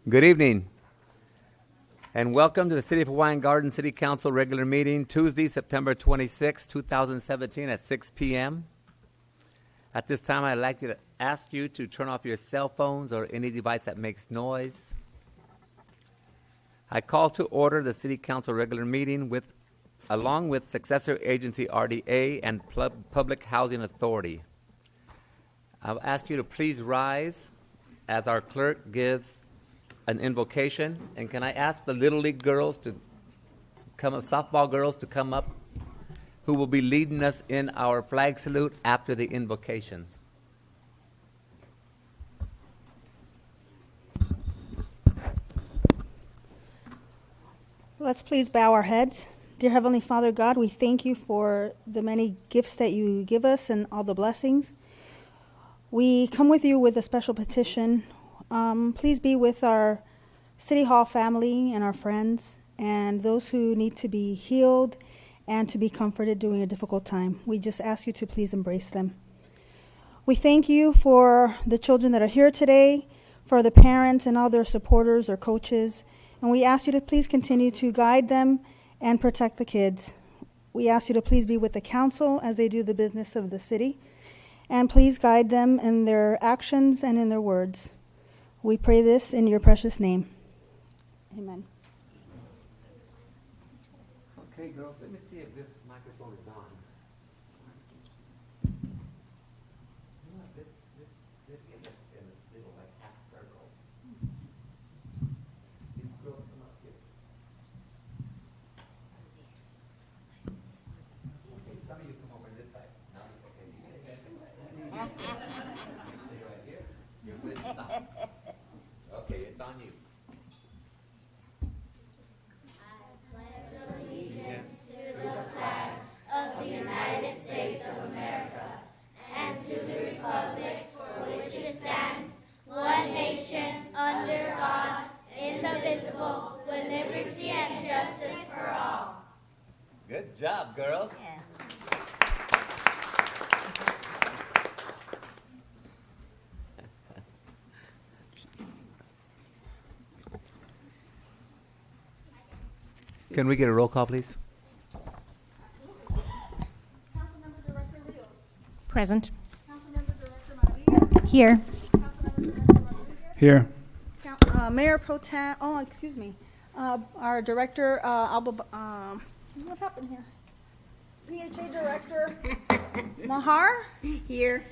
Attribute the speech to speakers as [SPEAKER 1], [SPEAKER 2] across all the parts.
[SPEAKER 1] Good evening, and welcome to the City of Hawaiian Gardens City Council regular meeting, Tuesday, September 26, 2017 at 6 p.m. At this time, I'd like to ask you to turn off your cell phones or any device that makes noise. I call to order the City Council regular meeting along with successor agency RDA and Public Housing Authority. I'll ask you to please rise as our clerk gives an invocation. And can I ask the Little League girls to come up, softball girls to come up, who will be leading us in our flag salute after the invocation.
[SPEAKER 2] Let's please bow our heads. Dear Heavenly Father God, we thank you for the many gifts that you give us and all the blessings. We come with you with a special petition. Please be with our City Hall family and our friends and those who need to be healed and to be comforted during a difficult time. We just ask you to please embrace them. We thank you for the children that are here today, for the parents and all their supporters or coaches, and we ask you to please continue to guide them and protect the kids. We ask you to please be with the council as they do the business of the city, and please guide them in their actions and in their words. We pray this in your precious name. Amen.
[SPEAKER 1] Okay, girls, let me see if this microphone is on. This in a little like half circle. These girls come up here. Okay, some of you come over this side. Now, okay, you stay right here. You're good. Stop. Okay, it's on you.
[SPEAKER 3] Under God, indivisible, with liberty and justice for all.
[SPEAKER 1] Good job, girls.
[SPEAKER 3] Yeah.
[SPEAKER 1] Can we get a roll call, please?
[SPEAKER 2] Councilmember Director Rios.
[SPEAKER 4] Present.
[SPEAKER 2] Councilmember Director Maravilla.
[SPEAKER 4] Here.
[SPEAKER 2] Councilmember Director Rodriguez.
[SPEAKER 5] Here.
[SPEAKER 2] Mayor Pro Tem, our Director, what happened here? PHA Director Mahar? Here.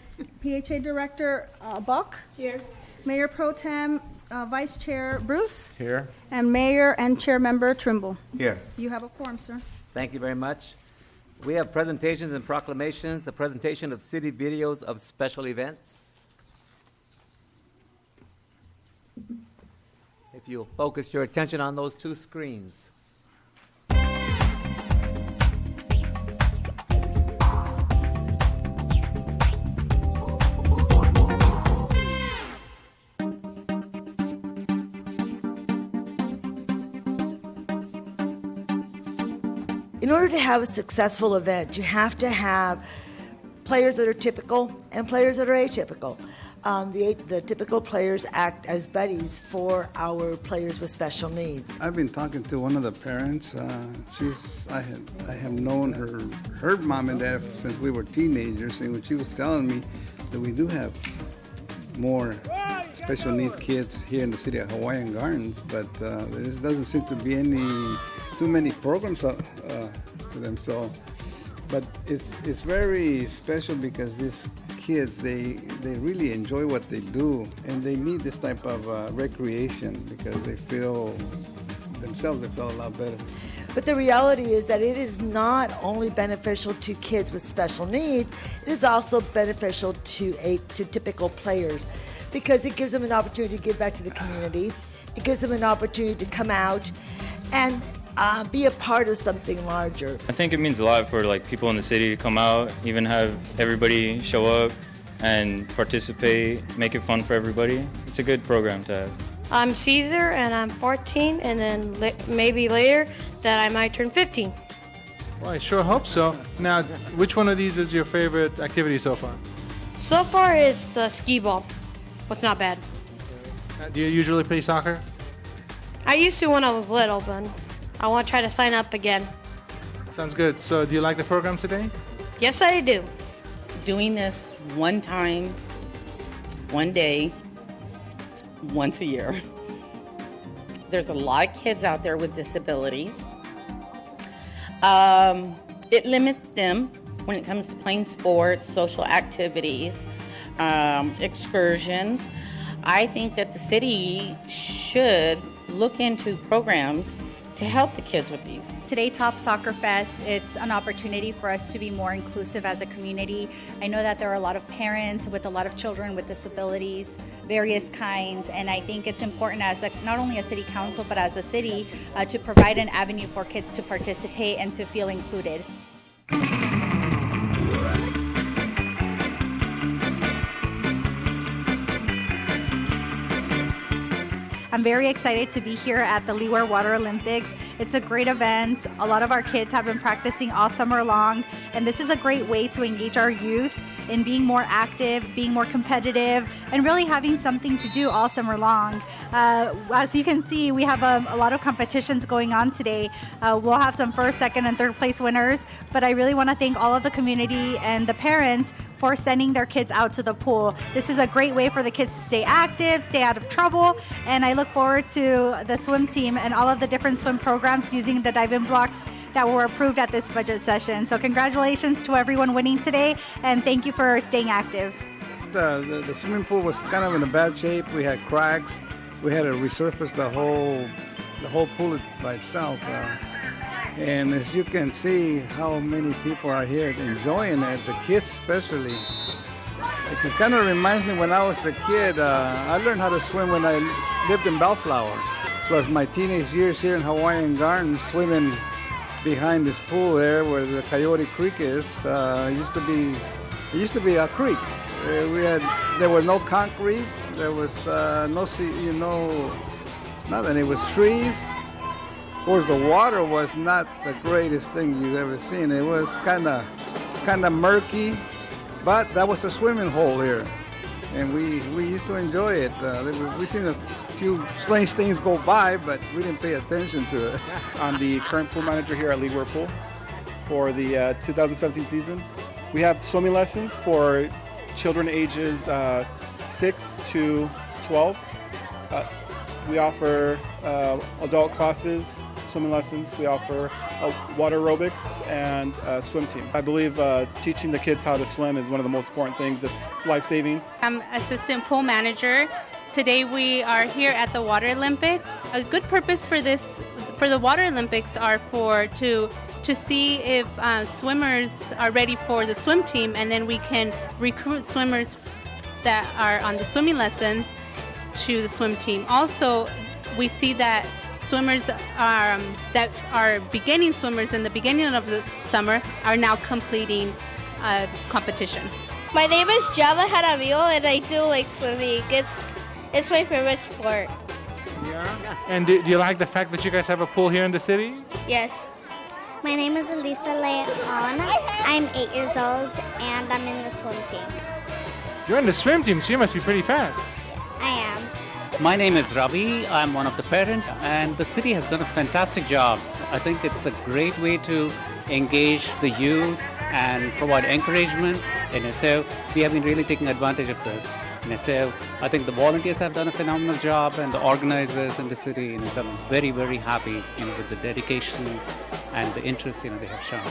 [SPEAKER 2] PHA Director Buck? Here. Mayor Pro Tem, Vice Chair Bruce?
[SPEAKER 5] Here.
[SPEAKER 2] And Mayor and Chair Member Trimble.
[SPEAKER 1] Here.
[SPEAKER 2] You have a quorum, sir.
[SPEAKER 1] Thank you very much. We have presentations and proclamations, a presentation of city videos of special events. If you'll focus your attention on those two screens.
[SPEAKER 6] In order to have a successful event, you have to have players that are typical and players that are atypical. The typical players act as buddies for our players with special needs.
[SPEAKER 5] I've been talking to one of the parents. I have known her mom and dad since we were teenagers, and when she was telling me that we do have more special needs kids here in the city of Hawaiian Gardens, but there doesn't seem to be too many programs for them. So, but it's very special because these kids they really enjoy what they do, and they need this type of recreation because they feel a lot better.
[SPEAKER 6] But the reality is that it is not only beneficial to kids with special needs, it is also beneficial to typical players because it gives them an opportunity to give back to the community. It gives them an opportunity to come out and be a part of something larger.
[SPEAKER 7] I think it means a lot for people in the city to come out, even have everybody show up and participate, make it fun for everybody. It's a good program to have.
[SPEAKER 8] I'm Caesar and I'm 14, and then maybe later that I might turn 15.
[SPEAKER 9] Well, I sure hope so. Now, which one of these is your favorite activity so far?
[SPEAKER 8] So far it's the skee ball. What's not bad.
[SPEAKER 9] Do you usually play soccer?
[SPEAKER 8] I used to when I was little, but I want to try to sign up again.
[SPEAKER 9] Sounds good. So do you like the program today?
[SPEAKER 8] Yes, I do.
[SPEAKER 4] Doing this one time, one day, once a year. There's a lot of kids out there with disabilities. It limits them when it comes to playing sports, social activities, excursions. I think that the city should look into programs to help the kids with these.
[SPEAKER 10] Today, Top Soccer Fest, it's an opportunity for us to be more inclusive as a community. I know that there are a lot of parents with a lot of children with disabilities, various kinds, and I think it's important as not only a city council, but as a city to provide an avenue for kids to participate and to feel included. I'm very excited to be here at the Leeward Water Olympics. It's a great event. A lot of our kids have been practicing all summer long, and this is a great way to engage our youth in being more active, being more competitive, and really having something to do all summer long. As you can see, we have a lot of competitions going on today. We'll have some first, second, and third place winners, but I really want to thank all of the community and the parents for sending their kids out to the pool. This is a great way for the kids to stay active, stay out of trouble, and I look forward to the swim team and all of the different swim programs using the dive-in blocks that were approved at this budget session. So congratulations to everyone winning today, and thank you for staying active.
[SPEAKER 5] The swimming pool was kind of in a bad shape. We had cracks. We had to resurface the whole pool by itself. And as you can see how many people are here enjoying it, the kids especially. It kind of reminds me when I was a kid. I learned how to swim when I lived in Bellflower. Plus my teenage years here in Hawaiian Gardens, swimming behind this pool there where the Coyote Creek is. It used to be a creek. There was no concrete. There was nothing. It was trees. Of course, the water was not the greatest thing you've ever seen. It was kind of murky, but that was a swimming hole here, and we used to enjoy it. We've seen a few strange things go by, but we didn't pay attention to it.
[SPEAKER 11] I'm the current pool manager here at Leeward Pool for the 2017 season. We have swimming lessons for children ages 6 to 12. We offer adult classes, swimming lessons. We offer water aerobics and swim team. I believe teaching the kids how to swim is one of the most important things that's life-saving.
[SPEAKER 12] I'm assistant pool manager. Today we are here at the Water Olympics. A good purpose for the Water Olympics are to see if swimmers are ready for the swim team, and then we can recruit swimmers that are on the swimming lessons to the swim team. Also, we see that swimmers that are beginning swimmers in the beginning of the summer are now completing competition.
[SPEAKER 3] My name is Java Jaramillo, and I do like swimming. It's my favorite sport.
[SPEAKER 9] Yeah. And do you like the fact that you guys have a pool here in the city?
[SPEAKER 3] Yes.
[SPEAKER 13] My name is Elisa Leon. I'm 8 years old, and I'm in the swim team.
[SPEAKER 9] You're in the swim team, so you must be pretty fast.
[SPEAKER 13] I am.
[SPEAKER 14] My name is Ravi. I'm one of the parents, and the city has done a fantastic job. I think it's a great way to engage the youth and provide encouragement. So we have been really taking advantage of this. So I think the volunteers have done a phenomenal job, and the organizers in the city. So I'm very, very happy with the dedication and the interest they have shown.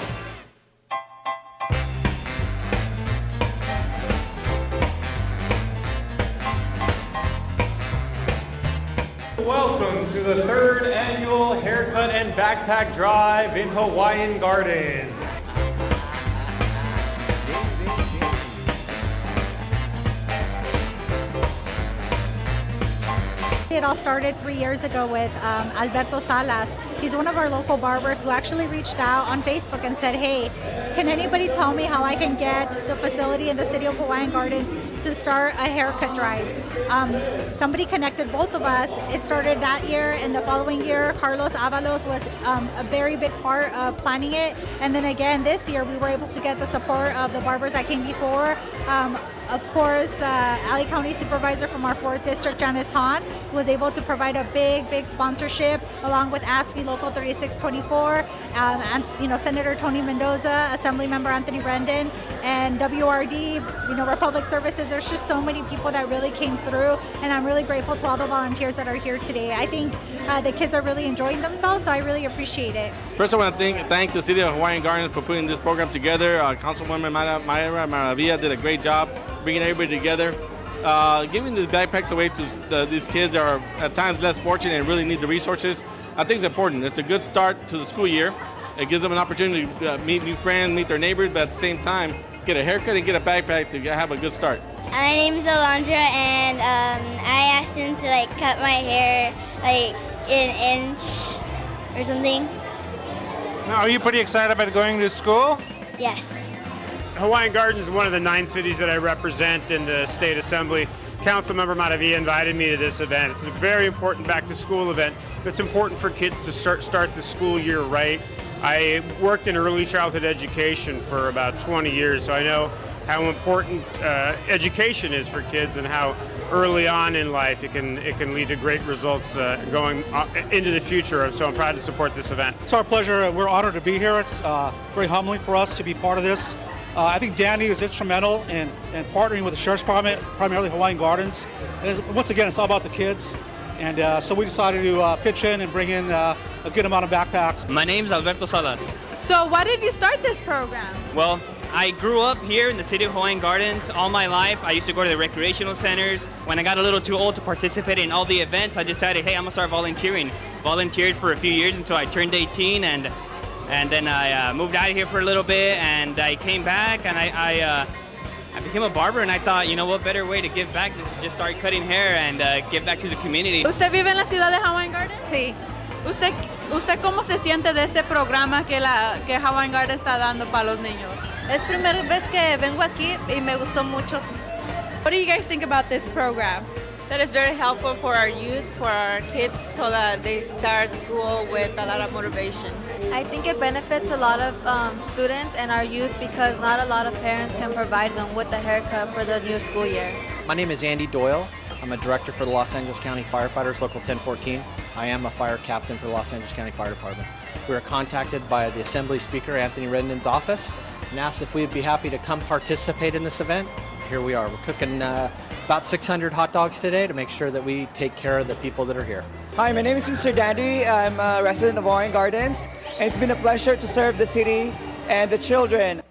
[SPEAKER 15] Welcome to the 3rd annual Haircut and Backpack Drive in Hawaiian Gardens.
[SPEAKER 2] It all started 3 years ago with Alberto Salas. He's one of our local barbers who actually reached out on Facebook and said, hey, can anybody tell me how I can get the facility in the city of Hawaiian Gardens to start a haircut drive? Somebody connected both of us. It started that year, and the following year, Carlos Avalos was a very big part of planning it. And then again, this year, we were able to get the support of the barbers that came before.
[SPEAKER 10] Of course, LA County Supervisor from our 4th District, Janice Hahn, was able to provide a big sponsorship along with ASPE Local 3624, and Senator Tony Mendoza, Assembly Member Anthony Brendan, and WRD, Republic Services. There's just so many people that really came through, and I'm really grateful to all the volunteers that are here today. I think the kids are really enjoying themselves, so I really appreciate it.
[SPEAKER 16] First, I want to thank the City of Hawaiian Gardens for putting this program together. Councilwoman Mayra Maravilla did a great job bringing everybody together. Giving the backpacks away to these kids that are at times less fortunate and really need the resources, I think it's important. It's a good start to the school year. It gives them an opportunity to meet new friends, meet their neighbors, but at the same time, get a haircut and get a backpack to have a good start.
[SPEAKER 13] My name is Alondra, and I asked him to cut my hair an inch or something.
[SPEAKER 9] Now, are you pretty excited about going to school?
[SPEAKER 13] Yes.
[SPEAKER 17] Hawaiian Gardens is one of the 9 cities that I represent in the State Assembly. Councilmember Maravilla invited me to this event. It's a very important back-to-school event. It's important for kids to start the school year right. I worked in early childhood education for about 20 years, so I know how important education is for kids and how early on in life it can lead to great results going into the future. So I'm proud to support this event.
[SPEAKER 18] It's our pleasure. We're honored to be here. It's very humbling for us to be part of this. I think Danny was instrumental in partnering with the Sheriff's Department, primarily Hawaiian Gardens. And once again, it's all about the kids. And so we decided to pitch in and bring in a good amount of backpacks.
[SPEAKER 19] My name's Alberto Salas.
[SPEAKER 20] So why did you start this program?
[SPEAKER 19] Well, I grew up here in the city of Hawaiian Gardens all my life. I used to go to the recreational centers. When I got a little too old to participate in all the events, I decided, hey, I'm gonna start volunteering. Volunteered for a few years until I turned 18, and then I moved out of here for a little bit, and I came back, and I became a barber, and I thought, what better way to give back than to just start cutting hair and give back to the community.
[SPEAKER 20] ¿Usted vive en la ciudad de Hawaiian Gardens?
[SPEAKER 8] Sí.
[SPEAKER 20] ¿Usted cómo se siente de este programa que Hawaiian Gardens está dando para los niños?
[SPEAKER 8] Es primera vez que vengo aquí y me gustó mucho.
[SPEAKER 20] What do you guys think about this program?
[SPEAKER 21] That is very helpful for our youth, for our kids, so that they start school with a lot of motivation.
[SPEAKER 22] I think it benefits a lot of students and our youth because not a lot of parents can provide them with a haircut for the new school year.
[SPEAKER 23] My name is Andy Doyle. I'm a director for the Los Angeles County Firefighters, Local 1014. I am a fire captain for the Los Angeles County Fire Department. We were contacted by the Assembly Speaker, Anthony Brendan's office, and asked if we'd be happy to come participate in this event. Here we are. We're cooking about 600 hot dogs today to make sure that we take care of the people that are here.
[SPEAKER 24] Hi, my name is Mr. Dandy. I'm a resident of Hawaiian Gardens, and it's been a pleasure to serve the city and the children.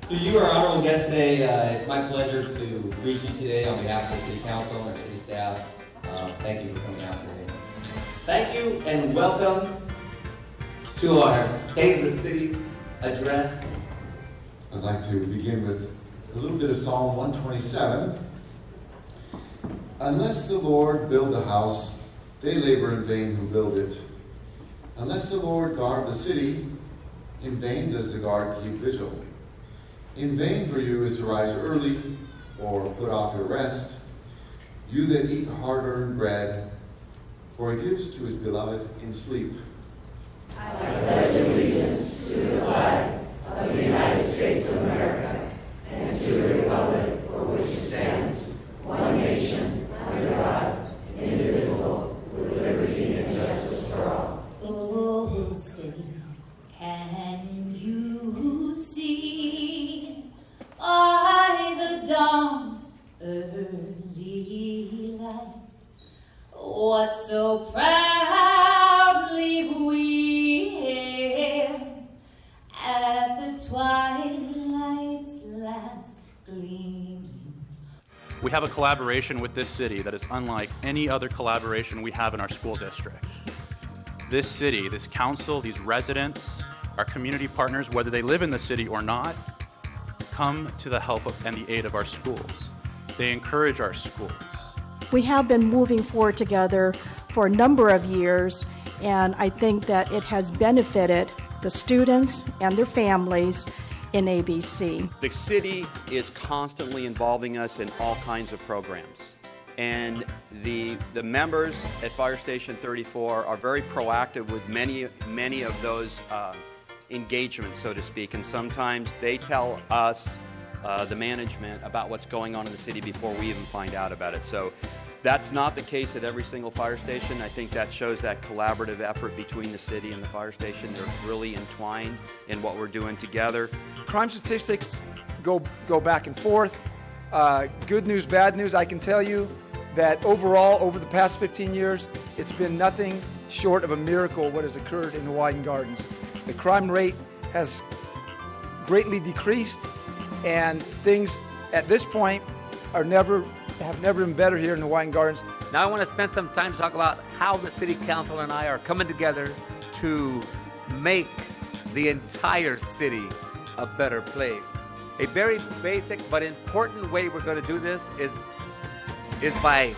[SPEAKER 25] So you are our honorable guest today. It's my pleasure to greet you today on behalf of the City Council and our city staff. Thank you for coming out today. Thank you and welcome to our State of the City address.
[SPEAKER 26] I'd like to begin with a little bit of Psalm 127. Unless the Lord build a house, they labor in vain who build it. Unless the Lord guard the city, in vain does the guard keep vigil. In vain for you is to rise early or put off your rest, you that eat hard-earned bread, for he gives to his beloved in sleep.
[SPEAKER 27] I pledge allegiance to the flag of the United States of America and to the republic for which it stands, one nation, under God, indivisible, with liberty and justice for all.
[SPEAKER 28] Oh, say, can you see by the dawn's early light what so proudly we hailed at the twilight's last gleaming?
[SPEAKER 29] We have a collaboration with this city that is unlike any other collaboration we have in our school district. This city, this council, these residents, our community partners, whether they live in the city or not, come to the help of and the aid of our schools. They encourage our schools.
[SPEAKER 30] We have been moving forward together for a number of years, and I think that it has benefited the students and their families in ABC.
[SPEAKER 1] The city is constantly involving us in all kinds of programs. And the members at Fire Station 34 are very proactive with many of those engagements, so to speak. And sometimes they tell us, the management, about what's going on in the city before we even find out about it. So that's not the case at every single fire station. I think that shows that collaborative effort between the city and the fire station. They're really entwined in what we're doing together.
[SPEAKER 3] Crime statistics go back and forth. Good news, bad news, I can tell you that overall, over the past 15 years, it's been nothing short of a miracle what has occurred in Hawaiian Gardens. The crime rate has greatly decreased, and things at this point have never been better here in Hawaiian Gardens.
[SPEAKER 4] Now I want to spend some time to talk about how the City Council and I are coming together to make the entire city a better place. A very basic but important way we're going to do this is by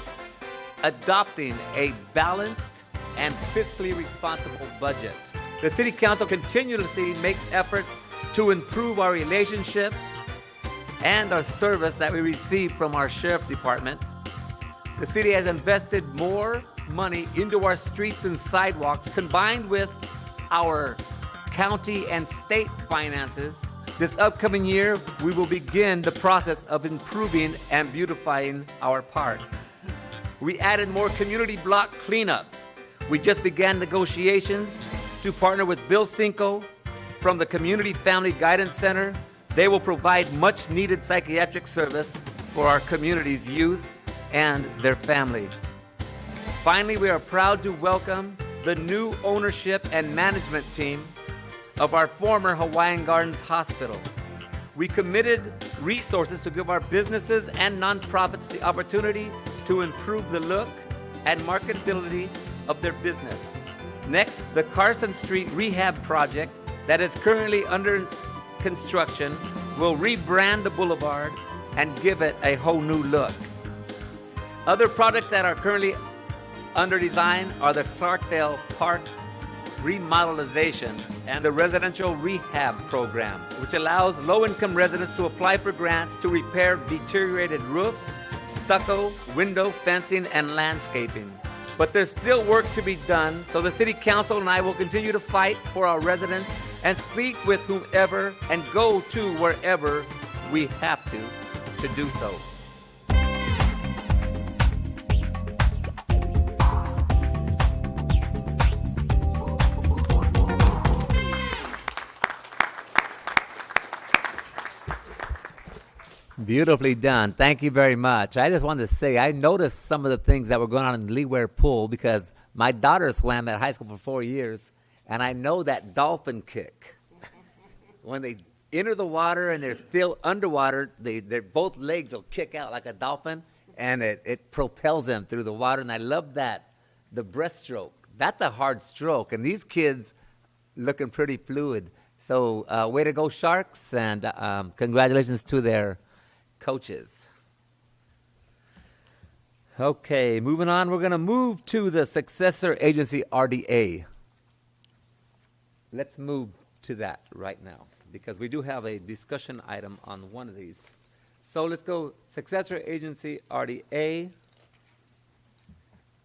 [SPEAKER 4] adopting a balanced and fiscally responsible budget. The City Council continuously makes efforts to improve our relationship and our service that we receive from our Sheriff Department. The city has invested more money into our streets and sidewalks, combined with our county and state finances. This upcoming year, we will begin the process of improving and beautifying our parks. We added more community block cleanups. We just began negotiations to partner with Bill Cinco from the Community Family Guidance Center. They will provide much needed psychiatric service for our community's youth and their family. Finally, we are proud to welcome the new ownership and management team of our former Hawaiian Gardens Hospital. We committed resources to give our businesses and nonprofits the opportunity to improve the look and marketability of their business. Next, the Carson Street Rehab project that is currently under construction will rebrand the boulevard and give it a whole new look. Other projects that are currently under design are the Clarkdale Park remodelization and the residential rehab program, which allows low-income residents to apply for grants to repair deteriorated roofs, stucco, window, fencing, and landscaping. But there's still work to be done, so the City Council and I will continue to fight for our residents and speak with whomever and go to wherever we have to do so. Beautifully done. Thank you very much. I just wanted to say, I noticed some of the things that were going on in the Leeward pool because my daughter swam at high school for 4 years, and I know that dolphin kick. When they enter the water and they're still underwater, their both legs will kick out like a dolphin, and it propels them through the water, and I love that. The breaststroke, that's a hard stroke, and these kids looking pretty fluid. So way to go, Sharks, and congratulations to their coaches. Okay, moving on, we're going to move to the successor agency, RDA. Let's move to that right now because we do have a discussion item on one of these. So let's go successor agency, RDA.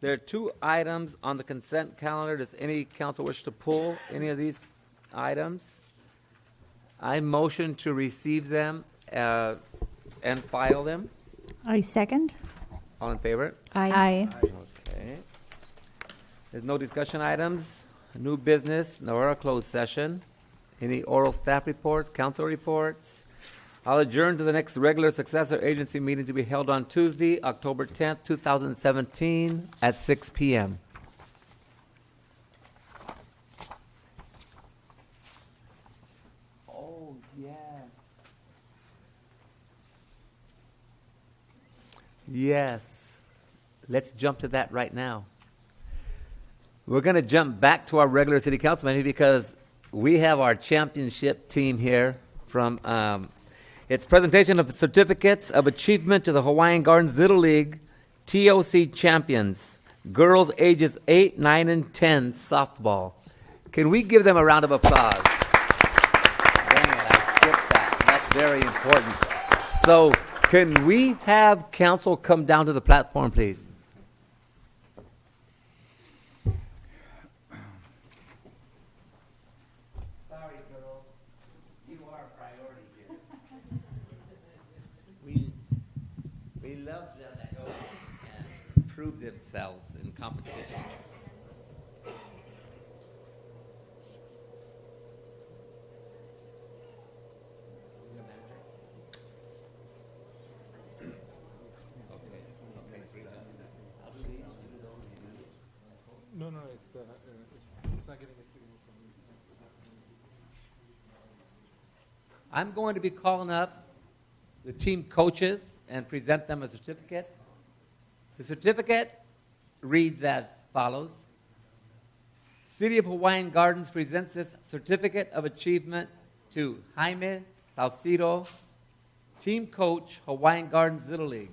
[SPEAKER 4] There are 2 items on the consent calendar. Does any council wish to pull any of these items? I motion to receive them and file them.
[SPEAKER 5] I second.
[SPEAKER 29] All in favor?
[SPEAKER 5] Aye.
[SPEAKER 29] Okay. There's no discussion items, new business, nor a closed session. Any oral staff reports, council reports? I'll adjourn to the next regular successor agency meeting to be held on Tuesday, October 10th, 2017 at 6 p.m. Oh, yes. Yes. Let's jump to that right now. We're going to jump back to our regular city council meeting because we have our championship team here from its presentation of certificates of achievement to the Hawaiian Gardens Little League TOC champions, girls ages 8, 9, and 10 softball. Can we give them a round of applause? Dang it, I skipped that.
[SPEAKER 4] Very important. So, can we have council come down to the platform, please? Sorry, girls. You are a priority here. We love them to go and prove themselves in competition.
[SPEAKER 2] No, it's not getting a signal from me.
[SPEAKER 4] I'm going to be calling up the team coaches and present them a certificate. The certificate reads as follows. City of Hawaiian Gardens presents this certificate of achievement to Jaime Salcido, team coach, Hawaiian Gardens Little League.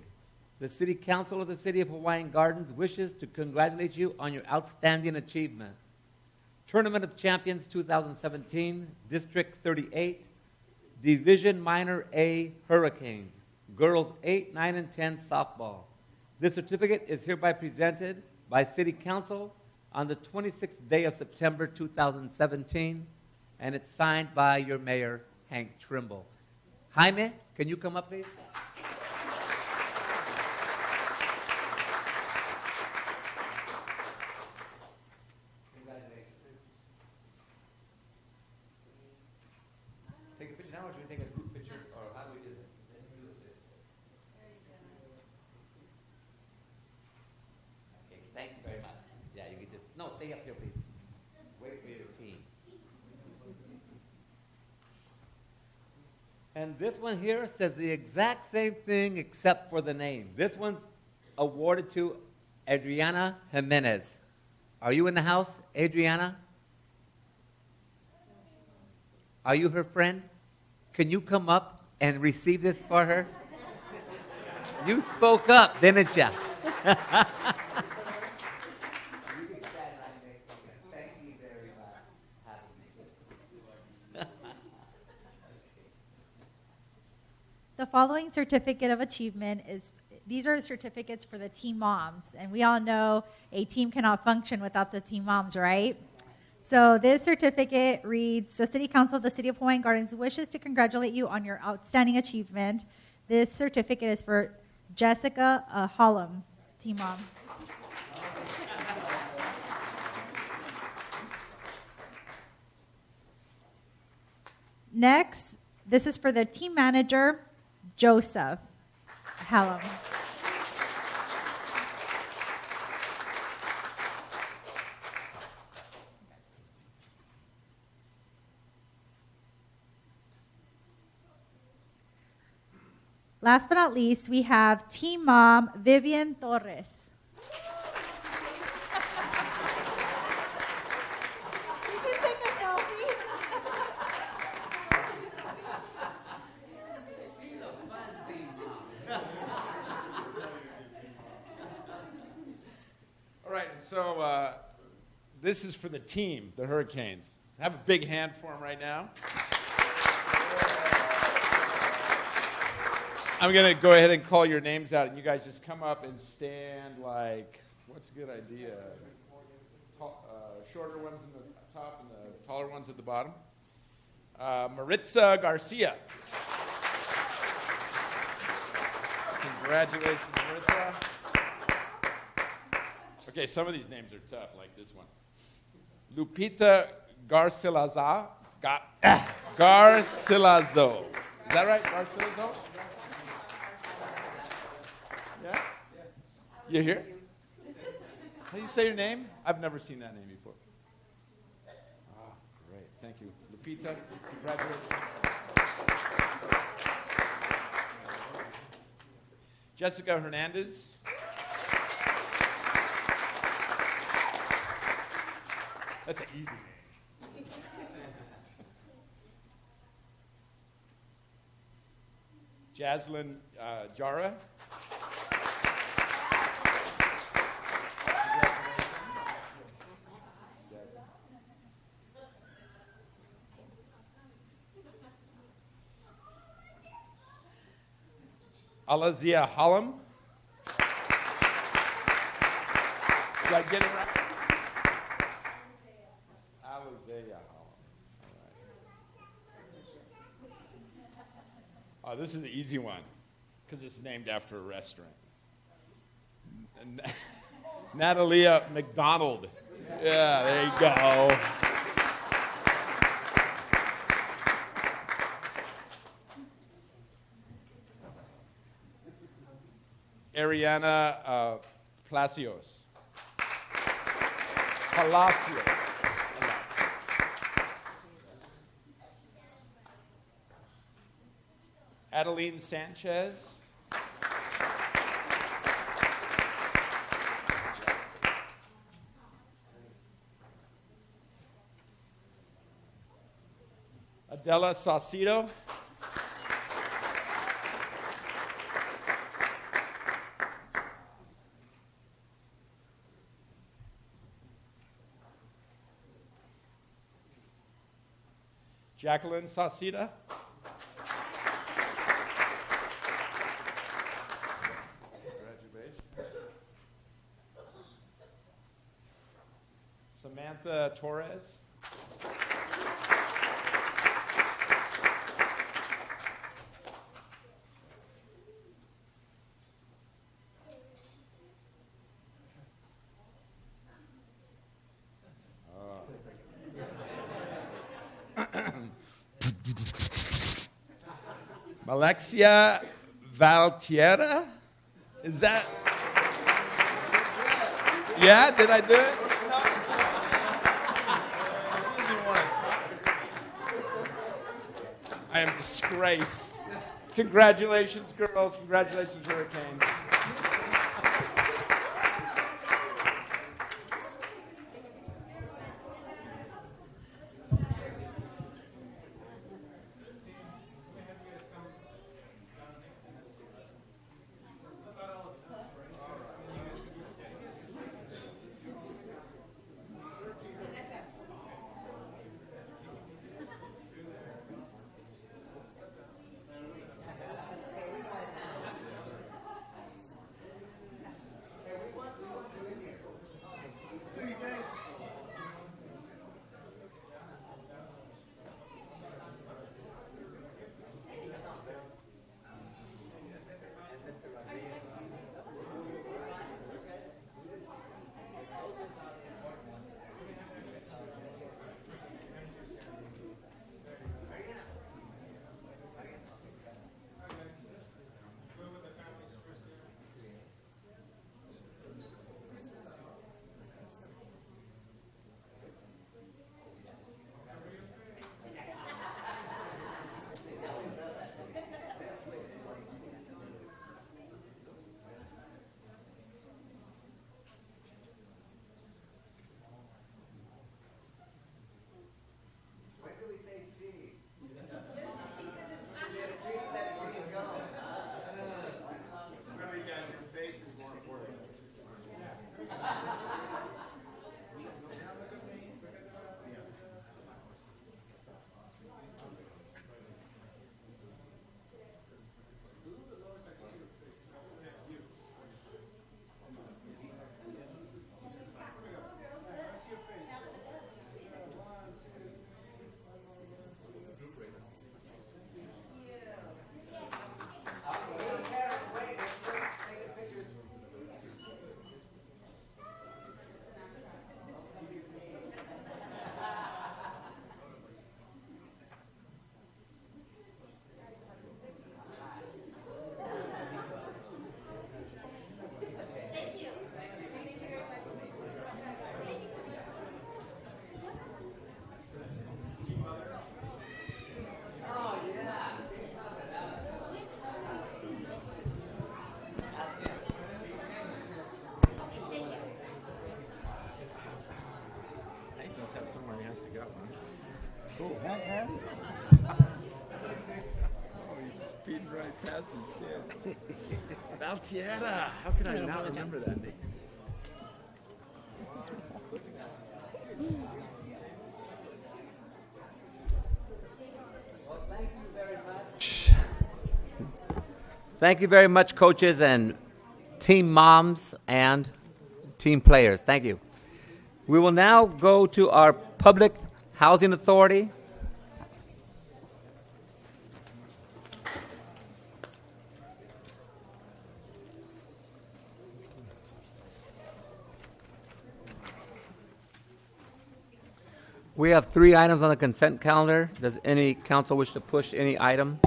[SPEAKER 4] The City Council of the City of Hawaiian Gardens wishes to congratulate you on your outstanding achievement. Tournament of Champions 2017, District 38, Division Minor A Hurricanes, Girls 8, 9, and 10 softball. This certificate is hereby presented by City Council on the 26th day of September 2017, and it's signed by your mayor, Hank Trimble. Jaime, can you come up, please? Take a picture now, or should we take a group picture, or how do we do this? Okay, thank you very much. Yeah, you can just, no, stay up here, please. Wait for your team. And this one here says the exact same thing except for the name. This one's awarded to Adriana Jimenez. Are you in the house, Adriana? Are you her friend? Can you come up and receive this for her? You spoke up, didn't you?
[SPEAKER 5] The following certificate of achievement these are certificates for the team moms. And we all know a team cannot function without the team moms, right? So this certificate reads, the City Council of the City of Hawaiian Gardens wishes to congratulate you on your outstanding achievement. This certificate is for Jessica Hollum, team mom. Next, this is for the team manager, Joseph Hallam. Last but not least, we have team mom, Vivian Torres. You can take a selfie.
[SPEAKER 4] She's a fun team mom.
[SPEAKER 6] All right, and so this is for the team, the Hurricanes. Have a big hand for them right now. I'm going to go ahead and call your names out, and you guys just come up and stand like, what's a good idea? Shorter ones in the top and the taller ones at the bottom. Maritza Garcia. Congratulations, Maritza. Okay, some of these names are tough, like this one. Lupita Garcilazo. Garcilazo. Is that right, Garcilazo? Yeah? You here? How do you say your name? I've never seen that name before. Ah, great. Thank you. Lupita, congratulations. Jessica Hernandez. That's an easy name. Jaslyn Jara. Alazia Hallam. Did I get it right? Alazia Hallam. All right. Oh, this is the easy one because it's named after a restaurant. And Natalia McDonald. Yeah, there you go. Ariana Palacios. Adeline Sanchez. Adela Saucedo. Jacqueline Sauceda. Samantha Torres. Alexia Valtiera? Is that? Yeah, did I do it? I am disgraced. Congratulations, girls. Congratulations, Hurricanes. Valtiera. How could I not remember that name?
[SPEAKER 7] Well, thank you very much.
[SPEAKER 4] Thank you very much, coaches and team moms and team players. Thank you. We will now go to our Public Housing Authority. We have 3 items on the consent calendar. Does any council wish to push any item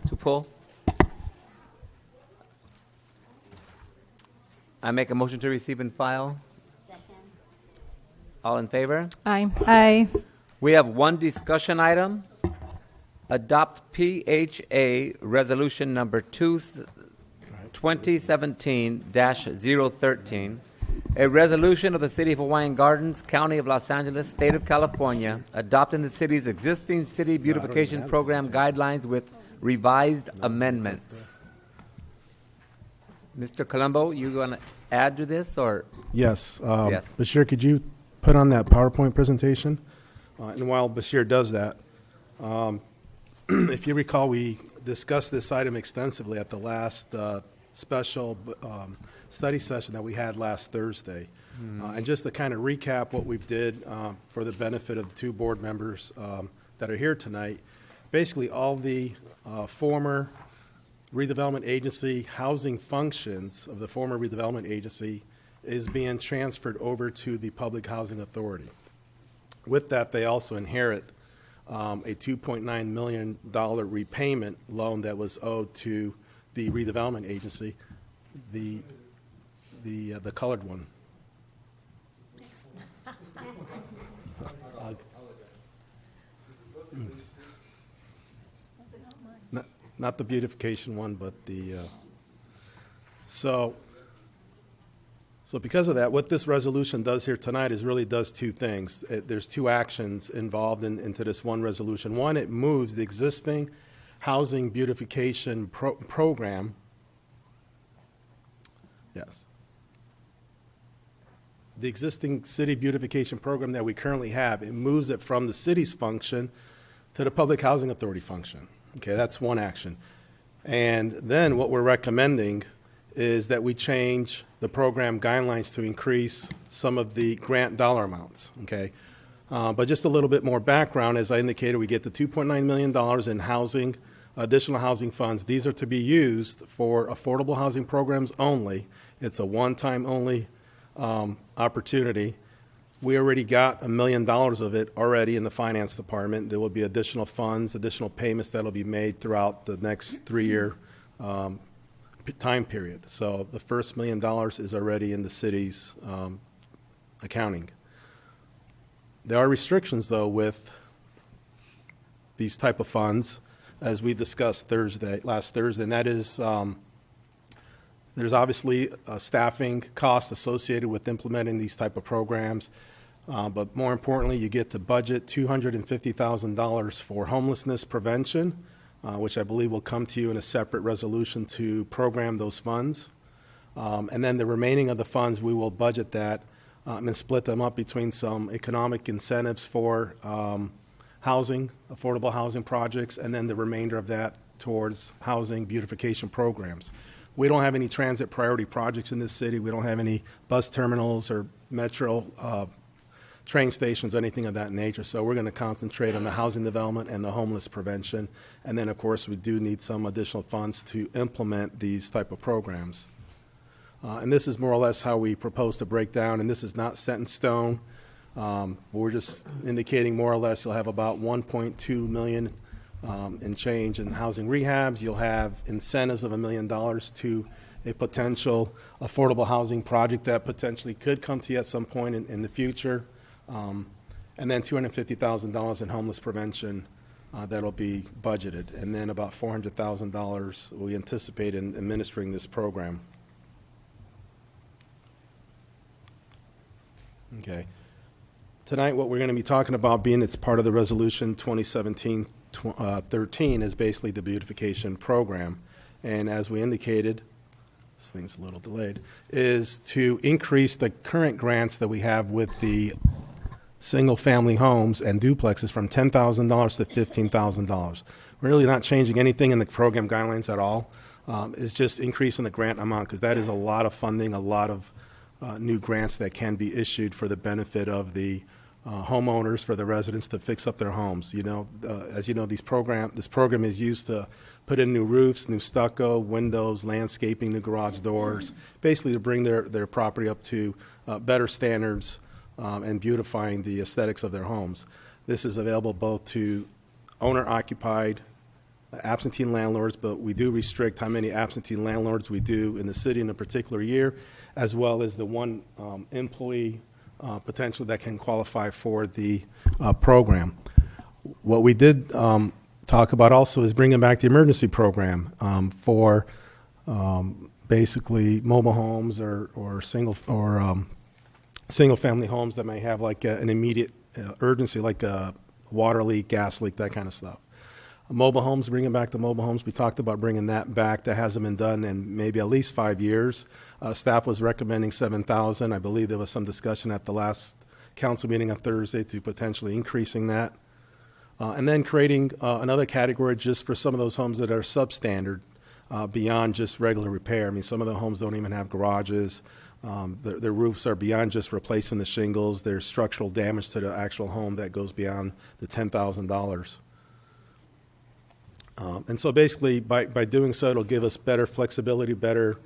[SPEAKER 4] to pull? I make a motion to receive and file. Second. All in favor?
[SPEAKER 30] Aye.
[SPEAKER 5] Aye.
[SPEAKER 4] We have 1 discussion item. Adopt PHA Resolution Number 2017-013, a resolution of the City of Hawaiian Gardens, County of Los Angeles, State of California, adopting the city's existing city beautification program guidelines with revised amendments. Mr. Colombo, you going to add to this, or?
[SPEAKER 7] Yes.
[SPEAKER 4] Yes.
[SPEAKER 7] Bashir, could you put on that PowerPoint presentation? And while Bashir does that, if you recall, we discussed this item extensively at the last special study session that we had last Thursday. And just to kind of recap what we've did for the benefit of the 2 board members that are here tonight, basically all the former redevelopment agency housing functions of the former redevelopment agency is being transferred over to the Public Housing Authority. With that, they also inherit a $2.9 million repayment loan that was owed to the redevelopment agency, the colored one. Not the beautification one, but the so because of that, what this resolution does here tonight is really does 2 things. There's 2 actions involved into this one resolution. One, it moves the existing housing beautification program. Yes. The existing city beautification program that we currently have, it moves it from the city's function to the Public Housing Authority function. Okay, that's one action. And then what we're recommending is that we change the program guidelines to increase some of the grant dollar amounts. Okay, but just a little bit more background. As I indicated, we get the $2.9 million in housing, additional housing funds. These are to be used for affordable housing programs only. It's a one-time only opportunity. We already got $1 million of it already in the finance department. There will be additional funds, additional payments that will be made throughout the next 3-year time period. So the first $1 million is already in the city's accounting. There are restrictions, though, with these type of funds, as we discussed last Thursday, and that is there's obviously staffing costs associated with implementing these type of programs. But more importantly, you get to budget $250,000 for homelessness prevention, which I believe will come to you in a separate resolution to program those funds. And then the remaining of the funds, we will budget that and split them up between some economic incentives for housing, affordable housing projects, and then the remainder of that towards housing beautification programs. We don't have any transit priority projects in this city. We don't have any bus terminals or metro train stations, anything of that nature. So we're going to concentrate on the housing development and the homeless prevention. And then, of course, we do need some additional funds to implement these type of programs. And this is more or less how we propose to break down. And this is not set in stone. We're just indicating more or less you'll have about $1.2 million in change in housing rehabs. You'll have incentives of $1 million to a potential affordable housing project that potentially could come to you at some point in the future. And then $250,000 in homeless prevention that'll be budgeted. And then about $400,000 we anticipate in administering this program. Okay. Tonight what we're going to be talking about, being it's part of the resolution 2017-13, is basically the beautification program. And as we indicated, this thing's a little delayed, is to increase the current grants that we have with the single-family homes and duplexes from $10,000 to $15,000. We're really not changing anything in the program guidelines at all. is just increasing the grant amount, because that is a lot of funding, a lot of new grants that can be issued for the benefit of the homeowners, for the residents to fix up their homes. You know, as you know, this program is used to put in new roofs, new stucco, windows, landscaping, new garage doors, basically to bring their property up to better standards and beautifying the aesthetics of their homes. This is available both to owner-occupied, absentee landlords, but we do restrict how many absentee landlords we do in the city in a particular year, as well as the one employee potentially that can qualify for the program. What we did talk about also is bringing back the emergency program for basically mobile homes or single family homes that may have like an immediate urgency, like a water leak, gas leak, that kind of stuff. Mobile homes, bringing back the mobile homes, we talked about bringing that back. That hasn't been done in maybe at least 5 years. Staff was recommending 7,000. I believe there was some discussion at the last council meeting on Thursday to potentially increasing that. And then creating another category just for some of those homes that are substandard beyond just regular repair. I mean, some of the homes don't even have garages. Their roofs are beyond just replacing the shingles. There's structural damage to the actual home that goes beyond the $10,000. And so basically, by doing so, it'll give us better flexibility, better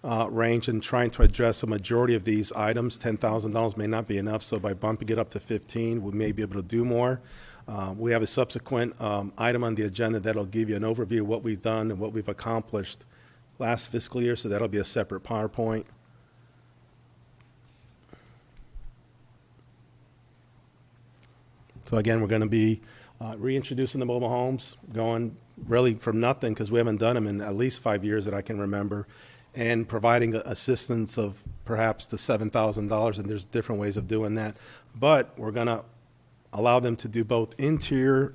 [SPEAKER 7] range in trying to address a majority of these items. $10,000 may not be enough, so by bumping it up to 15, we may be able to do more. We have a subsequent item on the agenda that'll give you an overview of what we've done and what we've accomplished last fiscal year, so that'll be a separate PowerPoint. So again, we're going to be reintroducing the mobile homes, going really from nothing, because we haven't done them in at least 5 years that I can remember, and providing assistance of perhaps the $7,000, and there's different ways of doing that. But we're going to allow them to do both interior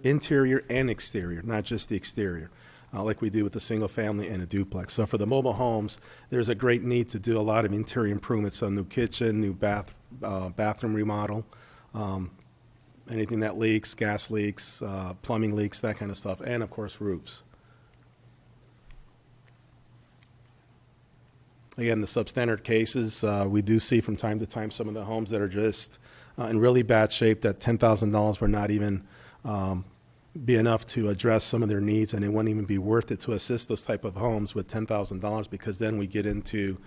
[SPEAKER 7] and exterior, not just the exterior, like we do with the single family and a duplex. So for the mobile homes, there's a great need to do a lot of interior improvements, so new kitchen, new bathroom remodel, anything that leaks, gas leaks, plumbing leaks, that kind of stuff, and of course roofs. Again, the substandard cases, we do see from time to time some of the homes that are just in really bad shape, that $10,000 would not even be enough to address some of their needs, and it wouldn't even be worth it to assist those type of homes with $10,000, because then we get into,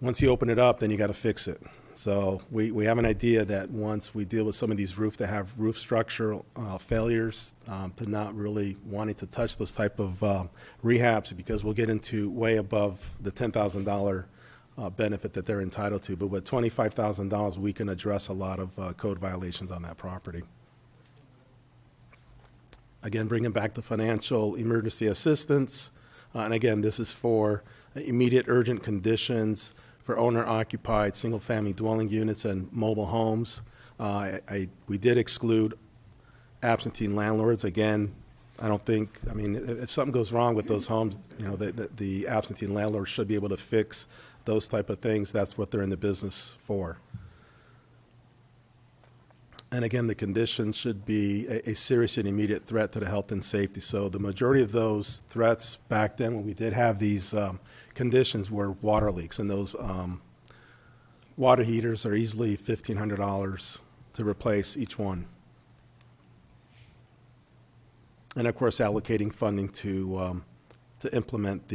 [SPEAKER 7] once you open it up, then you got to fix it. So we have an idea that once we deal with some of these roofs that have roof structural failures, to not really wanting to touch those type of rehabs, because we'll get into way above the $10,000 benefit that they're entitled to. But with $25,000, we can address a lot of code violations on that property. Again, bringing back the financial emergency assistance. And again, this is for immediate urgent conditions, for owner-occupied single-family dwelling units and mobile homes. We did exclude absentee landlords. Again, I don't think, I mean, if something goes wrong with those homes, you know, the absentee landlord should be able to fix those type of things. That's what they're in the business for. And again, the condition should be a serious and immediate threat to the health and safety. So the majority of those threats back then, when we did have these conditions, were water leaks, and those water heaters are easily $1,500 to replace each one. And of course, allocating funding to implement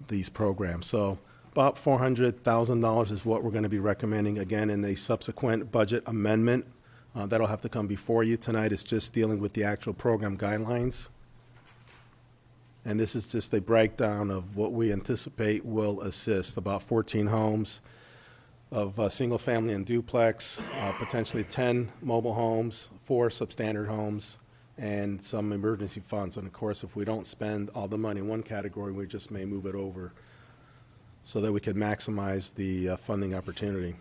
[SPEAKER 7] these programs. So about $400,000 is what we're going to be recommending, again, in a subsequent budget amendment. That'll have to come before you. Tonight is just dealing with the actual program guidelines. And this is just a breakdown of what we anticipate will assist. About 14 homes of single family and duplex, potentially 10 mobile homes, 4 substandard homes, and some emergency funds. And of course, if we don't spend all the money in one category, we just may move it over so that we can maximize the funding opportunity.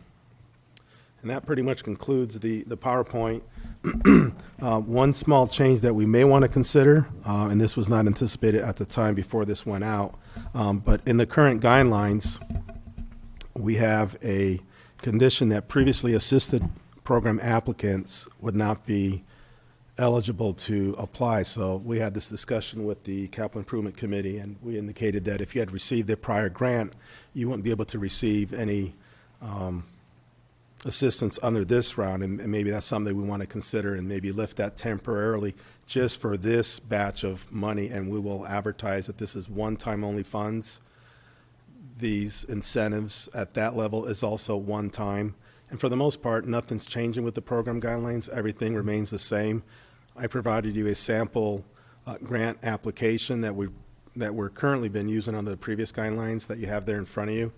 [SPEAKER 7] And that pretty much concludes the PowerPoint. One small change that we may want to consider, and this was not anticipated at the time before this went out, but in the current guidelines, we have a condition that previously assisted program applicants would not be eligible to apply. So we had this discussion with the Capital Improvement Committee, and we indicated that if you had received a prior grant, you wouldn't be able to receive any assistance under this round, and maybe that's something we want to consider and maybe lift that temporarily just for this batch of money, and we will advertise that this is one-time only funds. These incentives at that level is also one time. And for the most part, nothing's changing with the program guidelines. Everything remains the same. I provided you a sample grant application that we're currently been using under the previous guidelines that you have there in front of you.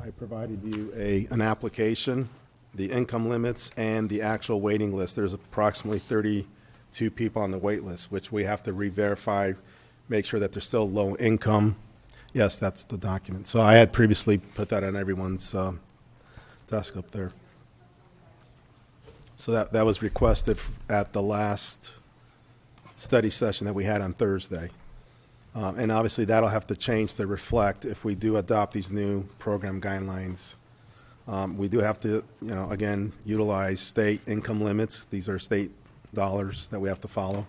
[SPEAKER 7] I provided you an application, the income limits, and the actual waiting list. There's approximately 32 people on the wait list, which we have to re-verify, make sure that they're still low income. Yes, that's the document. So I had previously put that on everyone's desk up there. So that was requested at the last study session that we had on Thursday. And obviously that'll have to change to reflect if we do adopt these new program guidelines. We do have to, again, utilize state income limits. These are state dollars that we have to follow.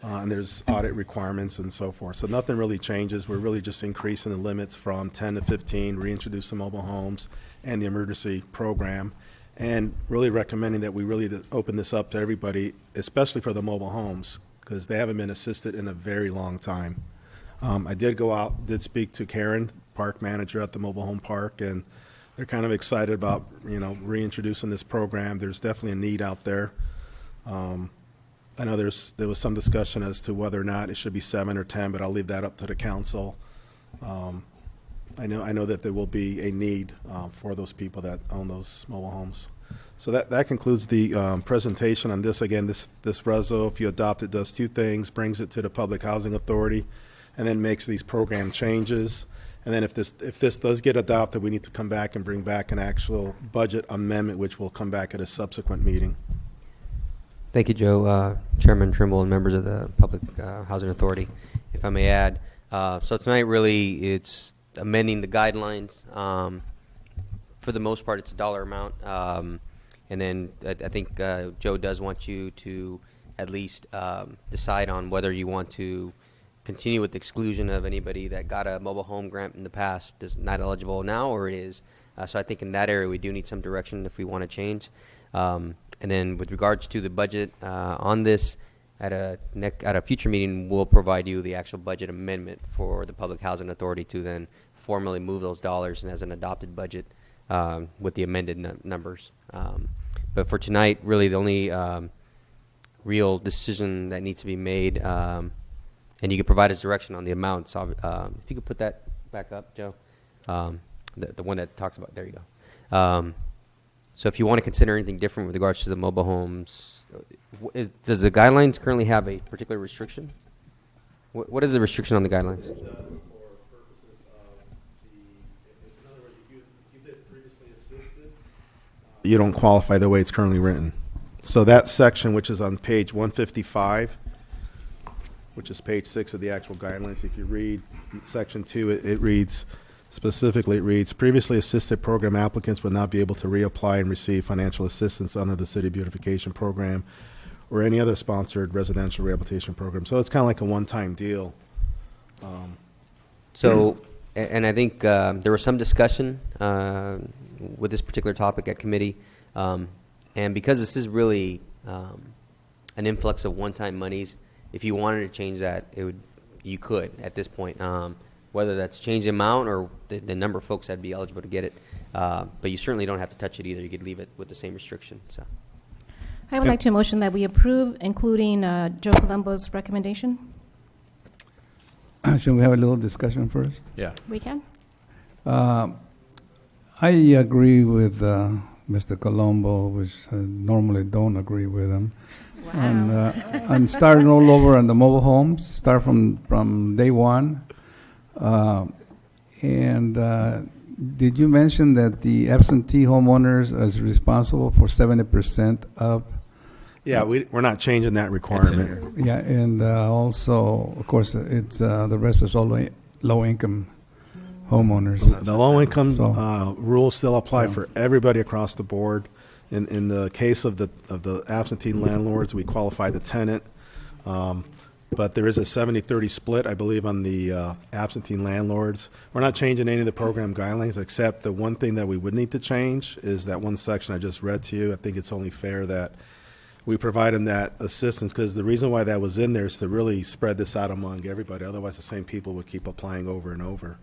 [SPEAKER 7] And there's audit requirements and so forth. So nothing really changes. We're really just increasing the limits from 10 to 15, reintroduce the mobile homes and the emergency program, and really recommending that we really open this up to everybody, especially for the mobile homes, because they haven't been assisted in a very long time. I did go out, did speak to Karen, park manager at the mobile home park, and they're kind of excited about, reintroducing this program. There's definitely a need out there. I know there was some discussion as to whether or not it should be 7 or 10, but I'll leave that up to the council. I know that there will be a need for those people that own those mobile homes. So that concludes the presentation on this. Again, this reso, if you adopt it, does two things: brings it to the Public Housing Authority, and then makes these program changes. And then if this does get adopted, we need to come back and bring back an actual budget amendment, which will come back at a subsequent meeting.
[SPEAKER 9] Thank you, Joe. Chairman Trimble and members of the Public Housing Authority. If I may add, so tonight really it's amending the guidelines. For the most part, it's a dollar amount. And then I think Joe does want you to at least decide on whether you want to continue with the exclusion of anybody that got a mobile home grant in the past, is not eligible now, or it is. So I think in that area we do need some direction if we want to change. And then with regards to the budget on this, at a future meeting, we'll provide you the actual budget amendment for the Public Housing Authority to then formally move those dollars and as an adopted budget with the amended numbers. But for tonight, really the only real decision that needs to be made, and you can provide us direction on the amounts. If you could put that back up, Joe, the one that talks about, there you go. So if you want to consider anything different with regards to the mobile homes, does the guidelines currently have a particular restriction? What is the restriction on the guidelines? It does for purposes of in other words, if you've been previously assisted,
[SPEAKER 7] you don't qualify the way it's currently written. So that section, which is on page 155, which is page 6 of the actual guidelines, if you read section 2, it reads, specifically, it reads, previously assisted program applicants would not be able to reapply and receive financial assistance under the City Beautification Program or any other sponsored residential rehabilitation program. So it's kind of like a one-time deal.
[SPEAKER 9] And I think there was some discussion with this particular topic at committee. And because this is really an influx of one-time monies, if you wanted to change that, you could at this point. Whether that's change the amount or the number of folks that'd be eligible to get it. But you certainly don't have to touch it either. You could leave it with the same restriction. So,
[SPEAKER 30] I would like to motion that we approve, including Joe Colombo's recommendation.
[SPEAKER 10] Should we have a little discussion first?
[SPEAKER 9] Yeah.
[SPEAKER 30] We can.
[SPEAKER 10] I agree with Mr. Colombo, which I normally don't agree with him. Wow. And starting all over on the mobile homes, start from day one. Did you mention that the absentee homeowners is responsible for 70% of?
[SPEAKER 7] Yeah, we're not changing that requirement.
[SPEAKER 10] Yeah, and also, of course, it's the rest is all low-income homeowners.
[SPEAKER 7] The low-income rules still apply for everybody across the board. In the case of the absentee landlords, we qualify the tenant. But there is a 70-30 split, I believe, on the absentee landlords. We're not changing any of the program guidelines, except the one thing that we would need to change is that one section I just read to you. I think it's only fair that we provide them that assistance, because the reason why that was in there is to really spread this out among everybody. Otherwise, the same people would keep applying over and over.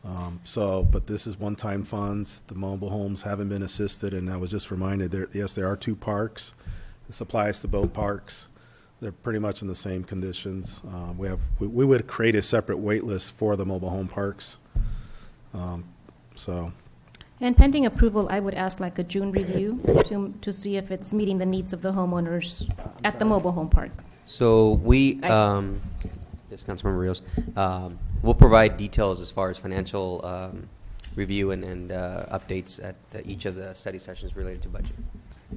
[SPEAKER 7] But this is one-time funds. The mobile homes haven't been assisted, and I was just reminded, there are 2 parks. This applies to both parks. They're pretty much in the same conditions. We would create a separate wait list for the mobile home parks.
[SPEAKER 8] And pending approval, I would ask like a June review to see if it's meeting the needs of the homeowners at the mobile home park.
[SPEAKER 9] So we, yes, Councilmember Rios, we'll provide details as far as financial review and updates at each of the study sessions related to budget.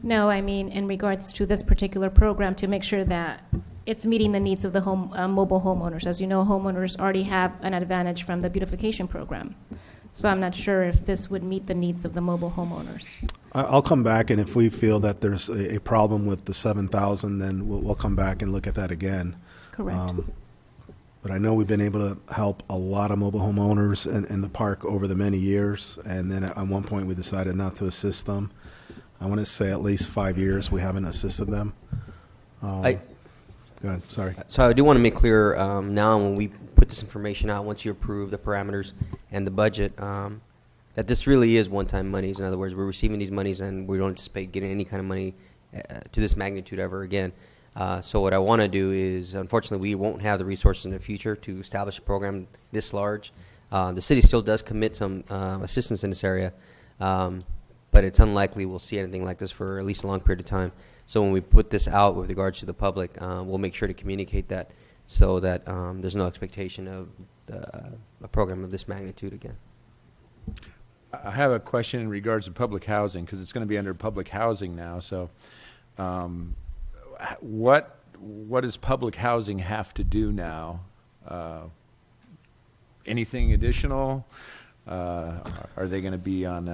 [SPEAKER 8] No, I mean in regards to this particular program, to make sure that it's meeting the needs of the mobile homeowners. As you know, homeowners already have an advantage from the Beautification Program. So I'm not sure if this would meet the needs of the mobile homeowners.
[SPEAKER 7] I'll come back, and if we feel that there's a problem with the 7,000, then we'll come back and look at that again.
[SPEAKER 8] Correct.
[SPEAKER 7] But I know we've been able to help a lot of mobile homeowners in the park over the many years, and then at one point we decided not to assist them. I want to say at least 5 years we haven't assisted them. Go ahead, sorry.
[SPEAKER 9] So I do want to make clear now when we put this information out, once you approve the parameters and the budget, that this really is one-time monies. In other words, we're receiving these monies and we don't anticipate getting any kind of money to this magnitude ever again. So what I want to do is, unfortunately, we won't have the resources in the future to establish a program this large. The city still does commit some assistance in this area, but it's unlikely we'll see anything like this for at least a long period of time. So when we put this out with regards to the public, we'll make sure to communicate that so that there's no expectation of a program of this magnitude again.
[SPEAKER 6] I have a question in regards to public housing, because it's going to be under public housing now. So what does public housing have to do now? Anything additional? Are they going to be on,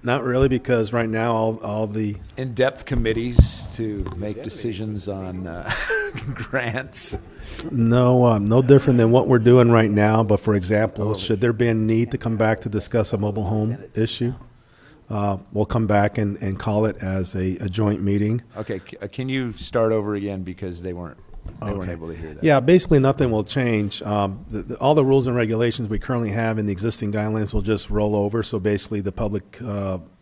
[SPEAKER 7] Not really, because right now all the
[SPEAKER 6] in-depth committees to make decisions on grants?
[SPEAKER 7] No different than what we're doing right now. But for example, should there be a need to come back to discuss a mobile home issue, we'll come back and call it as a joint meeting.
[SPEAKER 6] Okay, can you start over again, because they weren't able to hear that?
[SPEAKER 7] Yeah, basically nothing will change. All the rules and regulations we currently have in the existing guidelines will just roll over. So basically the public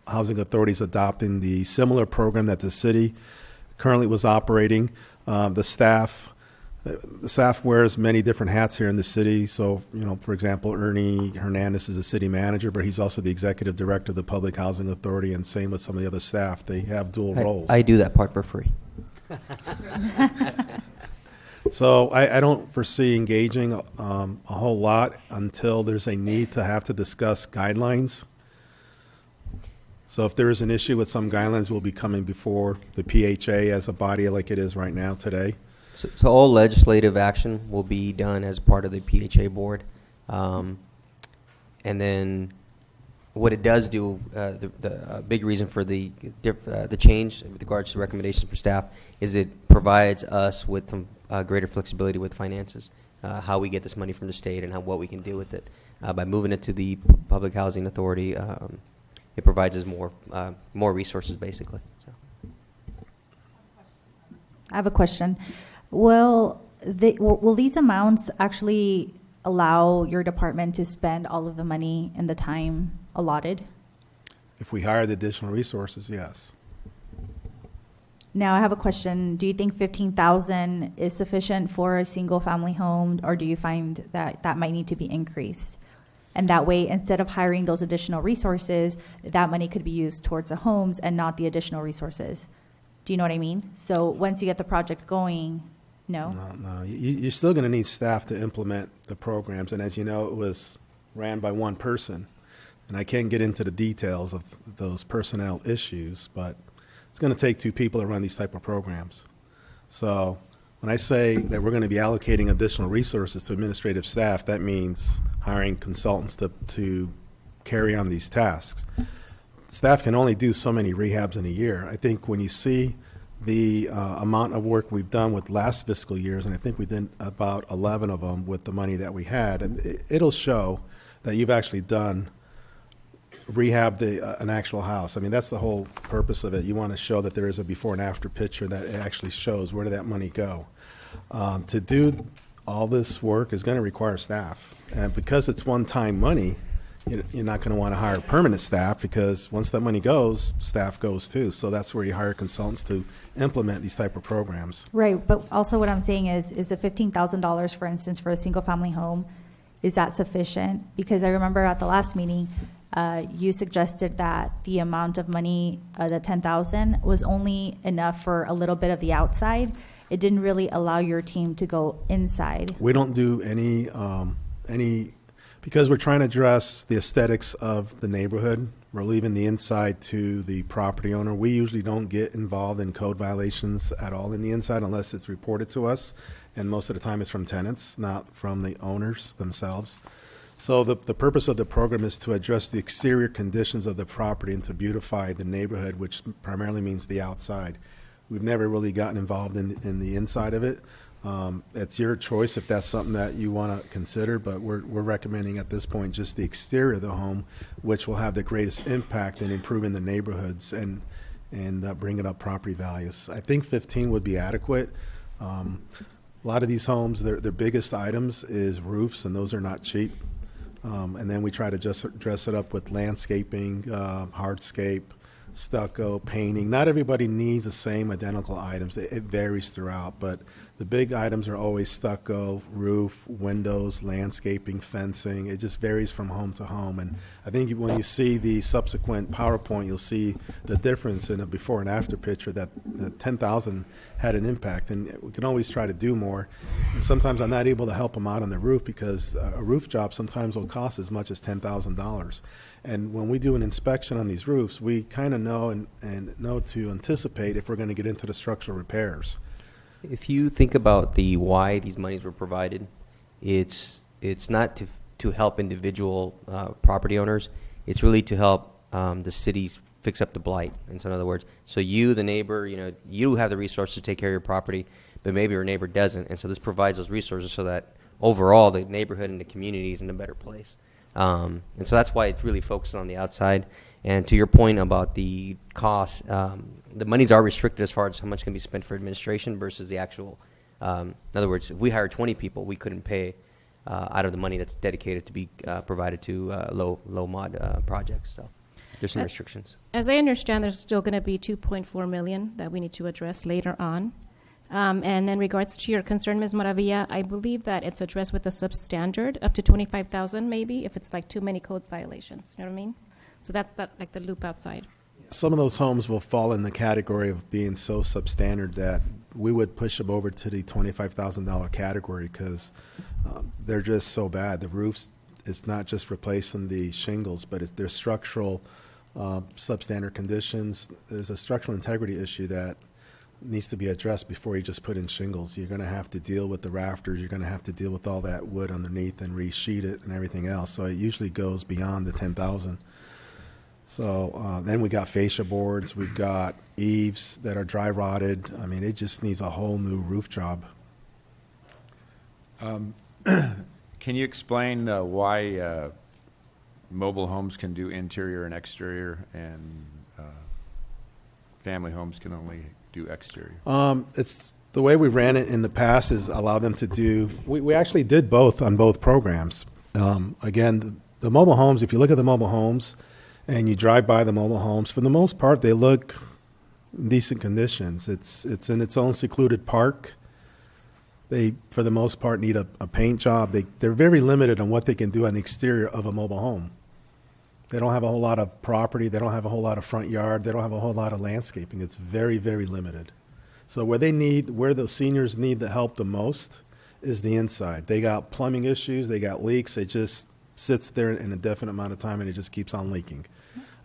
[SPEAKER 7] housing authority is adopting the similar program that the city currently was operating. The staff wears many different hats here in the city. So, for example, Ernie Hernandez is the city manager, but he's also the executive director of the Public Housing Authority, and same with some of the other staff. They have dual roles.
[SPEAKER 9] I do that part for free.
[SPEAKER 7] So I don't foresee engaging a whole lot until there's a need to have to discuss guidelines. So if there is an issue with some guidelines, we'll be coming before the PHA as a body like it is right now today.
[SPEAKER 9] So all legislative action will be done as part of the PHA board. And then what it does do, the big reason for the change with regards to recommendations for staff is it provides us with some greater flexibility with finances, how we get this money from the state and what we can do with it. By moving it to the Public Housing Authority, it provides us more resources, basically. So.
[SPEAKER 5] I have a question. Will these amounts actually allow your department to spend all of the money in the time allotted?
[SPEAKER 7] If we hire the additional resources, yes.
[SPEAKER 5] Now I have a question. Do you think $15,000 is sufficient for a single family home, or do you find that might need to be increased? And that way, instead of hiring those additional resources, that money could be used towards the homes and not the additional resources. Do you know what I mean? So once you get the project going, no?
[SPEAKER 7] No. You're still going to need staff to implement the programs. And as you know, it was ran by one person. And I can't get into the details of those personnel issues, but it's going to take 2 people to run these type of programs. So when I say that we're going to be allocating additional resources to administrative staff, that means hiring consultants to carry on these tasks. staff can only do so many rehabs in a year. I think when you see the amount of work we've done with last fiscal years, and I think we did about 11 of them with the money that we had, and it'll show that you've actually done rehab an actual house. I mean, that's the whole purpose of it. You want to show that there is a before and after picture that it actually shows where did that money go. To do all this work is going to require staff. And because it's one-time money, you're not going to want to hire permanent staff, because once that money goes, staff goes too. So that's where you hire consultants to implement these type of programs.
[SPEAKER 5] Right, but also what I'm saying is the $15,000, for instance, for a single-family home, is that sufficient? Because I remember at the last meeting, you suggested that the amount of money, the $10,000, was only enough for a little bit of the outside. It didn't really allow your team to go inside.
[SPEAKER 7] We don't do any because we're trying to address the aesthetics of the neighborhood. We're leaving the inside to the property owner. We usually don't get involved in code violations at all in the inside unless it's reported to us, and most of the time it's from tenants, not from the owners themselves. So the purpose of the program is to address the exterior conditions of the property and to beautify the neighborhood, which primarily means the outside. We've never really gotten involved in the inside of it. It's your choice if that's something that you want to consider, but we're recommending at this point just the exterior of the home, which will have the greatest impact in improving the neighborhoods and bringing up property values. I think 15 would be adequate. A lot of these homes, their biggest items is roofs, and those are not cheap. And then we try to just dress it up with landscaping, hardscape, stucco, painting. Not everybody needs the same identical items. It varies throughout, but the big items are always stucco, roof, windows, landscaping, fencing. It just varies from home to home. And I think when you see the subsequent PowerPoint, you'll see the difference in a before and after picture that the 10,000 had an impact. And we can always try to do more. And sometimes I'm not able to help them out on the roof because a roof job sometimes will cost as much as $10,000. And when we do an inspection on these roofs, we kind of know and know to anticipate if we're going to get into the structural repairs.
[SPEAKER 9] If you think about why these monies were provided, it's not to help individual property owners. It's really to help the cities fix up the blight. And so in other words, so you, the neighbor, you have the resources to take care of your property, but maybe your neighbor doesn't. And so this provides those resources so that overall the neighborhood and the community is in a better place. And so that's why it's really focused on the outside. And to your point about the cost, the monies are restricted as far as how much can be spent for administration versus the actual. In other words, if we hire 20 people, we couldn't pay out of the money that's dedicated to be provided to low mod projects. So there's some restrictions.
[SPEAKER 8] As I understand, there's still going to be $2.4 million that we need to address later on. And in regards to your concern, Ms. Maravilla, I believe that it's addressed with a substandard up to $25,000 maybe if it's like too many code violations. You know what I mean? So that's like the loop outside.
[SPEAKER 7] Some of those homes will fall in the category of being so substandard that we would push them over to the $25,000 category because they're just so bad. The roofs, it's not just replacing the shingles, but they're structural substandard conditions. There's a structural integrity issue that needs to be addressed before you just put in shingles. You're going to have to deal with the rafters. You're going to have to deal with all that wood underneath and resheet it and everything else. So it usually goes beyond the $10,000. So then we got fascia boards. We've got eaves that are dry rotted. I mean, it just needs a whole new roof job.
[SPEAKER 11] Can you explain why mobile homes can do interior and exterior and family homes can only do exterior?
[SPEAKER 7] It's the way we ran it in the past is allow them to do, we actually did both on both programs. Again, the mobile homes, if you look at the mobile homes and you drive by the mobile homes, for the most part, they look in decent conditions. It's in its own secluded park. They, for the most part, need a paint job. They're very limited on what they can do on the exterior of a mobile home. They don't have a whole lot of property. They don't have a whole lot of front yard. They don't have a whole lot of landscaping. It's very, very limited. So where the seniors need the help the most is the inside. They got plumbing issues. They got leaks. It just sits there an indefinite amount of time, and it just keeps on leaking.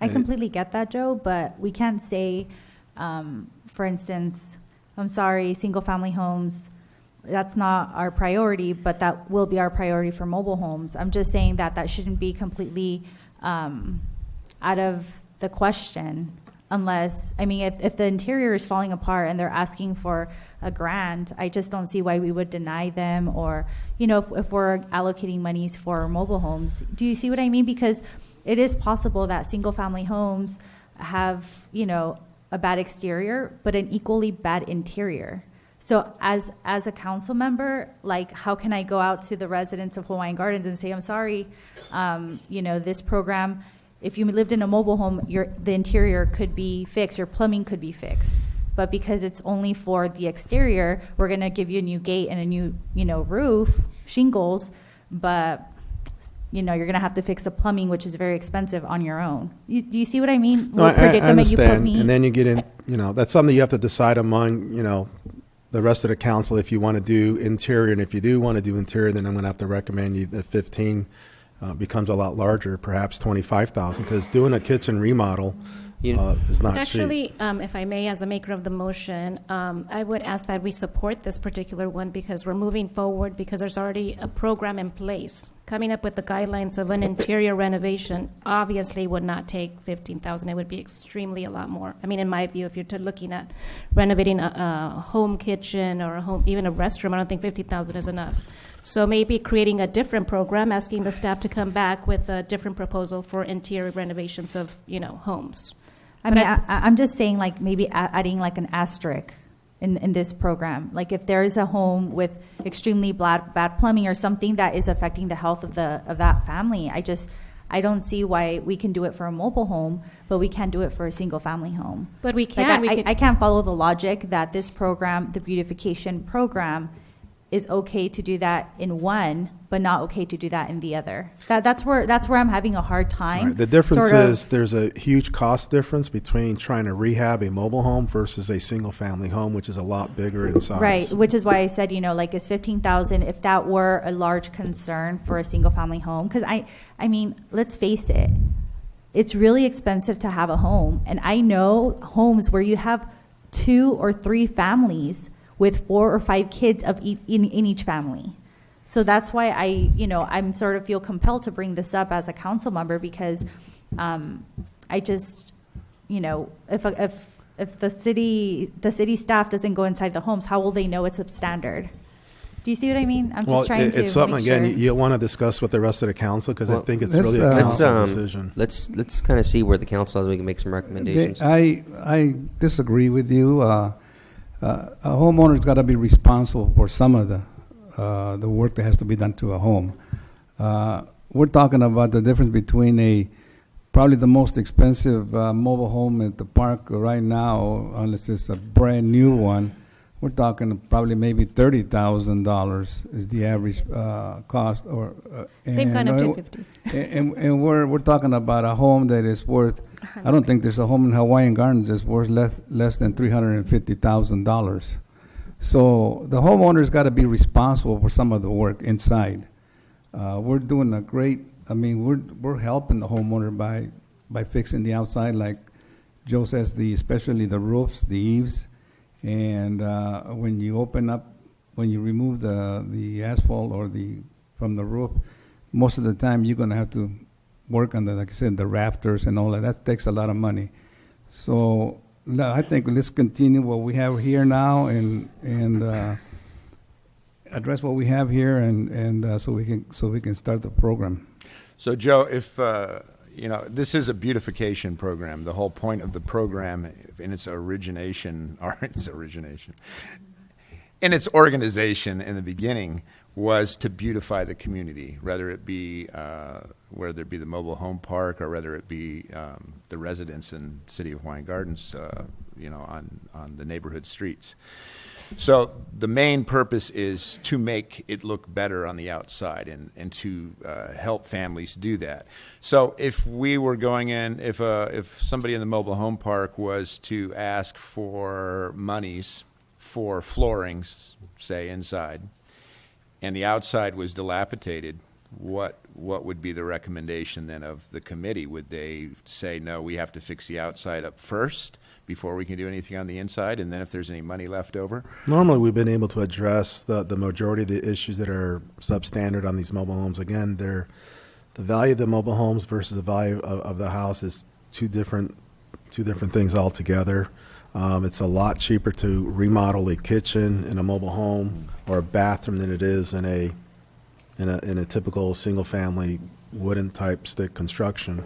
[SPEAKER 5] I completely get that, Joe, but we can't say, for instance, I'm sorry, single-family homes, that's not our priority, but that will be our priority for mobile homes. I'm just saying that shouldn't be completely out of the question. Unless, I mean, if the interior is falling apart and they're asking for a grant, I just don't see why we would deny them. Or, you know, if we're allocating monies for mobile homes, do you see what I mean? Because it is possible that single family homes have, you know, a bad exterior, but an equally bad interior. So as a council member, like, how can I go out to the residents of Hawaiian Gardens and say, I'm sorry, you know, this program, if you lived in a mobile home, the interior could be fixed, your plumbing could be fixed. But because it's only for the exterior, we're going to give you a new gate and a new, you know, roof, shingles, but, you know, you're going to have to fix the plumbing, which is very expensive on your own. Do you see what I mean?
[SPEAKER 7] No, I understand. And then you get in, you know, that's something you have to decide among, you know, the rest of the council if you want to do interior. And if you do want to do interior, then I'm going to have to recommend you that 15 becomes a lot larger, perhaps 25,000, because doing a kitchen remodel is not
[SPEAKER 8] Actually,
[SPEAKER 7] cheap.
[SPEAKER 8] if I may, as a maker of the motion, I would ask that we support this particular one because we're moving forward because there's already a program in place. Coming up with the guidelines of an interior renovation obviously would not take 15,000. It would be extremely a lot more. I mean, in my view, if you're looking at renovating a home kitchen or a home, even a restroom, I don't think 50,000 is enough. So maybe creating a different program, asking the staff to come back with a different proposal for interior renovations of, you know, homes.
[SPEAKER 5] I'm just saying, like, maybe adding like an asterisk in this program. Like, if there is a home with extremely bad plumbing or something that is affecting the health of that family, I don't see why we can do it for a mobile home, but we can't do it for a single family home.
[SPEAKER 8] But we can.
[SPEAKER 5] Like, I can't follow the logic that this program, the beautification program, is okay to do that in one, but not okay to do that in the other. That's where I'm having a hard time.
[SPEAKER 7] Right. The difference is there's a huge cost difference between trying to rehab a mobile home versus a single family home, which is a lot bigger in size.
[SPEAKER 5] Right, which is why I said, you know, like, is 15,000, if that were a large concern for a single family home, because I mean, let's face it, it's really expensive to have a home. And I know homes where you have 2 or 3 families with 4 or 5 kids in each family. So that's why I'm sort of feel compelled to bring this up as a council member, because I just, you know, if the city staff doesn't go inside the homes, how will they know it's substandard? Do you see what I mean? I'm just trying to.
[SPEAKER 7] It's something
[SPEAKER 5] make
[SPEAKER 7] again
[SPEAKER 5] sure.
[SPEAKER 7] you want to discuss with the rest of the council, because I think it's really a council decision.
[SPEAKER 9] Let's kind of see where the council is. We can make some recommendations.
[SPEAKER 10] I disagree with you. A homeowner's got to be responsible for some of the work that has to be done to a home. We're talking about the difference between probably the most expensive mobile home at the park right now, unless it's a brand new one. We're talking probably maybe $30,000 is the average cost.
[SPEAKER 8] Think kind of $250.
[SPEAKER 10] And we're talking about a home that is worth. I don't think there's a home in Hawaiian Gardens that's worth less than $350,000. So the homeowner's got to be responsible for some of the work inside. We're doing a great. I mean, we're helping the homeowner by fixing the outside, like Joe says, especially the roofs, the eaves, and when you remove the asphalt or from the roof, most of the time you're going to have to work on like I said, the rafters and all that. That takes a lot of money. So I think let's continue what we have here now and address what we have here, and so we can start the program.
[SPEAKER 11] So Joe, if you know, this is a beautification program. The whole point of the program, in its origination, in its organization in the beginning, was to beautify the community, whether it be the mobile home park or whether it be the residents in the city of Hawaiian Gardens, you know, on the neighborhood streets. So the main purpose is to make it look better on the outside and to help families do that. So if we were going in, if somebody in the mobile home park was to ask for monies for floorings, say inside, and the outside was dilapidated, what would be the recommendation then of the committee? Would they say, no, we have to fix the outside up first before we can do anything on the inside, and then if there's any money left over?
[SPEAKER 7] Normally, we've been able to address the majority of the issues that are substandard on these mobile homes. Again, the value of the mobile homes versus the value of the house is two different things altogether. It's a lot cheaper to remodel a kitchen in a mobile home or a bathroom than it is in a typical single family wooden type stick construction.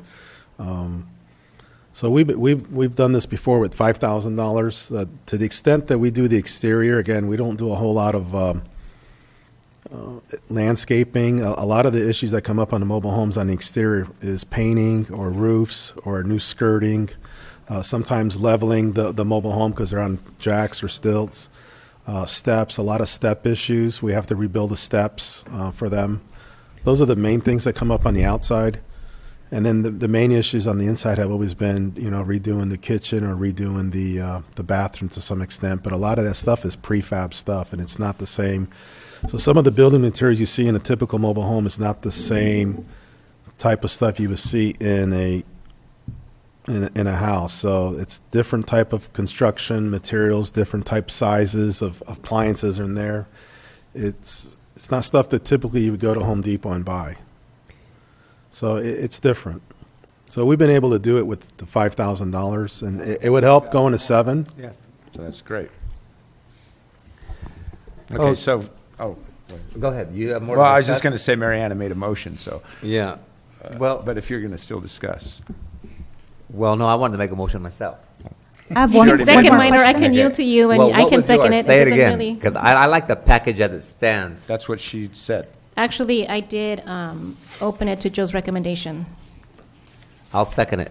[SPEAKER 7] So we've done this before with $5,000. To the extent that we do the exterior, again, we don't do a whole lot of landscaping. A lot of the issues that come up on the mobile homes on the exterior is painting or roofs or new skirting, sometimes leveling the mobile home because they're on jacks or stilts, steps, a lot of step issues. We have to rebuild the steps for them. Those are the main things that come up on the outside. And then the main issues on the inside have always been, redoing the kitchen or redoing the bathroom to some extent. But a lot of that stuff is prefab stuff, and it's not the same. So some of the building materials you see in a typical mobile home is not the same type of stuff you would see in a house. So it's different type of construction materials, different type sizes of appliances are in there. It's not stuff that typically you would go to Home Depot and buy. So it's different. So we've been able to do it with the $5,000, and it would help going to 7.
[SPEAKER 11] Yes. So that's great. Okay,
[SPEAKER 4] Go ahead. You have more.
[SPEAKER 11] Well,
[SPEAKER 4] to
[SPEAKER 11] I was just
[SPEAKER 4] discuss?
[SPEAKER 11] going to say Mariana made a motion, so.
[SPEAKER 4] Yeah.
[SPEAKER 11] But if you're going to still discuss.
[SPEAKER 4] Well, no, I wanted to make a motion myself.
[SPEAKER 8] I have one second, minor. I can yield to you, and
[SPEAKER 4] Well,
[SPEAKER 8] I
[SPEAKER 4] what
[SPEAKER 8] can
[SPEAKER 4] was
[SPEAKER 8] second
[SPEAKER 4] yours?
[SPEAKER 8] it.
[SPEAKER 4] Say it
[SPEAKER 8] doesn't
[SPEAKER 4] again,
[SPEAKER 8] really-
[SPEAKER 4] because I like the package as it stands.
[SPEAKER 11] That's what she said.
[SPEAKER 8] Actually, I did open it to Joe's recommendation.
[SPEAKER 4] I'll second it.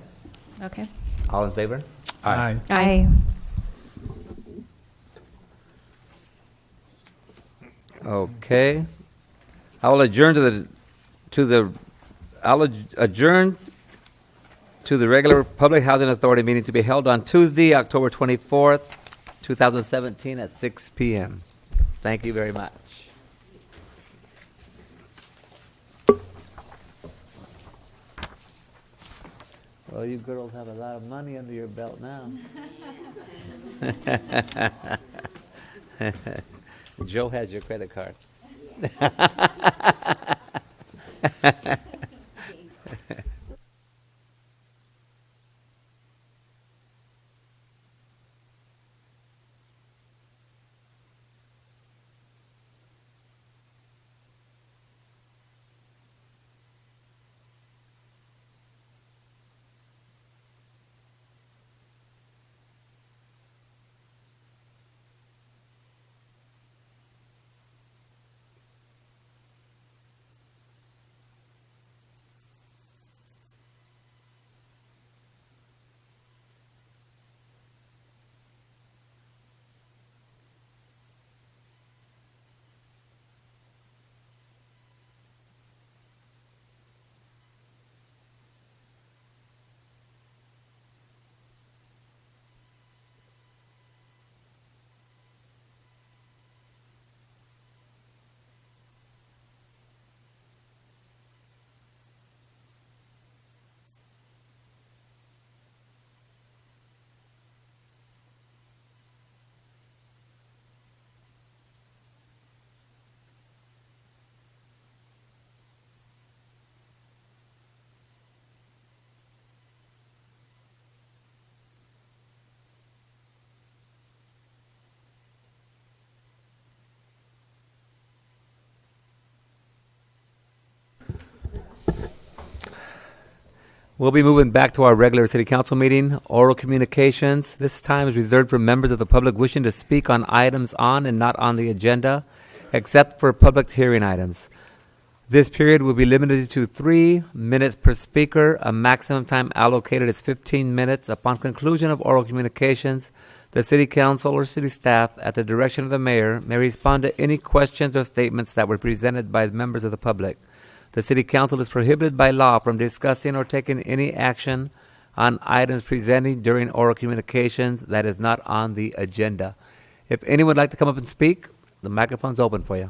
[SPEAKER 8] Okay.
[SPEAKER 4] All in favor?
[SPEAKER 11] Aye.
[SPEAKER 5] Aye.
[SPEAKER 4] Okay. I will adjourn adjourn to the regular Public Housing Authority meeting to be held on Tuesday, October 24th, 2017 at 6 p.m. Thank you very much. Well, you girls have a lot of money under your belt now. Joe has your credit card. We'll be moving back to our regular city council meeting. Oral communications. This time is reserved for members of the public wishing to speak on items on and not on the agenda, except for public hearing items. This period will be limited to 3 minutes per speaker. A maximum time allocated is 15 minutes. Upon conclusion of oral communications, the city council or city staff, at the direction of the mayor, may respond to any questions or statements that were presented by members of the public. The city council is prohibited by law from discussing or taking any action on items presented during oral communications that is not on the agenda. If anyone would like to come up and speak, the microphone's open for you.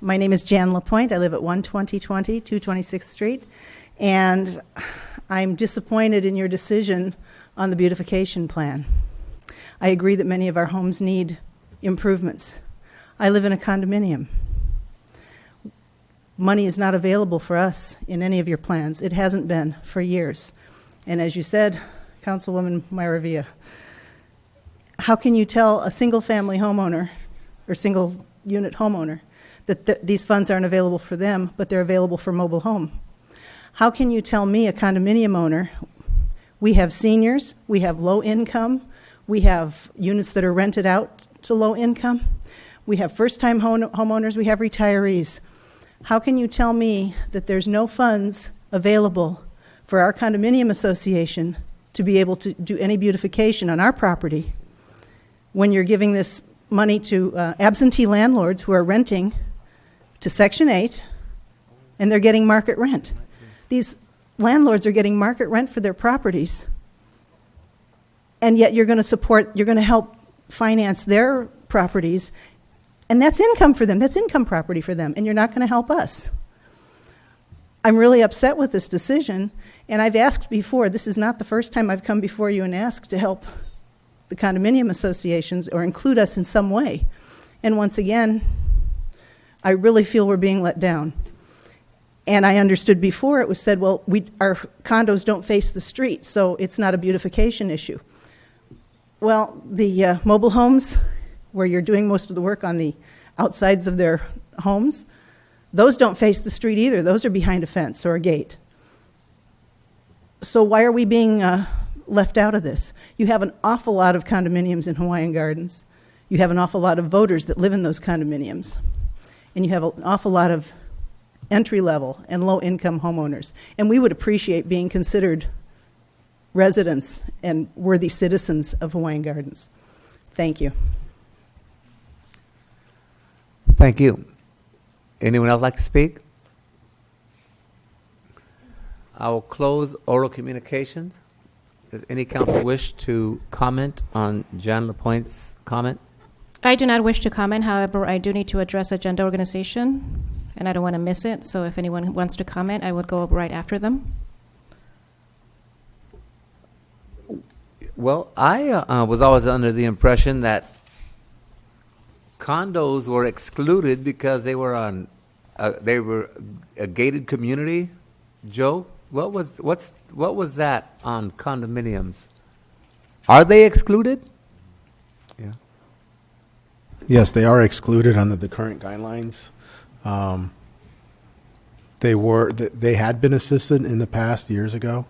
[SPEAKER 12] My name is Jan LaPointe. I live at 12020 226th Street, and I'm disappointed in your decision on the beautification plan. I agree that many of our homes need improvements. I live in a condominium. Money is not available for us in any of your plans. It hasn't been for years. And as you said, Councilwoman Myravia, how can you tell a single-family homeowner or single-unit homeowner that these funds aren't available for them, but they're available for mobile home? How can you tell me, a condominium owner, we have seniors, we have low income, we have units that are rented out to low income, we have first-time homeowners, we have retirees. How can you tell me that there's no funds available for our condominium association to be able to do any beautification on our property when you're giving this money to absentee landlords who are renting to Section 8 and they're getting market rent? These landlords are getting market rent for their properties, and yet you're going to help finance their properties, and that's income for them. That's income property for them, and you're not going to help us. I'm really upset with this decision, and I've asked before. This is not the first time I've come before you and asked to help the condominium associations or include us in some way. And once again, I really feel we're being let down. And I understood before it was said, well, our condos don't face the street, so it's not a beautification issue. Well, the mobile homes, where you're doing most of the work on the outsides of their homes, those don't face the street either. Those are behind a fence or a gate. So why are we being left out of this? You have an awful lot of condominiums in Hawaiian Gardens. You have an awful lot of voters that live in those condominiums. And you have an awful lot of entry-level and low-income homeowners. And we would appreciate being considered residents and worthy citizens of Hawaiian Gardens. Thank you.
[SPEAKER 4] Thank you. Anyone else like to speak? I will close oral communications. Does any council wish to comment on Jan LaPointe's comment?
[SPEAKER 8] I do not wish to comment. However, I do need to address agenda organization, and I don't want to miss it. So if anyone wants to comment, I would go up right after them.
[SPEAKER 4] Well, I was always under the impression that condos were excluded because they were a gated community. Joe, what was that on condominiums? Are they excluded? Yeah.
[SPEAKER 7] Yes, they are excluded under the current guidelines. They had been assisted in the past years ago,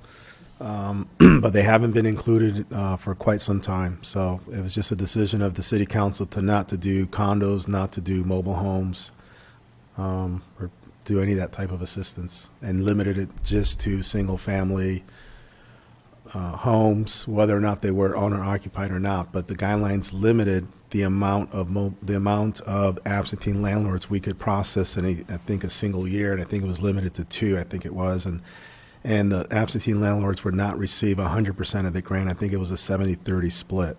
[SPEAKER 7] but they haven't been included for quite some time. So it was just a decision of the city council not to do condos, not to do mobile homes, or do any of that type of assistance, and limited it just to single family homes, whether or not they were owner occupied or not. But the guidelines limited the amount of absentee landlords we could process in a single year, and I think it was limited to 2. I think it was, and the absentee landlords would not receive 100% of the grant. I think it was a 70-30 split.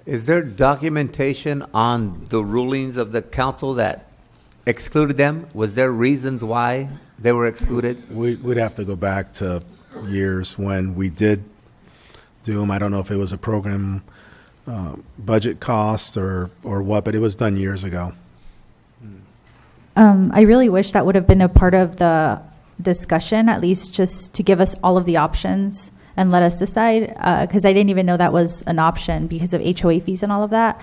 [SPEAKER 4] Is there documentation on the rulings of the council that excluded them? Was there reasons why they were excluded?
[SPEAKER 7] We'd have to go back to years when we did do them. I don't know if it was a program budget cost or what, but it was done years ago.
[SPEAKER 5] I really wish that would have been a part of the discussion, at least just to give us all of the options and let us decide, because I didn't even know that was an option because of HOA fees and all of that.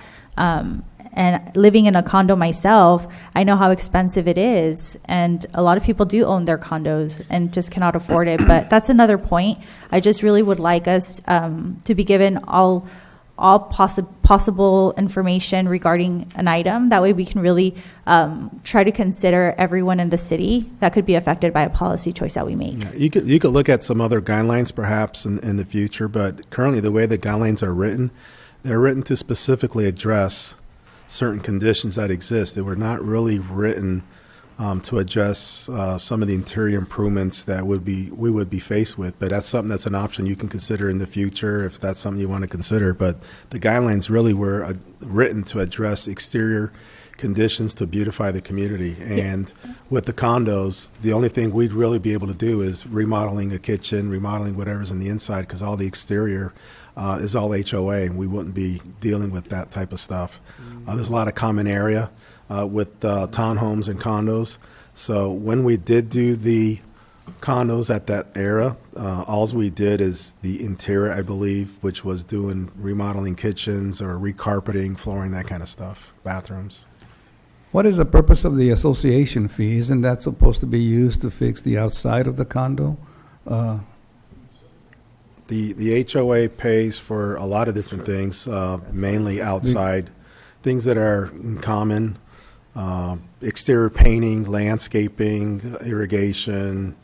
[SPEAKER 5] And living in a condo myself, I know how expensive it is, and a lot of people do own their condos and just cannot afford it. But that's another point. I just really would like us to be given all possible information regarding an item. That way we can really try to consider everyone in the city that could be affected by a policy choice that we make.
[SPEAKER 7] Yeah, you could look at some other guidelines perhaps in the future, but currently the way the guidelines are written, they're written to specifically address certain conditions that exist. They were not really written to address some of the interior improvements that we would be faced with. But that's something that's an option you can consider in the future if that's something you want to consider. But the guidelines really were written to address exterior conditions to beautify the community. And with the condos, the only thing we'd really be able to do is remodeling a kitchen, remodeling whatever's in the inside, because all the exterior is all HOA, and we wouldn't be dealing with that type of stuff. There's a lot of common area with townhomes and condos. So when we did do the condos at that era, all we did is the interior, I believe, which was doing remodeling kitchens or recarpeting, flooring, that kind of stuff, bathrooms.
[SPEAKER 10] What is the purpose of the association fee? Isn't that supposed to be used to fix the outside of the condo?
[SPEAKER 7] The HOA pays for a lot of different things, mainly outside, things that are in common, exterior painting, landscaping, irrigation,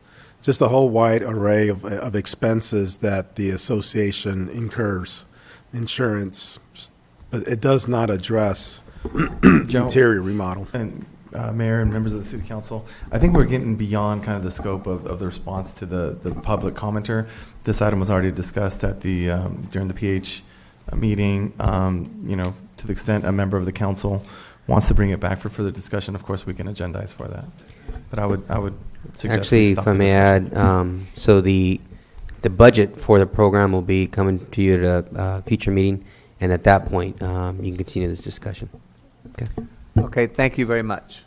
[SPEAKER 7] just a whole wide array of expenses that the association incurs, insurance, but it does not address interior remodel.
[SPEAKER 13] And Mayor and members of the City Council, I think we're getting beyond kind of the scope of the response to the public commenter. This item was already discussed at the during the PH meeting. To the extent a member of the council wants to bring it back for further discussion, of course we can agendize for that. But I would suggest
[SPEAKER 9] actually, if I may add, so the budget for the program will be coming to you at a future meeting, and at that point you can continue this discussion. Okay.
[SPEAKER 4] Okay, thank you very much.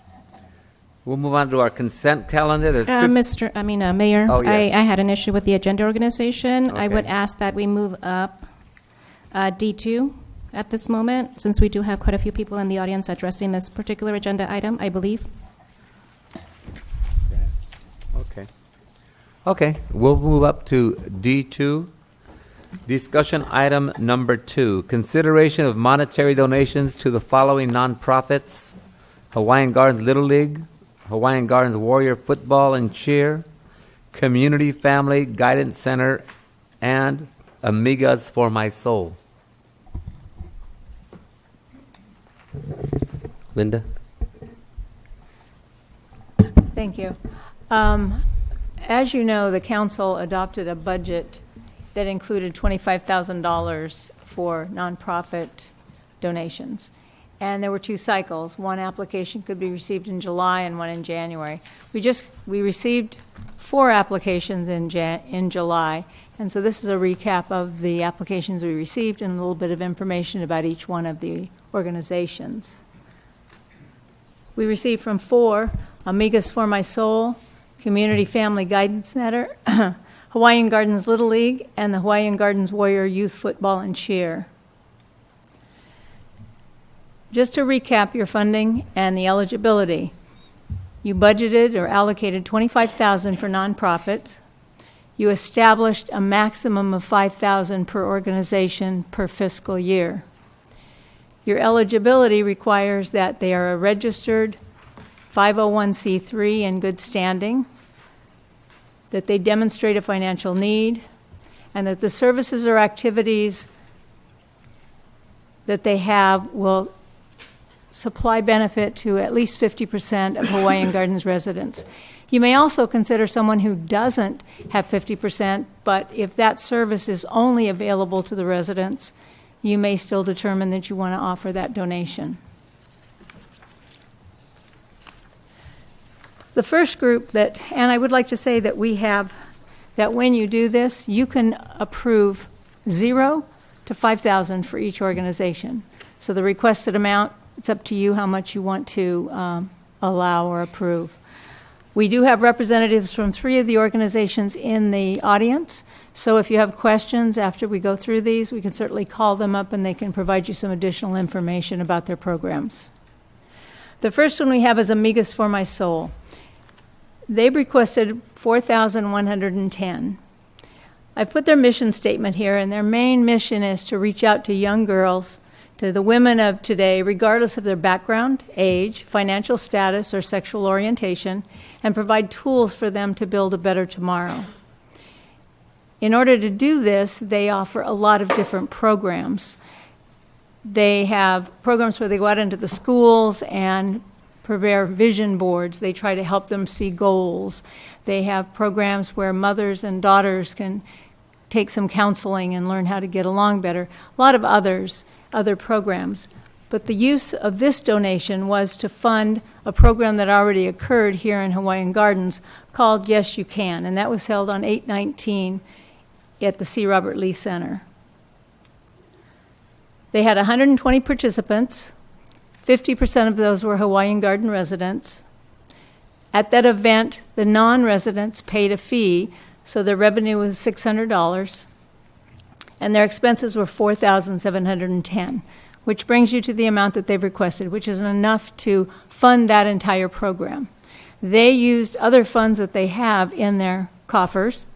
[SPEAKER 4] We'll move on to our consent calendar. There's
[SPEAKER 8] Mayor,
[SPEAKER 4] Oh, yes.
[SPEAKER 8] I had an issue with the agenda organization. I
[SPEAKER 4] Okay.
[SPEAKER 8] would ask that we move up D2 at this moment, since we do have quite a few people in the audience addressing this particular agenda item, I believe.
[SPEAKER 4] Okay, we'll move up to D2. Discussion item number 2, consideration of monetary donations to the following nonprofits: Hawaiian Gardens Little League, Hawaiian Gardens Warrior Football and Cheer, Community Family Guidance Center, and Amigas for My Soul.
[SPEAKER 9] Linda?
[SPEAKER 14] Thank you. As you know, the council adopted a budget that included $25,000 for nonprofit donations. And there were 2 cycles. One application could be received in July and one in January. We received 4 applications in July. And so this is a recap of the applications we received and a little bit of information about each one of the organizations. We received from 4, Amigas for My Soul, Community Family Guidance Center, Hawaiian Gardens Little League, and the Hawaiian Gardens Warrior Youth Football and Cheer. Just to recap your funding and the eligibility, you budgeted or allocated $25,000 for nonprofits. You established a maximum of $5,000 per organization per fiscal year. Your eligibility requires that they are a registered 501c3 in good standing, that they demonstrate a financial need, and that the services or activities that they have will supply benefit to at least 50% of Hawaiian Gardens residents. You may also consider someone who doesn't have 50%, but if that service is only available to the residents, you may still determine that you want to offer that donation. The first group and I would like to say that we have, that when you do this, you can approve 0 to $5,000 for each organization. So the requested amount, it's up to you how much you want to allow or approve. We do have representatives from 3 of the organizations in the audience. So if you have questions after we go through these, we can certainly call them up and they can provide you some additional information about their programs. The first one we have is Amigas for My Soul. They've requested $4,110. I've put their mission statement here, and their main mission is to reach out to young girls, to the women of today, regardless of their background, age, financial status, or sexual orientation, and provide tools for them to build a better tomorrow. In order to do this, they offer a lot of different programs. They have programs where they go out into the schools and prepare vision boards. They try to help them see goals. They have programs where mothers and daughters can take some counseling and learn how to get along better. A lot of other programs. But the use of this donation was to fund a program that already occurred here in Hawaiian Gardens called Yes You Can, and that was held on 8/19 at the C. Robert Lee Center. They had 120 participants. 50% of those were Hawaiian Garden residents. At that event, the non-residents paid a fee, so their revenue was $600, and their expenses were $4,710, which brings you to the amount that they've requested, which is enough to fund that entire program. They used other funds that they have in their coffers,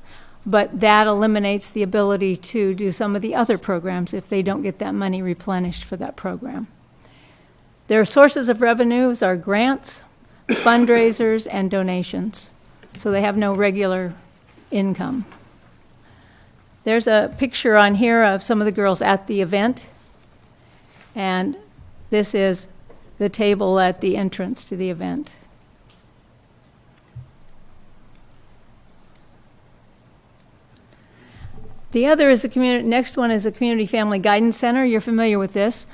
[SPEAKER 14] but that eliminates the ability to do some of the other programs if they don't get that money replenished for that program. Their sources of revenues are grants, fundraisers, and donations, so they have no regular income. There's a picture on here of some of the girls at the event, and this is the table at the entrance to the event. The other is the community. Next one is the Community Family Guidance Center. You're familiar with this.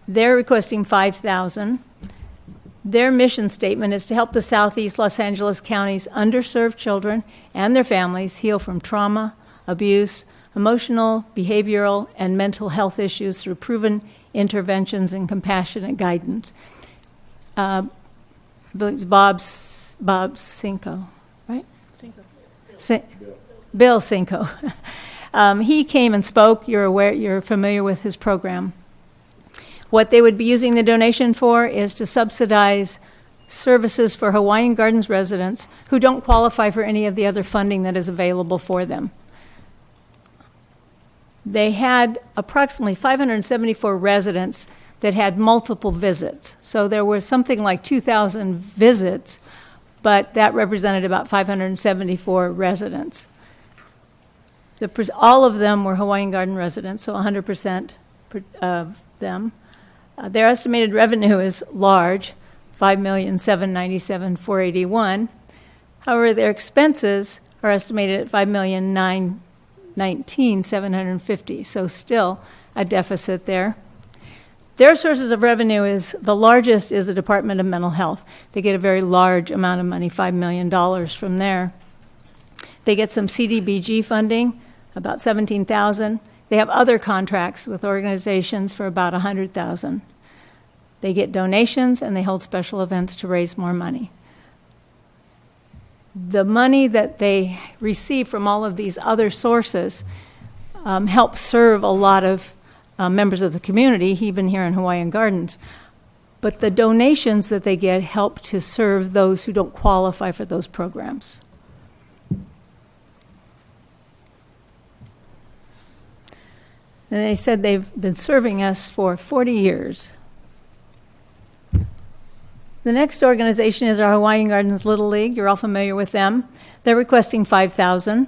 [SPEAKER 14] They're requesting $5,000. Their mission statement is to help the Southeast Los Angeles County's underserved children and their families heal from trauma, abuse, emotional, behavioral, and mental health issues through proven interventions and compassionate guidance. Bob Cinco, right? Bill Cinco. He came and spoke. You're familiar with his program. What they would be using the donation for is to subsidize services for Hawaiian Gardens residents who don't qualify for any of the other funding that is available for them. They had approximately 574 residents that had multiple visits. So there was something like 2,000 visits, but that represented about 574 residents. All of them were Hawaiian Garden residents, so 100% of them. Their estimated revenue is large, $5,797,481. However, their expenses are estimated at $5,919,750, so still a deficit there. Their sources of revenue is, the largest is the Department of Mental Health. They get a very large amount of money, $5 million from there. They get some CDBG funding, about $17,000. They have other contracts with organizations for about $100,000. They get donations and they hold special events to raise more money. The money that they receive from all of these other sources help serve a lot of members of the community, even here in Hawaiian Gardens. But the donations that they get help to serve those who don't qualify for those programs. And they said they've been serving us for 40 years. The next organization is our Hawaiian Gardens Little League. You're all familiar with them. They're requesting $5,000.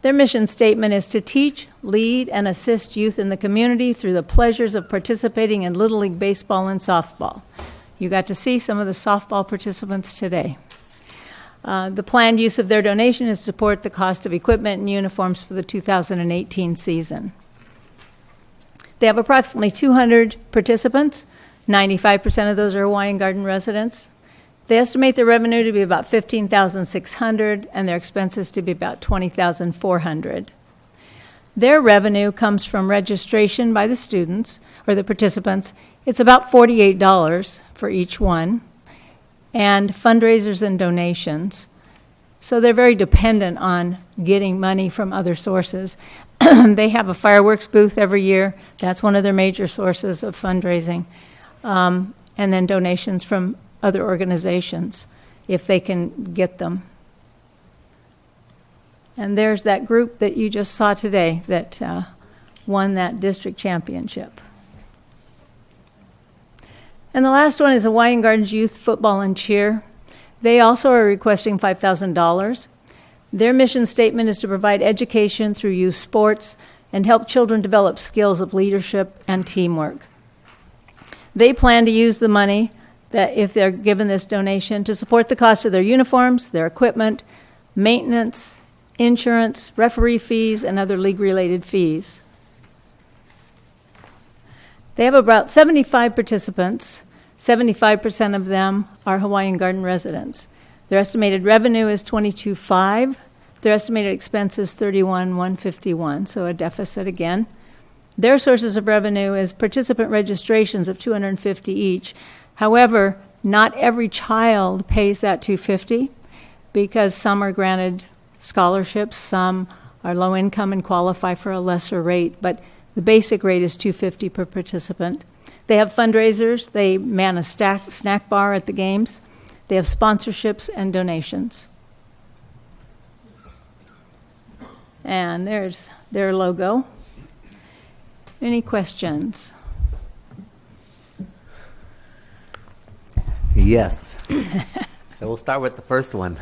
[SPEAKER 14] Their mission statement is to teach, lead, and assist youth in the community through the pleasures of participating in Little League baseball and softball. You got to see some of the softball participants today. The planned use of their donation is to support the cost of equipment and uniforms for the 2018 season. They have approximately 200 participants. 95% of those are Hawaiian Garden residents. They estimate their revenue to be about $15,600 and their expenses to be about $20,400. Their revenue comes from registration by the students or the participants. It's about $48 for each one, and fundraisers and donations. So they're very dependent on getting money from other sources. They have a fireworks booth every year. That's one of their major sources of fundraising. And then donations from other organizations, if they can get them. And there's that group that you just saw today that won that district championship. And the last one is Hawaiian Gardens Youth Football and Cheer. They also are requesting $5,000. Their mission statement is to provide education through youth sports and help children develop skills of leadership and teamwork. They plan to use the money, that if they're given this donation, to support the cost of their uniforms, their equipment, maintenance, insurance, referee fees, and other league-related fees. They have about 75 participants. 75% of them are Hawaiian Garden residents. Their estimated revenue is $22.5. Their estimated expense is $31,151, so a deficit again. Their sources of revenue is participant registrations of $250 each. However, not every child pays that $250 because some are granted scholarships, some are low income and qualify for a lesser rate, but the basic rate is $250 per participant. They have fundraisers. They man a snack bar at the games. They have sponsorships and donations. And there's their logo. Any questions?
[SPEAKER 4] Yes. So we'll start with the first one.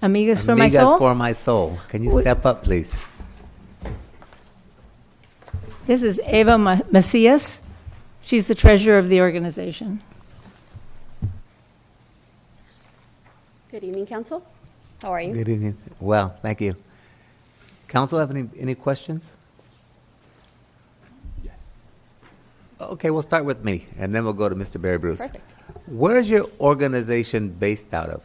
[SPEAKER 14] Amigas for My Soul?
[SPEAKER 4] Amigas for My Soul. Can you step up, please?
[SPEAKER 14] This is Eva Macias. She's the treasurer of the organization.
[SPEAKER 15] Good evening, Council. How are you?
[SPEAKER 4] Good evening. Well, thank you. Council, have any questions? Yes. Okay, we'll start with me, and then we'll go to Mr. Barry Bruce.
[SPEAKER 15] Perfect.
[SPEAKER 4] Where is your organization based out of?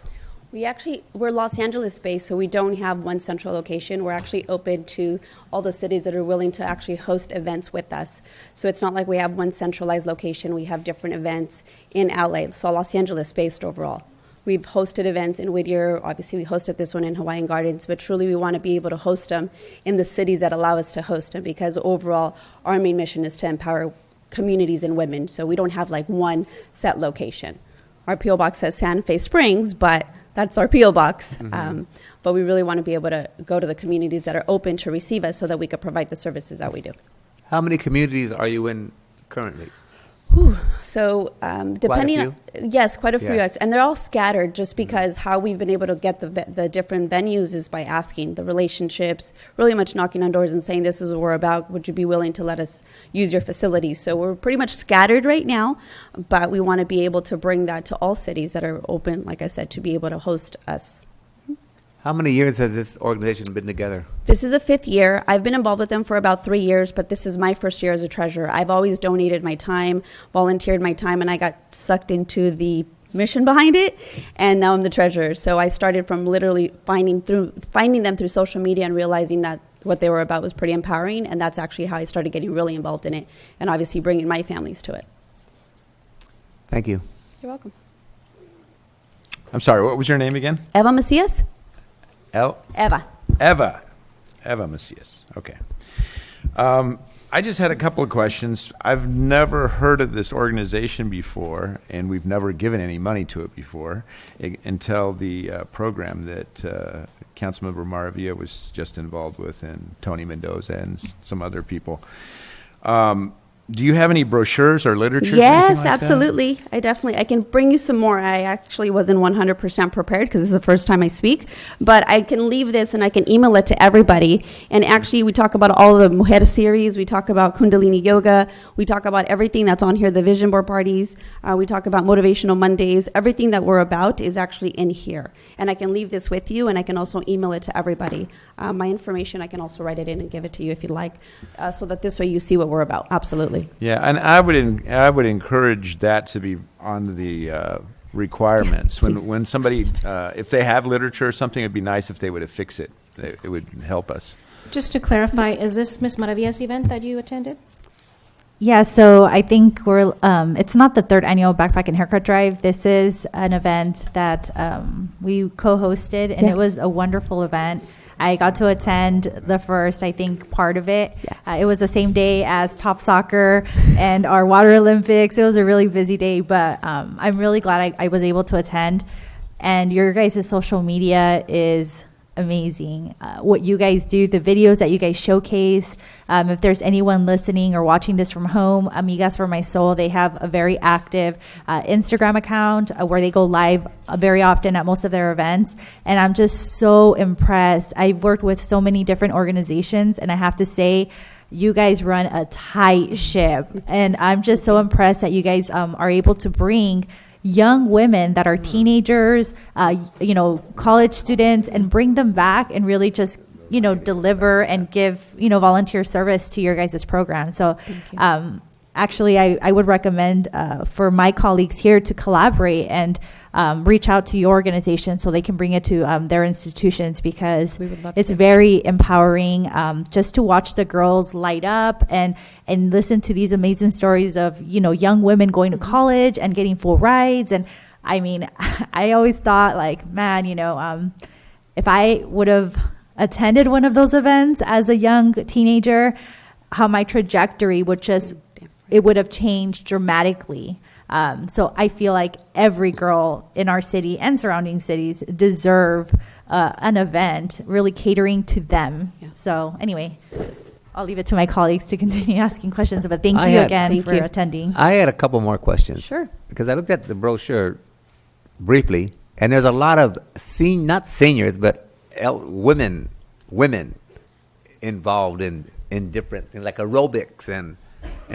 [SPEAKER 15] We're Los Angeles based, so we don't have one central location. We're actually open to all the cities that are willing to actually host events with us. So it's not like we have one centralized location. We have different events in LA, so Los Angeles based overall. We've hosted events in Whittier. Obviously, we hosted this one in Hawaiian Gardens, but truly we want to be able to host them in the cities that allow us to host them, because overall our main mission is to empower communities and women. So we don't have like one set location. Our P.O. Box says Santa Fe Springs, but that's our P.O. Box.
[SPEAKER 4] Mm-hmm.
[SPEAKER 15] But we really want to be able to go to the communities that are open to receive us so that we could provide the services that we do.
[SPEAKER 4] How many communities are you in currently?
[SPEAKER 15] So depending on, yes, quite a few,
[SPEAKER 4] Yes.
[SPEAKER 15] and they're all scattered just because how we've been able to get the different venues is by asking the relationships, really much knocking on doors and saying, this is what we're about, would you be willing to let us use your facilities? So we're pretty much scattered right now, but we want to be able to bring that to all cities that are open, like I said, to be able to host us.
[SPEAKER 4] How many years has this organization been together?
[SPEAKER 15] This is a 5th year. I've been involved with them for about 3 years, but this is my first year as a treasurer. I've always donated my time, volunteered my time, and I got sucked into the mission behind it, and now I'm the treasurer. So I started from literally finding them through social media and realizing that what they were about was pretty empowering, and that's actually how I started getting really involved in it, and obviously bringing my families to it.
[SPEAKER 4] Thank you.
[SPEAKER 15] You're welcome.
[SPEAKER 11] I'm sorry, what was your name again?
[SPEAKER 15] Eva Macias?
[SPEAKER 11] Eva Macias. Okay. I just had a couple of questions. I've never heard of this organization before, and we've never given any money to it before until the program that Councilmember Maravilla was just involved with, and Tony Mendoza and some other people. Do you have any brochures or literature?
[SPEAKER 15] Yes, absolutely. I can bring you some more. I actually wasn't 100% prepared because this is the first time I speak, but I can leave this and I can email it to everybody. And actually, we talk about all of the Mujer series. We talk about Kundalini Yoga. We talk about everything that's on here, the vision board parties. We talk about Motivational Mondays. Everything that we're about is actually in here. And I can leave this with you, and I can also email it to everybody. My information, I can also write it in and give it to you if you'd like, so that this way you see what we're about. Absolutely.
[SPEAKER 11] Yeah, and I would encourage that to be on the requirements.
[SPEAKER 15] Yes,
[SPEAKER 11] when somebody, if they have literature or something, it'd be nice if they would affix it. It would help us.
[SPEAKER 8] Just to clarify, is this Miss Maravilla's event that you attended?
[SPEAKER 5] Yeah, so I think we're, it's not the 3rd annual Backpack and Haircut Drive. This is an event that we co-hosted, and it was a wonderful event. I got to attend the first, I think, part of it. It was the same day as Top Soccer and our Water Olympics. It was a really busy day, but I'm really glad I was able to attend. And your guys' social media is amazing. What you guys do, the videos that you guys showcase. If there's anyone listening or watching this from home, Amigas for My Soul, they have a very active Instagram account where they go live very often at most of their events. And I'm just so impressed. I've worked with so many different organizations, and I have to say, you guys run a tight ship. And I'm just so impressed that you guys are able to bring young women that are teenagers, college students, and bring them back and really just, deliver and give, volunteer service to your guys' program. So actually, I would recommend for my colleagues here to collaborate and reach out to your organization so they can bring it to their institutions, because it's very empowering just to watch the girls light up and listen to these amazing stories of, you know, young women going to college and getting full rides. And I mean, I always thought, like, man, you know, if I would have attended one of those events as a young teenager, how my trajectory would just, it would have changed dramatically. So I feel like every girl in our city and surrounding cities deserve an event really catering to them. Yeah. So anyway, I'll leave it to my colleagues to continue asking questions, but thank you again for attending.
[SPEAKER 4] I had a couple more questions.
[SPEAKER 5] Sure.
[SPEAKER 4] Because I looked at the brochure briefly, and there's a lot of not seniors, but women involved in different things like aerobics and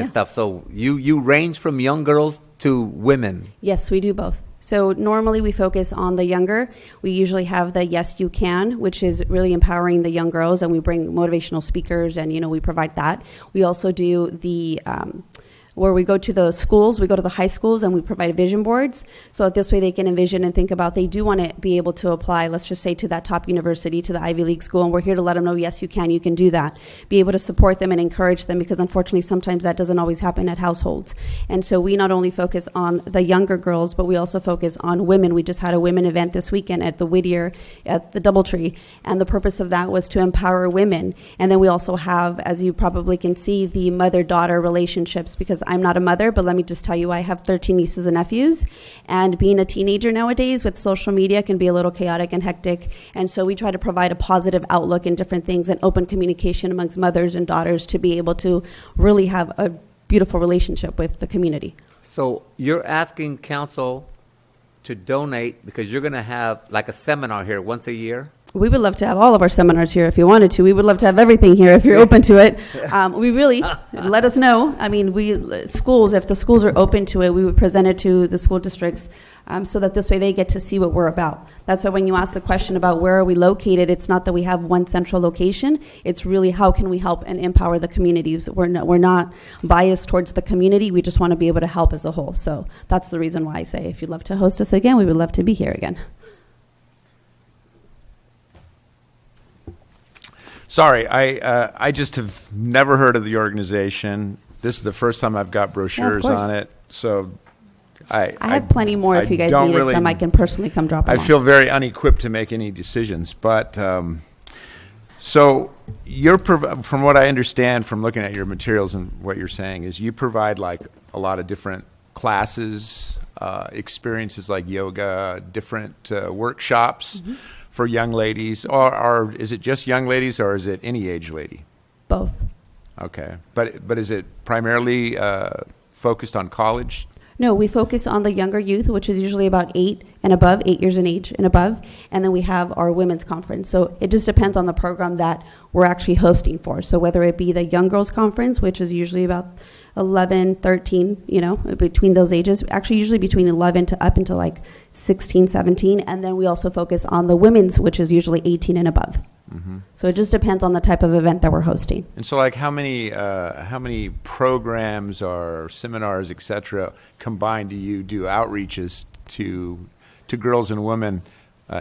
[SPEAKER 4] stuff. So you range from young girls to women.
[SPEAKER 15] Yes, we do both. So normally we focus on the younger. We usually have the Yes You Can, which is really empowering the young girls, and we bring motivational speakers, and, you know, we provide that. We also do the where we go to the schools, we go to the high schools, and we provide vision boards. So this way they can envision and think about, they do want to be able to apply, let's just say, to that top university, to the Ivy League school, and we're here to let them know, yes, you can do that. Be able to support them and encourage them, because unfortunately sometimes that doesn't always happen at households. And so we not only focus on the younger girls, but we also focus on women. We just had a women event this weekend at the Whittier, at the Doubletree, and the purpose of that was to empower women. And then we also have, as you probably can see, the mother-daughter relationships, because I'm not a mother, but let me just tell you, I have 13 nieces and nephews, and being a teenager nowadays with social media can be a little chaotic and hectic, and so we try to provide a positive outlook in different things and open communication amongst mothers and daughters to be able to really have a beautiful relationship with the community.
[SPEAKER 4] So you're asking council to donate because you're going to have like a seminar here once a year?
[SPEAKER 15] We would love to have all of our seminars here if you wanted to. We would love to have everything here if you're open to it. We really, let us know. I mean, schools, if the schools are open to it, we would present it to the school districts so that this way they get to see what we're about. That's why when you ask the question about where are we located, it's not that we have one central location. It's really how can we help and empower the communities. We're not biased towards the community. We just want to be able to help as a whole. So that's the reason why I say if you'd love to host us again, we would love to be here again.
[SPEAKER 11] Sorry, I just have never heard of the organization. This is the first time I've got brochures on it, so I
[SPEAKER 15] have plenty more if you guys needed some. I can personally come drop them off.
[SPEAKER 11] I feel very unequipped to make any decisions, but so you're from what I understand from looking at your materials and what you're saying is you provide like a lot of different classes, experiences like yoga, different workshops. Mm-hmm. For young ladies, or is it just young ladies, or is it any age lady?
[SPEAKER 15] Both.
[SPEAKER 11] Okay, but is it primarily focused on college?
[SPEAKER 15] No, we focus on the younger youth, which is usually about 8 and above, 8 years in age and above, and then we have our women's conference. So it just depends on the program that we're actually hosting for. So whether it be the young girls conference, which is usually about 11, 13, you know, between those ages, actually usually between 11 to up until like 16, 17. And then we also focus on the women's, which is usually 18 and above. Mm-hmm. So it just depends on the type of event that we're hosting.
[SPEAKER 11] And so like how many programs or seminars, et cetera, combined do you do outreaches to girls and women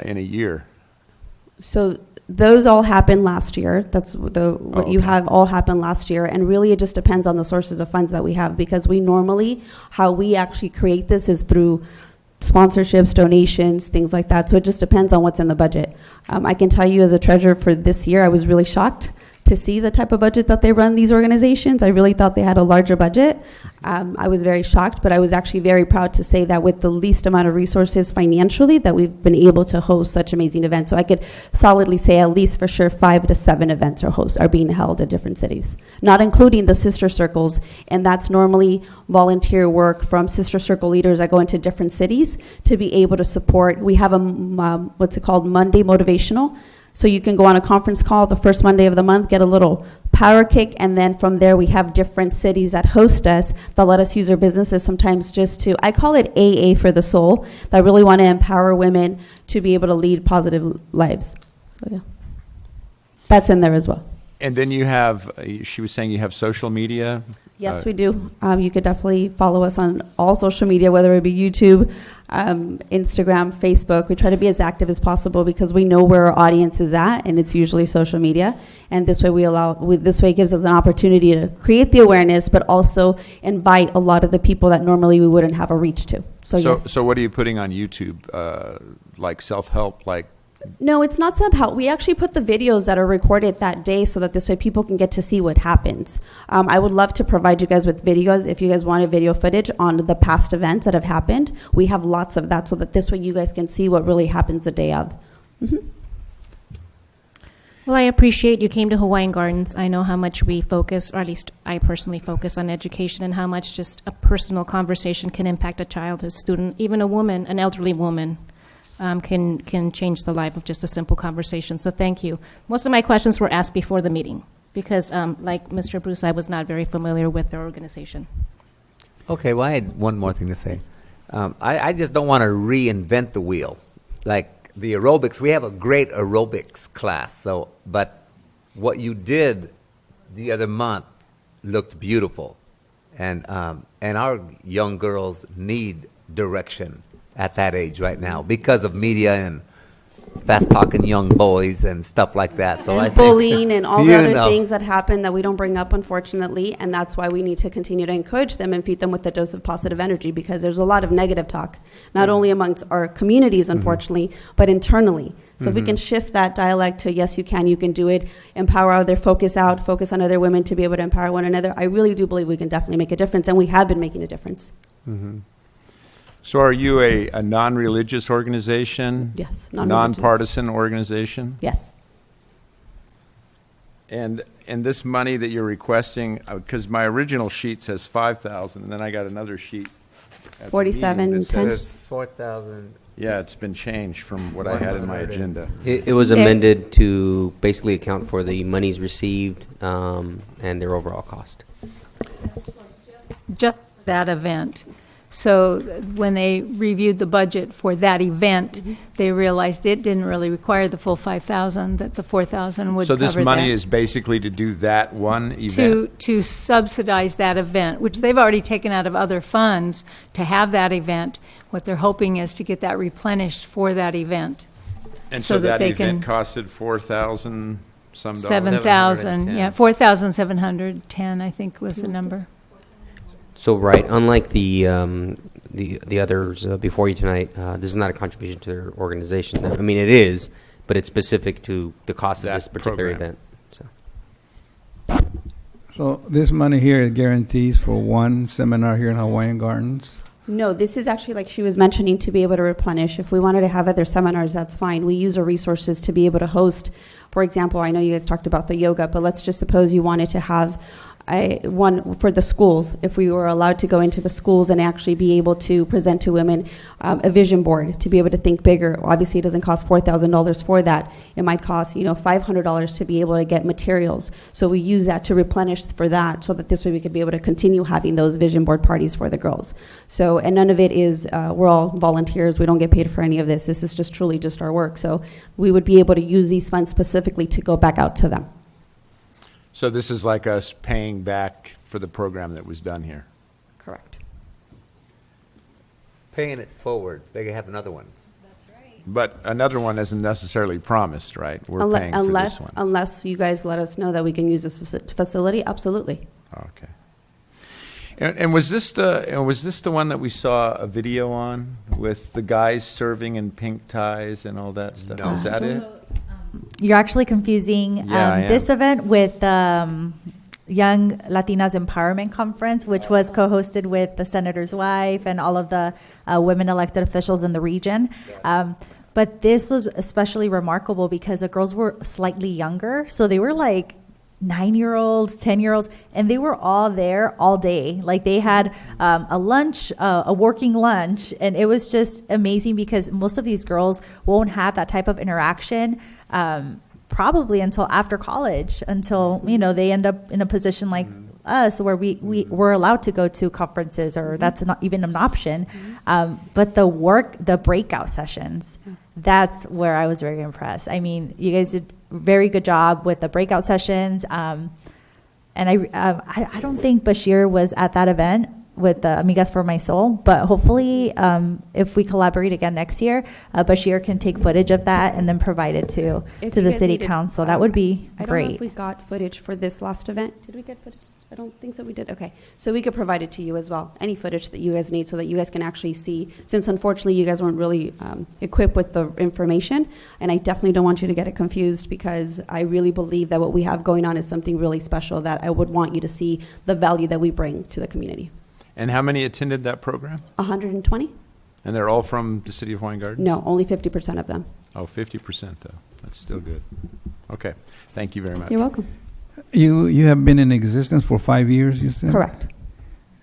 [SPEAKER 11] in a year?
[SPEAKER 15] So those all happened last year. That's what you have all happened last year. And really it just depends on the sources of funds that we have, because we normally, how we actually create this is through sponsorships, donations, things like that. So it just depends on what's in the budget. I can tell you as a treasurer for this year, I was really shocked to see the type of budget that they run these organizations. I really thought they had a larger budget. I was very shocked, but I was actually very proud to say that with the least amount of resources financially that we've been able to host such amazing events. So I could solidly say at least for sure 5 to 7 events are being held at different cities, not including the sister circles. And that's normally volunteer work from sister circle leaders that go into different cities to be able to support. We have a, what's it called, Monday Motivational. So you can go on a conference call the first Monday of the month, get a little power kick, and then from there we have different cities that host us that let us use our businesses sometimes just to, I call it AA for the soul, that really want to empower women to be able to lead positive lives. So yeah, that's in there as well.
[SPEAKER 11] And then you have, she was saying you have social media?
[SPEAKER 15] Yes, we do. You could definitely follow us on all social media, whether it be YouTube, Instagram, Facebook. We try to be as active as possible because we know where our audience is at, and it's usually social media. And this way, this way gives us an opportunity to create the awareness, but also invite a lot of the people that normally we wouldn't have a reach to. So yes.
[SPEAKER 11] So what are you putting on YouTube? Like self-help, like?
[SPEAKER 15] No, it's not self-help. We actually put the videos that are recorded that day so that this way people can get to see what happens. I would love to provide you guys with videos if you guys wanted video footage on the past events that have happened. We have lots of that so that this way you guys can see what really happens the day of. Mm-hmm.
[SPEAKER 8] Well, I appreciate you came to Hawaiian Gardens. I know how much we focus, or at least I personally focus on education, and how much just a personal conversation can impact a child, a student, even a woman, an elderly woman. Can change the life of just a simple conversation. So thank you. Most of my questions were asked before the meeting because, like Mr. Bruce, I was not very familiar with their organization.
[SPEAKER 4] Okay, well, I had one more thing to say. I just don't want to reinvent the wheel. Like the aerobics, we have a great aerobics class. But what you did the other month looked beautiful, and our young girls need direction at that age right now because of media and fast-talking young boys and stuff like that. So
[SPEAKER 15] and
[SPEAKER 4] I think,
[SPEAKER 15] bullying and all the other things that happen that we don't bring up, unfortunately, and that's why we need to continue to encourage them and feed them with a dose of positive energy because there's a lot of negative talk, not only amongst our communities, unfortunately, but internally. So if we can shift that dialect to, yes, you can do it, empower other, focus on other women to be able to empower one another, I really do believe we can definitely make a difference, and we have been making a difference.
[SPEAKER 11] Mm-hmm. So are you a non-religious organization?
[SPEAKER 15] Yes,
[SPEAKER 11] non-partisan organization?
[SPEAKER 15] Yes.
[SPEAKER 11] And this money that you're requesting, because my original sheet says 5,000, and then I got another sheet.
[SPEAKER 15] 4710.
[SPEAKER 4] 4,000.
[SPEAKER 11] Yeah, it's been changed from what I had in my agenda.
[SPEAKER 9] It was amended to basically account for the monies received and their overall cost.
[SPEAKER 14] Just that event. So when they reviewed the budget for that event, they realized it didn't really require the full 5,000, that the 4,000 would cover that.
[SPEAKER 11] So this money is basically to do that one event?
[SPEAKER 14] To subsidize that event, which they've already taken out of other funds to have that event. What they're hoping is to get that replenished for that event.
[SPEAKER 11] And so that event costed 4,000 some dollars?
[SPEAKER 14] 7,000, yeah, 4,710, I think was the number.
[SPEAKER 9] So right, unlike the others before you tonight, this is not a contribution to their organization. I mean, it is, but it's specific to the cost of this particular event.
[SPEAKER 10] So this money here guarantees for one seminar here in Hawaiian Gardens?
[SPEAKER 15] No, this is actually, like she was mentioning, to be able to replenish. If we wanted to have other seminars, that's fine. We use our resources to be able to host. For example, I know you guys talked about the yoga, but let's just suppose you wanted to have one for the schools, if we were allowed to go into the schools and actually be able to present to women a vision board to be able to think bigger. Obviously, it doesn't cost $4,000 for that. It might cost, $500 to be able to get materials. So we use that to replenish for that, so that this way we could be able to continue having those vision board parties for the girls. So, and none of it is, we're all volunteers. We don't get paid for any of this. This is just truly just our work. So we would be able to use these funds specifically to go back out to them.
[SPEAKER 11] So this is like us paying back for the program that was done here?
[SPEAKER 15] Correct.
[SPEAKER 4] Paying it forward. They have another one.
[SPEAKER 15] That's right.
[SPEAKER 11] But another one isn't necessarily promised, right? We're paying for this one.
[SPEAKER 15] Unless you guys let us know that we can use this facility, absolutely.
[SPEAKER 11] Okay. And was this the one that we saw a video on with the guys serving in pink ties and all that stuff?
[SPEAKER 4] No.
[SPEAKER 11] Is that it?
[SPEAKER 5] You're actually confusing this event with the Young Latinas Empowerment Conference, which was co-hosted with the senator's wife and all of the women elected officials in the region. But this was especially remarkable because the girls were slightly younger. So they were like 9-year-olds, 10-year-olds, and they were all there all day. Like they had a lunch, a working lunch, and it was just amazing because most of these girls won't have that type of interaction probably until after college, until they end up in a position like us where we're allowed to go to conferences, or that's not even an option. But the breakout sessions, that's where I was very impressed. I mean, you guys did a very good job with the breakout sessions. And I don't think Bashir was at that event with the Amigas for My Soul, but hopefully if we collaborate again next year, Bashir can take footage of that and then provide it to the city council. That would be
[SPEAKER 15] I don't know
[SPEAKER 5] great.
[SPEAKER 15] if we got footage for this last event. Did we get footage? I don't think so we did. Okay. So we could provide it to you as well. Any footage that you guys need so that you guys can actually see, since unfortunately you guys weren't really equipped with the information. And I definitely don't want you to get it confused, because I really believe that what we have going on is something really special that I would want you to see the value that we bring to the community.
[SPEAKER 11] And how many attended that program?
[SPEAKER 15] 120?
[SPEAKER 11] And they're all from the city of Hawaiian Gardens?
[SPEAKER 15] No, only 50% of them.
[SPEAKER 11] Oh, 50% though. That's still good. Okay. Thank you very much.
[SPEAKER 15] You're welcome.
[SPEAKER 10] You have been in existence for 5 years, you said?
[SPEAKER 15] Correct.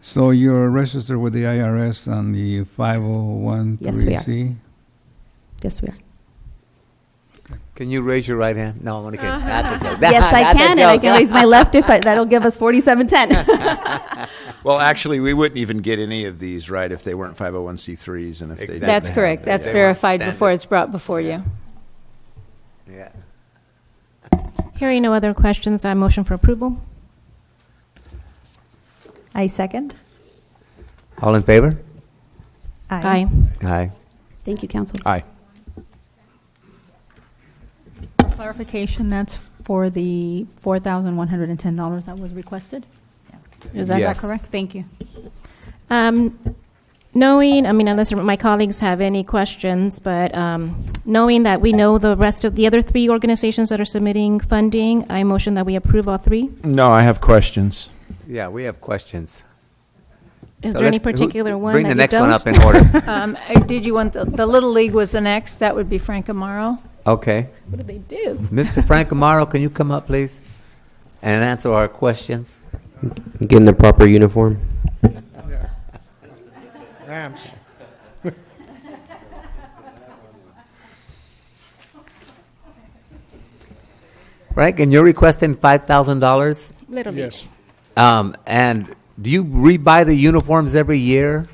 [SPEAKER 10] So you're registered with the IRS on the 501(c)(3)?
[SPEAKER 15] Yes, we are. Yes, we are.
[SPEAKER 4] Can you raise your right hand? No, I'm only kidding. That's a joke.
[SPEAKER 15] Yes, I
[SPEAKER 4] That's a
[SPEAKER 15] can, and I
[SPEAKER 4] joke.
[SPEAKER 15] can raise my left if that'll give us 4710.
[SPEAKER 11] Well, actually, we wouldn't even get any of these, right, if they weren't 501c3s and if they didn't
[SPEAKER 14] That's
[SPEAKER 11] have
[SPEAKER 14] correct.
[SPEAKER 11] the-
[SPEAKER 14] That's
[SPEAKER 11] they
[SPEAKER 14] verified
[SPEAKER 11] weren't
[SPEAKER 14] before
[SPEAKER 11] standard.
[SPEAKER 14] it's brought before you.
[SPEAKER 4] Yeah.
[SPEAKER 8] Hearing no other questions, I motion for approval.
[SPEAKER 5] I second.
[SPEAKER 4] All in favor?
[SPEAKER 8] Aye.
[SPEAKER 4] Aye.
[SPEAKER 15] Thank you, Council.
[SPEAKER 11] Aye.
[SPEAKER 30] Clarification, that's for the $4,110 that was requested? Is that
[SPEAKER 4] Yes.
[SPEAKER 30] correct? Thank you.
[SPEAKER 8] Knowing, unless my colleagues have any questions, but knowing that we know the rest of the other three organizations that are submitting funding, I motion that we approve all three.
[SPEAKER 11] No, I have questions.
[SPEAKER 4] Yeah, we have questions.
[SPEAKER 8] Is
[SPEAKER 4] So
[SPEAKER 8] there any
[SPEAKER 4] let's-
[SPEAKER 8] particular one
[SPEAKER 4] bring
[SPEAKER 8] that
[SPEAKER 4] the next
[SPEAKER 8] you
[SPEAKER 4] one
[SPEAKER 8] don't?
[SPEAKER 4] up in order.
[SPEAKER 14] Did you want the Little League was the next? That would be Frank Amaro.
[SPEAKER 4] Okay.
[SPEAKER 30] What did they do?
[SPEAKER 4] Mr. Frank Amaro, can you come up, please, and answer our questions?
[SPEAKER 9] Get in the proper uniform.
[SPEAKER 2] Rams.
[SPEAKER 4] Frank, and you're requesting $5,000?
[SPEAKER 8] Little League.
[SPEAKER 2] Yes.
[SPEAKER 4] And do you rebuy the uniforms every year?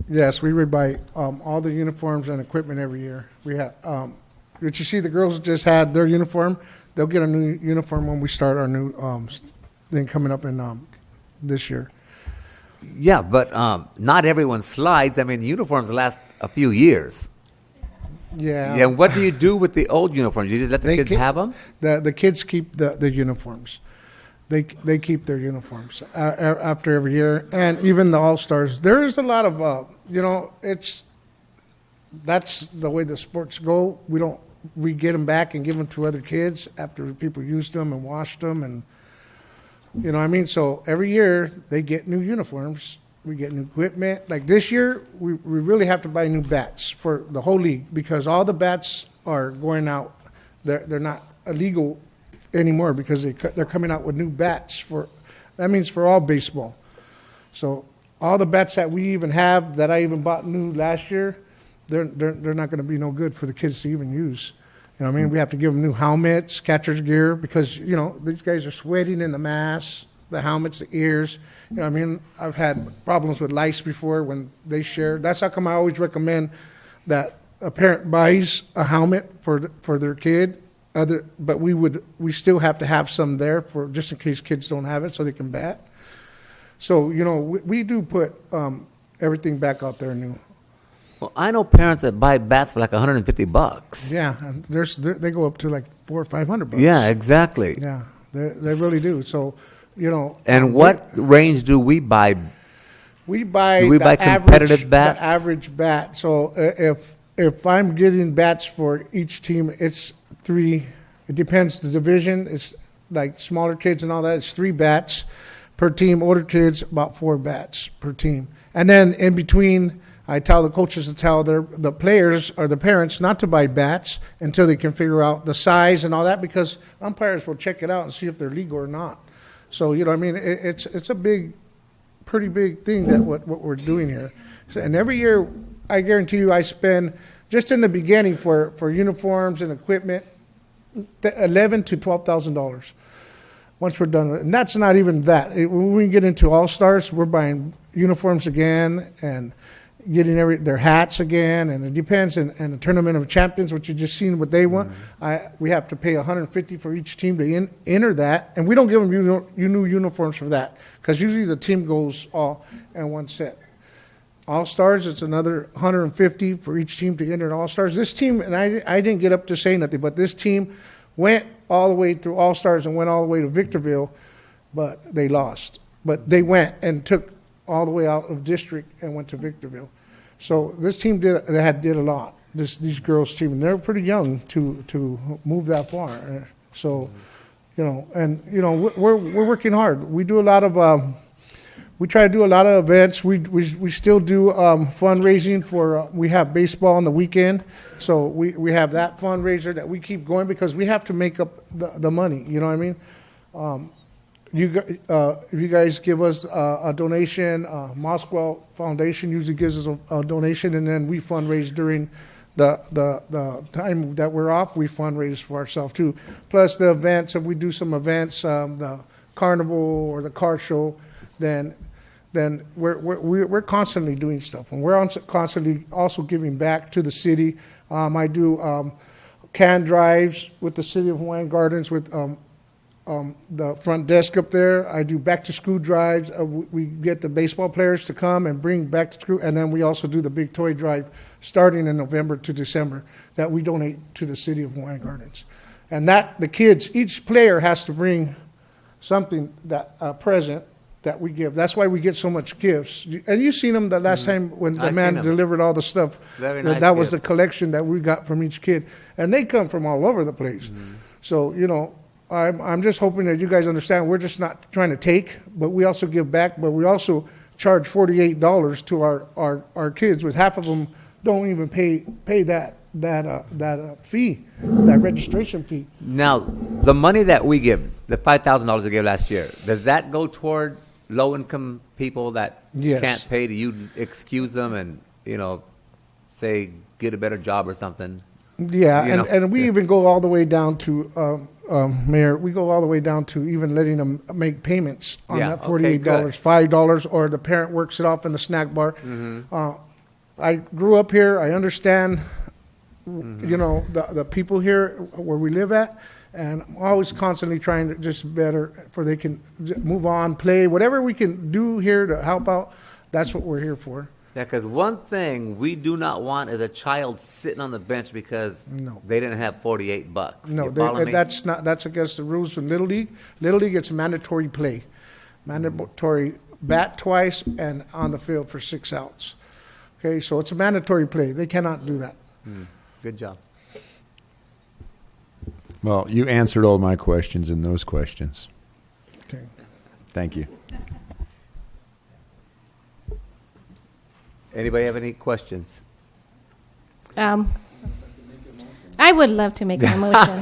[SPEAKER 2] Yes, we rebuy all the uniforms and equipment every year. We have, but you see, the girls just had their uniform. They'll get a new uniform when we start our new thing coming up in this year.
[SPEAKER 4] Yeah, but not everyone slides. I mean, the uniforms last a few years.
[SPEAKER 2] Yeah.
[SPEAKER 4] Yeah. What do you do with the old uniforms? You just let the
[SPEAKER 2] They
[SPEAKER 4] kids
[SPEAKER 2] keep-
[SPEAKER 4] have them?
[SPEAKER 2] The kids keep the uniforms. They keep their uniforms after every year, and even the All-Stars. There is a lot of that's the way the sports go. We get them back and give them to other kids after people used them and washed them, and so every year they get new uniforms. We get new equipment. Like this year, we really have to buy new bats for the whole league because all the bats are going out. They're not illegal anymore because they're coming out with new bats that means for all baseball. So all the bats that we even have that I even bought new last year, they're not going to be no good for the kids to even use. We have to give them new helmets, catcher's gear, because these guys are sweating in the masks, the helmets, the ears. I've had problems with lice before when they share. That's how come I always recommend that a parent buys a helmet for their kid. But we still have to have some there for just in case kids don't have it so they can bat. So we do put everything back out there new.
[SPEAKER 4] Well, I know parents that buy bats for like $150.
[SPEAKER 2] Yeah, and they go up to like $400 or $500.
[SPEAKER 4] Yeah, exactly.
[SPEAKER 2] Yeah, they really do. So
[SPEAKER 4] And what range do we buy?
[SPEAKER 2] We buy
[SPEAKER 4] Do we buy competitive bats?
[SPEAKER 2] The average bat. So if I'm getting bats for each team, it's 3. It depends the division. It's like smaller kids and all that. It's 3 bats per team. Older kids, about 4 bats per team. And then in between, I tell the coaches to tell the players or the parents not to buy bats until they can figure out the size and all that, because umpires will check it out and see if they're legal or not. So it's a pretty big thing that what we're doing here. So, and every year, I guarantee you, I spend just in the beginning for uniforms and equipment, $11,000 to $12,000. Once we're done with it, and that's not even that. When we get into All-Stars, we're buying uniforms again, and getting their hats again, and it depends. And the Tournament of Champions, which you just seen what they want, we have to pay $150 for each team to enter that, and we don't give them new uniforms for that, because usually the team goes all in one set. All-Stars, it's another $150 for each team to enter All-Stars. This team, and I didn't get up to say nothing, but this team went all the way through All-Stars and went all the way to Victorville, but they lost. But they went and took all the way out of district and went to Victorville. So this team did a lot. These girls' team, and they're pretty young to move that far. So, we're working hard. We do a lot of. We try to do a lot of events. We still do fundraising for. We have baseball on the weekend, so we have that fundraiser that we keep going because we have to make up the money. You know what I mean? If you guys give us a donation, Moscow Foundation usually gives us a donation, and then we fundraise during the time that we're off. We fundraise for ourselves too. Plus the events, if we do some events, the carnival or the car show, then we're constantly doing stuff, and we're constantly also giving back to the city. I do can drives with the City of Hawaiian Gardens with the front desk up there. I do back to school drives. We get the baseball players to come and bring back to school, and then we also do the big toy drive starting in November to December that we donate to the City of Hawaiian Gardens. And that the kids, each player has to bring something that present that we give. That's why we get so much gifts. And you've seen them the last time when the man delivered all the stuff.
[SPEAKER 4] Very nice
[SPEAKER 2] that was the
[SPEAKER 4] gifts.
[SPEAKER 2] collection that we got from each kid, and they come from all over the place. So I'm just hoping that you guys understand we're just not trying to take, but we also give back, but we also charge $48 to our kids, with half of them don't even pay that fee, that registration fee.
[SPEAKER 4] Now, the money that we give, the $5,000 we gave last year, does that go toward low-income people that
[SPEAKER 2] Yes.
[SPEAKER 4] can't pay? Do you excuse them and, say, get a better job or something?
[SPEAKER 2] Yeah, and we even go all the way down to, Mayor, we go all the way down to even letting them make payments on that $48, $5, or the parent works it off in the snack bar. I grew up here. I understand, the people here where we live at, and I'm always constantly trying to just better for they can move on, play, whatever we can do here to help out. That's what we're here for.
[SPEAKER 4] Yeah, because one thing we do not want is a child sitting on the bench because they didn't have $48.
[SPEAKER 2] No,
[SPEAKER 4] You follow me?
[SPEAKER 2] that's against the rules from Little League. Little League, it's mandatory play, mandatory bat twice and on the field for 6 outs. Okay, so it's a mandatory play. They cannot do that.
[SPEAKER 4] Good job.
[SPEAKER 11] Well, you answered all my questions in those questions.
[SPEAKER 2] Okay.
[SPEAKER 11] Thank you.
[SPEAKER 4] Anybody have any questions?
[SPEAKER 8] I would love to make a motion.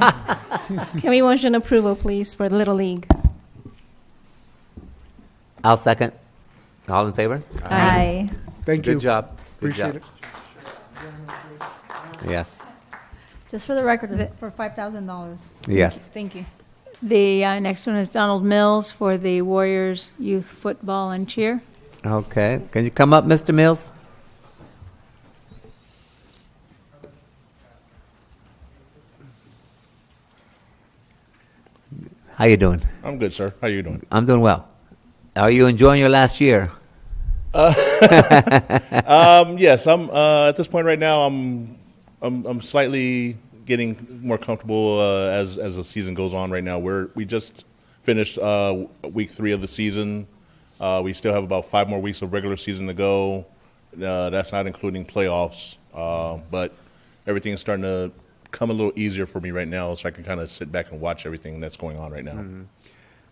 [SPEAKER 8] Can we motion approval, please, for the Little League?
[SPEAKER 4] I'll second. All in favor?
[SPEAKER 8] Aye.
[SPEAKER 2] Thank you.
[SPEAKER 4] Good job. Good
[SPEAKER 2] Appreciate
[SPEAKER 4] job. Yes.
[SPEAKER 30] Just for the record, for $5,000.
[SPEAKER 4] Yes.
[SPEAKER 30] Thank you.
[SPEAKER 14] The next one is Donald Mills for the Warriors Youth Football and Cheer.
[SPEAKER 4] Okay. Can you come up, Mr. Mills? How you doing?
[SPEAKER 16] I'm good, sir. How you doing?
[SPEAKER 4] I'm doing well. Are you enjoying your last year?
[SPEAKER 16] Yes, I'm at this point right now. I'm slightly getting more comfortable as the season goes on. Right now, we just finished week 3 of the season. We still have about 5 more weeks of regular season to go. That's not including playoffs, but everything's starting to come a little easier for me right now, so I can kind of sit back and watch everything that's going on right now.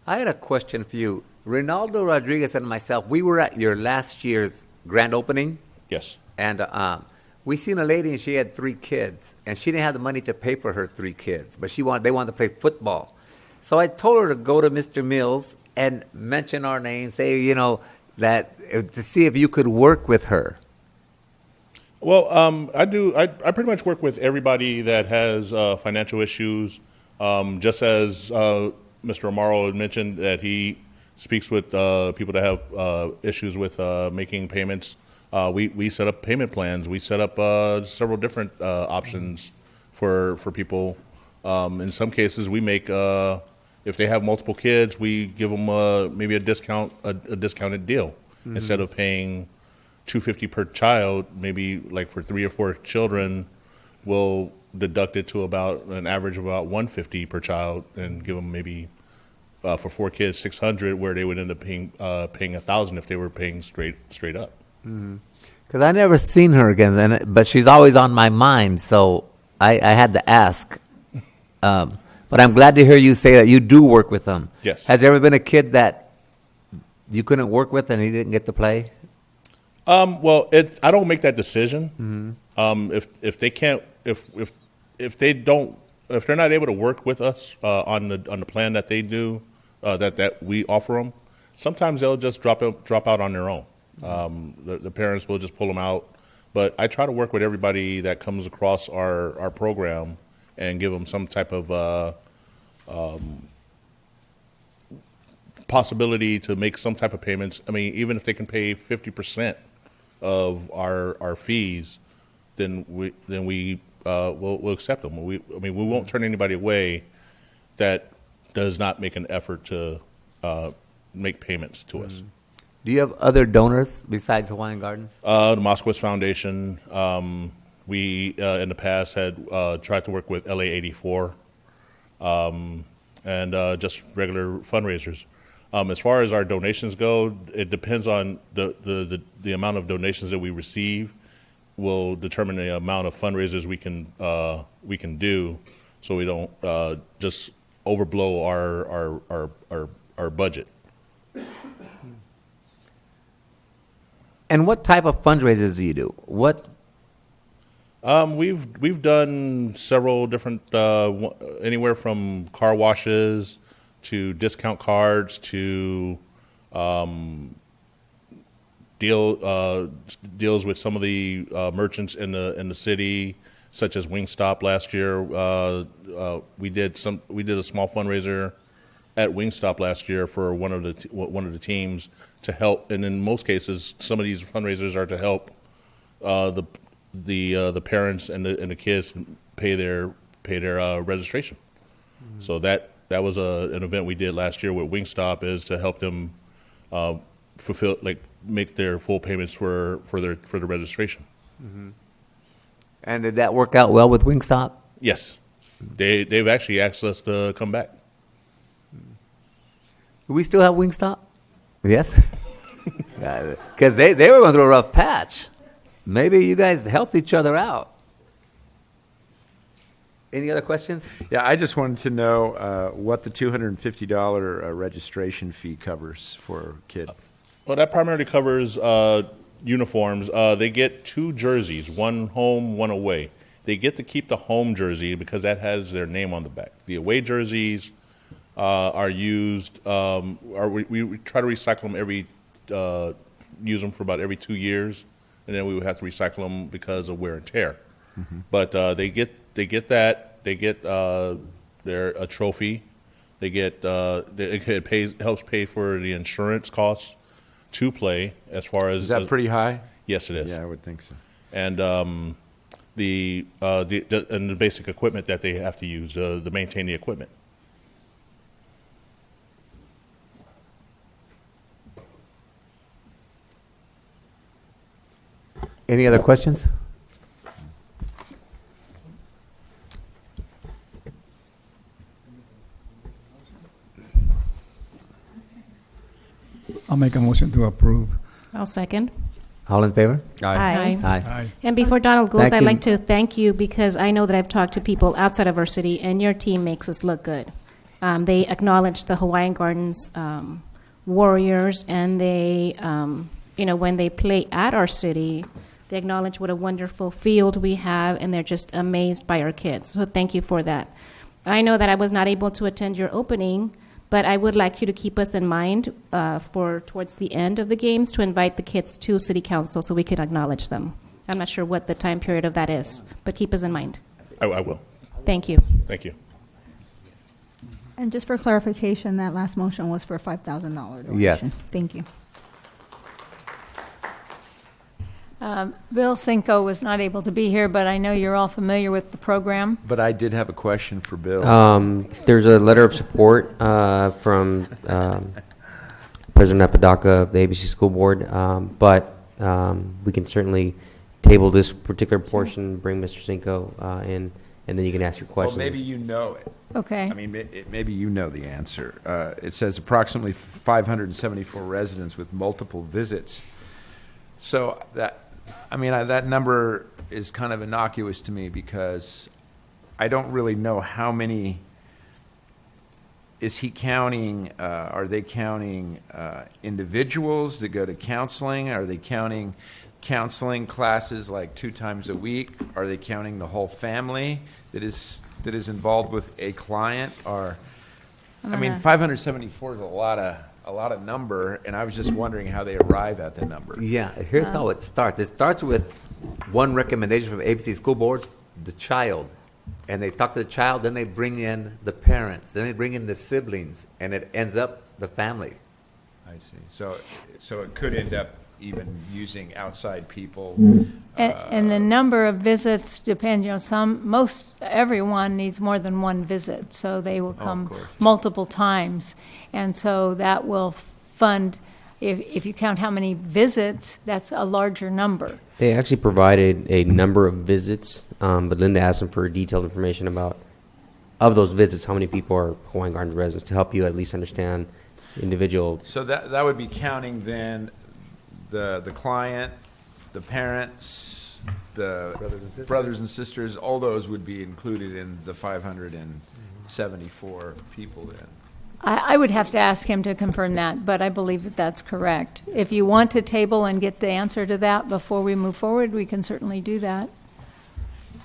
[SPEAKER 4] I had a question for you. Ronaldo Rodriguez and myself, we were at your last year's grand opening.
[SPEAKER 16] Yes.
[SPEAKER 4] And we seen a lady, and she had 3 kids, and she didn't have the money to pay for her 3 kids, but they wanted to play football. So I told her to go to Mr. Mills and mention our name, say, that to see if you could work with her.
[SPEAKER 16] Well, I do. I pretty much work with everybody that has financial issues. Just as Mr. Amaro had mentioned, that he speaks with people that have issues with making payments. We set up payment plans. We set up several different options for people. In some cases, we make if they have multiple kids, we give them maybe a discounted deal. Instead of paying $250 per child, maybe like for 3 or 4 children, we'll deduct it to about an average of about $150 per child, and give them maybe for 4 kids $600, where they would end up paying $1,000 if they were paying straight up.
[SPEAKER 4] Because I never seen her again, but she's always on my mind, so I had to ask. But I'm glad to hear you say that you do work with them.
[SPEAKER 16] Yes.
[SPEAKER 4] Has there ever been a kid that you couldn't work with and he didn't get to play?
[SPEAKER 16] Well, I don't make that decision. If they can't, if they're not able to work with us on the plan that they do, that we offer them, sometimes they'll just drop out on their own. The parents will just pull them out. But I try to work with everybody that comes across our program and give them some type of possibility to make some type of payments. I mean, even if they can pay 50% of our fees, then we'll accept them. We won't turn anybody away that does not make an effort to make payments to us.
[SPEAKER 4] Do you have other donors besides Hawaiian Gardens?
[SPEAKER 16] The Moskowitz Foundation. We in the past had tried to work with LA 84, and just regular fundraisers. As far as our donations go, it depends on the amount of donations that we receive. Will determine the amount of fundraisers we can do, so we don't just overblow our budget.
[SPEAKER 4] And what type of fundraisers do you do? What?
[SPEAKER 16] We've done several different, anywhere from car washes to discount cards to deals with some of the merchants in the city, such as Wingstop last year. We did a small fundraiser at Wingstop last year for one of the teams to help, and in most cases, some of these fundraisers are to help the parents and the kids pay their registration. So that was an event we did last year with Wingstop, is to help them make their full payments for the registration.
[SPEAKER 4] And did that work out well with Wingstop?
[SPEAKER 16] Yes, they've actually asked us to come back.
[SPEAKER 4] Do we still have Wingstop? Yes, because they were going through a rough patch. Maybe you guys helped each other out. Any other questions?
[SPEAKER 17] Yeah, I just wanted to know what the $250 registration fee covers for a kid.
[SPEAKER 16] Well, that primarily covers uniforms. They get 2 jerseys, one home, one away. They get to keep the home jersey because that has their name on the back. The away jerseys are used, we try to recycle them use them for about every 2 years, and then we would have to recycle them because of wear and tear. But they get that. They get a trophy. They get it helps pay for the insurance costs to play. As far as
[SPEAKER 17] is that pretty high?
[SPEAKER 16] Yes, it is.
[SPEAKER 17] Yeah, I would think so.
[SPEAKER 16] And the basic equipment that they have to use to maintain the equipment.
[SPEAKER 4] Any other questions?
[SPEAKER 10] I'll make a motion to approve.
[SPEAKER 8] I'll second.
[SPEAKER 4] All in favor?
[SPEAKER 8] Aye.
[SPEAKER 4] Aye.
[SPEAKER 8] And before Donald goes,
[SPEAKER 4] Thank
[SPEAKER 8] I'd
[SPEAKER 4] you.
[SPEAKER 8] like to thank you because I know that I've talked to people outside of our city, and your team makes us look good. They acknowledge the Hawaiian Gardens warriors, and they, when they play at our city, they acknowledge what a wonderful field we have, and they're just amazed by our kids. So thank you for that. I know that I was not able to attend your opening, but I would like you to keep us in mind for towards the end of the games to invite the kids to City Council so we can acknowledge them. I'm not sure what the time period of that is, but keep us in mind.
[SPEAKER 16] I will.
[SPEAKER 8] Thank you.
[SPEAKER 16] Thank you.
[SPEAKER 18] And just for clarification, that last motion was for $5,000 donation.
[SPEAKER 4] Yes.
[SPEAKER 18] Thank you.
[SPEAKER 14] Bill Cinco was not able to be here, but I know you're all familiar with the program.
[SPEAKER 17] But I did have a question for Bill.
[SPEAKER 9] There's a letter of support from President Apodaca of the ABC School Board, but we can certainly table this particular portion, bring Mr. Cinco in, and then you can ask your questions.
[SPEAKER 17] Well, maybe you know it.
[SPEAKER 14] Okay.
[SPEAKER 17] I mean, maybe you know the answer. It says approximately 574 residents with multiple visits. So that number is kind of innocuous to me because I don't really know how many. Is he counting? Are they counting individuals that go to counseling? Are they counting counseling classes like 2 times a week? Are they counting the whole family that is involved with a client? Or, I mean, 574 is a lot of number, and I was just wondering how they arrive at the number.
[SPEAKER 4] Yeah, here's how it starts. It starts with one recommendation from ABC School Board, the child. And they talk to the child, then they bring in the parents, then they bring in the siblings, and it ends up the family.
[SPEAKER 17] I see. So it could end up even using outside people.
[SPEAKER 14] And the number of visits depend, everyone needs more than one visit, so they will come multiple times. And so that will fund, if you count how many visits, that's a larger number.
[SPEAKER 9] They actually provided a number of visits, but Linda asked them for detailed information about, of those visits, how many people are Hawaiian Gardens residents, to help you at least understand individual.
[SPEAKER 17] So that would be counting then the client, the parents, the brothers and sisters, all those would be included in the 574 people then.
[SPEAKER 14] I would have to ask him to confirm that, but I believe that that's correct. If you want to table and get the answer to that before we move forward, we can certainly do that.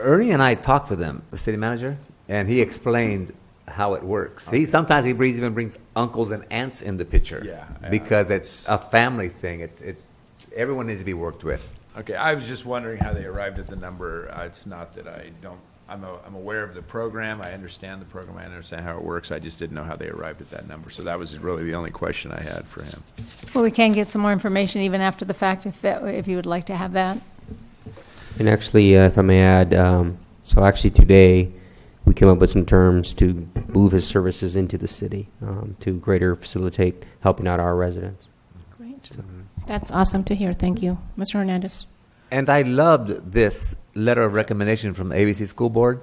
[SPEAKER 4] Ernie and I talked with him, the city manager, and he explained how it works.
[SPEAKER 17] Okay.
[SPEAKER 4] Sometimes he even brings uncles and aunts in the picture because it's a family thing. Everyone needs to be worked with.
[SPEAKER 17] Okay, I was just wondering how they arrived at the number. It's not that I'm aware of the program. I understand the program. I understand how it works. I just didn't know how they arrived at that number. So that was really the only question I had for him.
[SPEAKER 14] Well, we can get some more information even after the fact if you would like to have that.
[SPEAKER 9] And actually, if I may add, so actually today we came up with some terms to move his services into the city to greater facilitate helping out our residents.
[SPEAKER 14] Great.
[SPEAKER 9] So.
[SPEAKER 8] That's awesome to hear. Thank you, Mr. Hernandez.
[SPEAKER 4] And I loved this letter of recommendation from ABC School Board.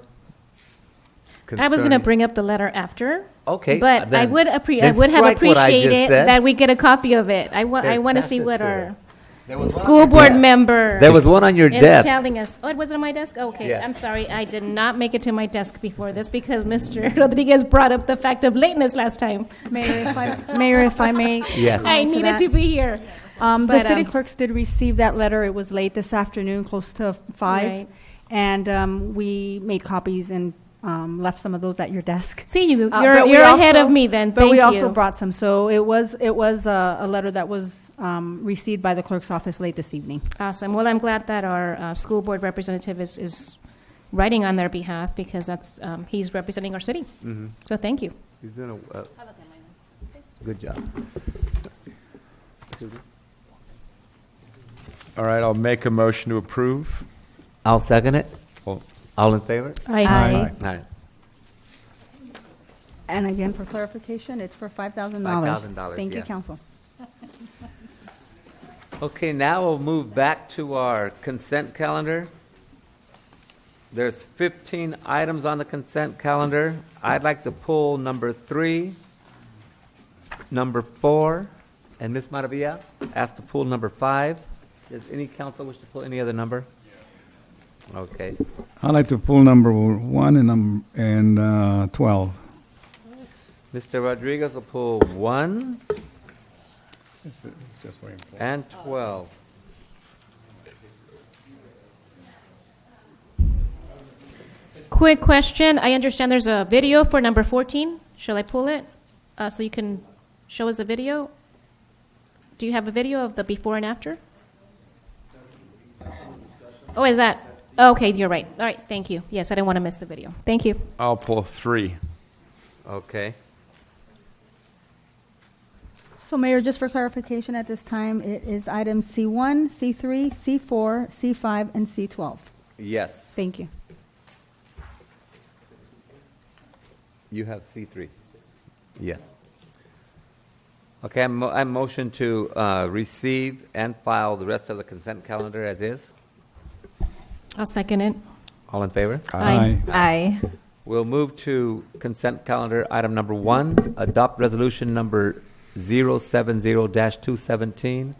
[SPEAKER 8] I was going to bring up the letter after.
[SPEAKER 4] Okay.
[SPEAKER 8] But
[SPEAKER 4] then,
[SPEAKER 8] I would have appreciated that we get a copy of it. I want to see what our school board member
[SPEAKER 4] There was one on your
[SPEAKER 8] is
[SPEAKER 4] desk.
[SPEAKER 8] telling us. Oh, it was on my desk? Okay.
[SPEAKER 4] Yes.
[SPEAKER 8] I'm sorry. I did not make it to my desk before this because Mr. Rodriguez brought up the fact of lateness last time.
[SPEAKER 30] Mayor, if I may.
[SPEAKER 4] Yes.
[SPEAKER 8] I needed to be here.
[SPEAKER 30] The city clerks did receive that letter. It was late this afternoon, close to 5.
[SPEAKER 8] Right.
[SPEAKER 30] And we made copies and left some of those at your desk.
[SPEAKER 8] See, you're ahead of me then.
[SPEAKER 30] But we also
[SPEAKER 8] you.
[SPEAKER 30] brought some. So it was a letter that was received by the clerk's office late this evening.
[SPEAKER 8] Awesome. Well, I'm glad that our school board representative is writing on their behalf because that's he's representing our city.
[SPEAKER 4] Mm-hmm.
[SPEAKER 8] So thank you.
[SPEAKER 4] He's doing a good job.
[SPEAKER 17] All right, I'll make a motion to approve.
[SPEAKER 4] I'll second it. All in favor?
[SPEAKER 30] Aye.
[SPEAKER 4] Aye.
[SPEAKER 30] And again, for clarification, it's for $5,000.
[SPEAKER 4] $5,000,
[SPEAKER 30] Thank you,
[SPEAKER 4] yes.
[SPEAKER 30] council.
[SPEAKER 4] Okay, now we'll move back to our consent calendar. There's 15 items on the consent calendar. I'd like to pull number 3, number 4, and Ms. Maravilla asked to pull number 5. Does any council wish to pull any other number? Okay.
[SPEAKER 10] I'd like to pull number 1 and 12.
[SPEAKER 4] Mr. Rodriguez will pull 1
[SPEAKER 10] Just waiting for
[SPEAKER 4] and 12.
[SPEAKER 8] Quick question. I understand there's a video for number 14. Shall I pull it so you can show us the video? Do you have a video of the before and after? Oh, is that? Oh, okay, you're right. All right, thank you. Yes, I didn't want to miss the video. Thank you.
[SPEAKER 17] I'll pull 3.
[SPEAKER 4] Okay.
[SPEAKER 18] So, Mayor, just for clarification at this time, it is items C1, C3, C4, C5, and C12.
[SPEAKER 4] Yes.
[SPEAKER 18] Thank you.
[SPEAKER 4] You have C3. Yes. Okay, I motion to receive and file the rest of the consent calendar as is.
[SPEAKER 8] I'll second it.
[SPEAKER 4] All in favor?
[SPEAKER 8] Aye.
[SPEAKER 5] Aye.
[SPEAKER 4] We'll move to consent calendar item number 1, adopt resolution number 070-217,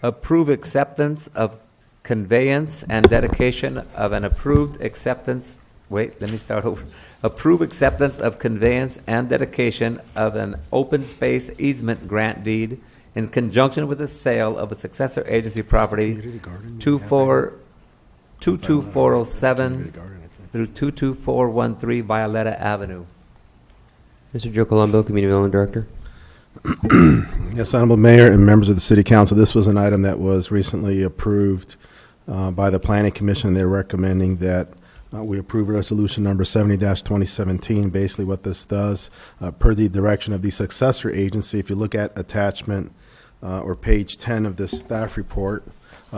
[SPEAKER 4] approve acceptance of conveyance and dedication of an approved acceptance. Wait, let me start over. Approve acceptance of conveyance and dedication of an open space easement grant deed in conjunction with the sale of a successor agency property 22407 through 22413 Violetta Avenue.
[SPEAKER 9] Mr. Joe Colombo, Community Development Director.
[SPEAKER 7] Yes, Honorable Mayor and members of the City Council, this was an item that was recently approved by the Planning Commission. They're recommending that we approve resolution number 70-2017. Basically what this does, per the direction of the successor agency, if you look at attachment or page 10 of this staff report,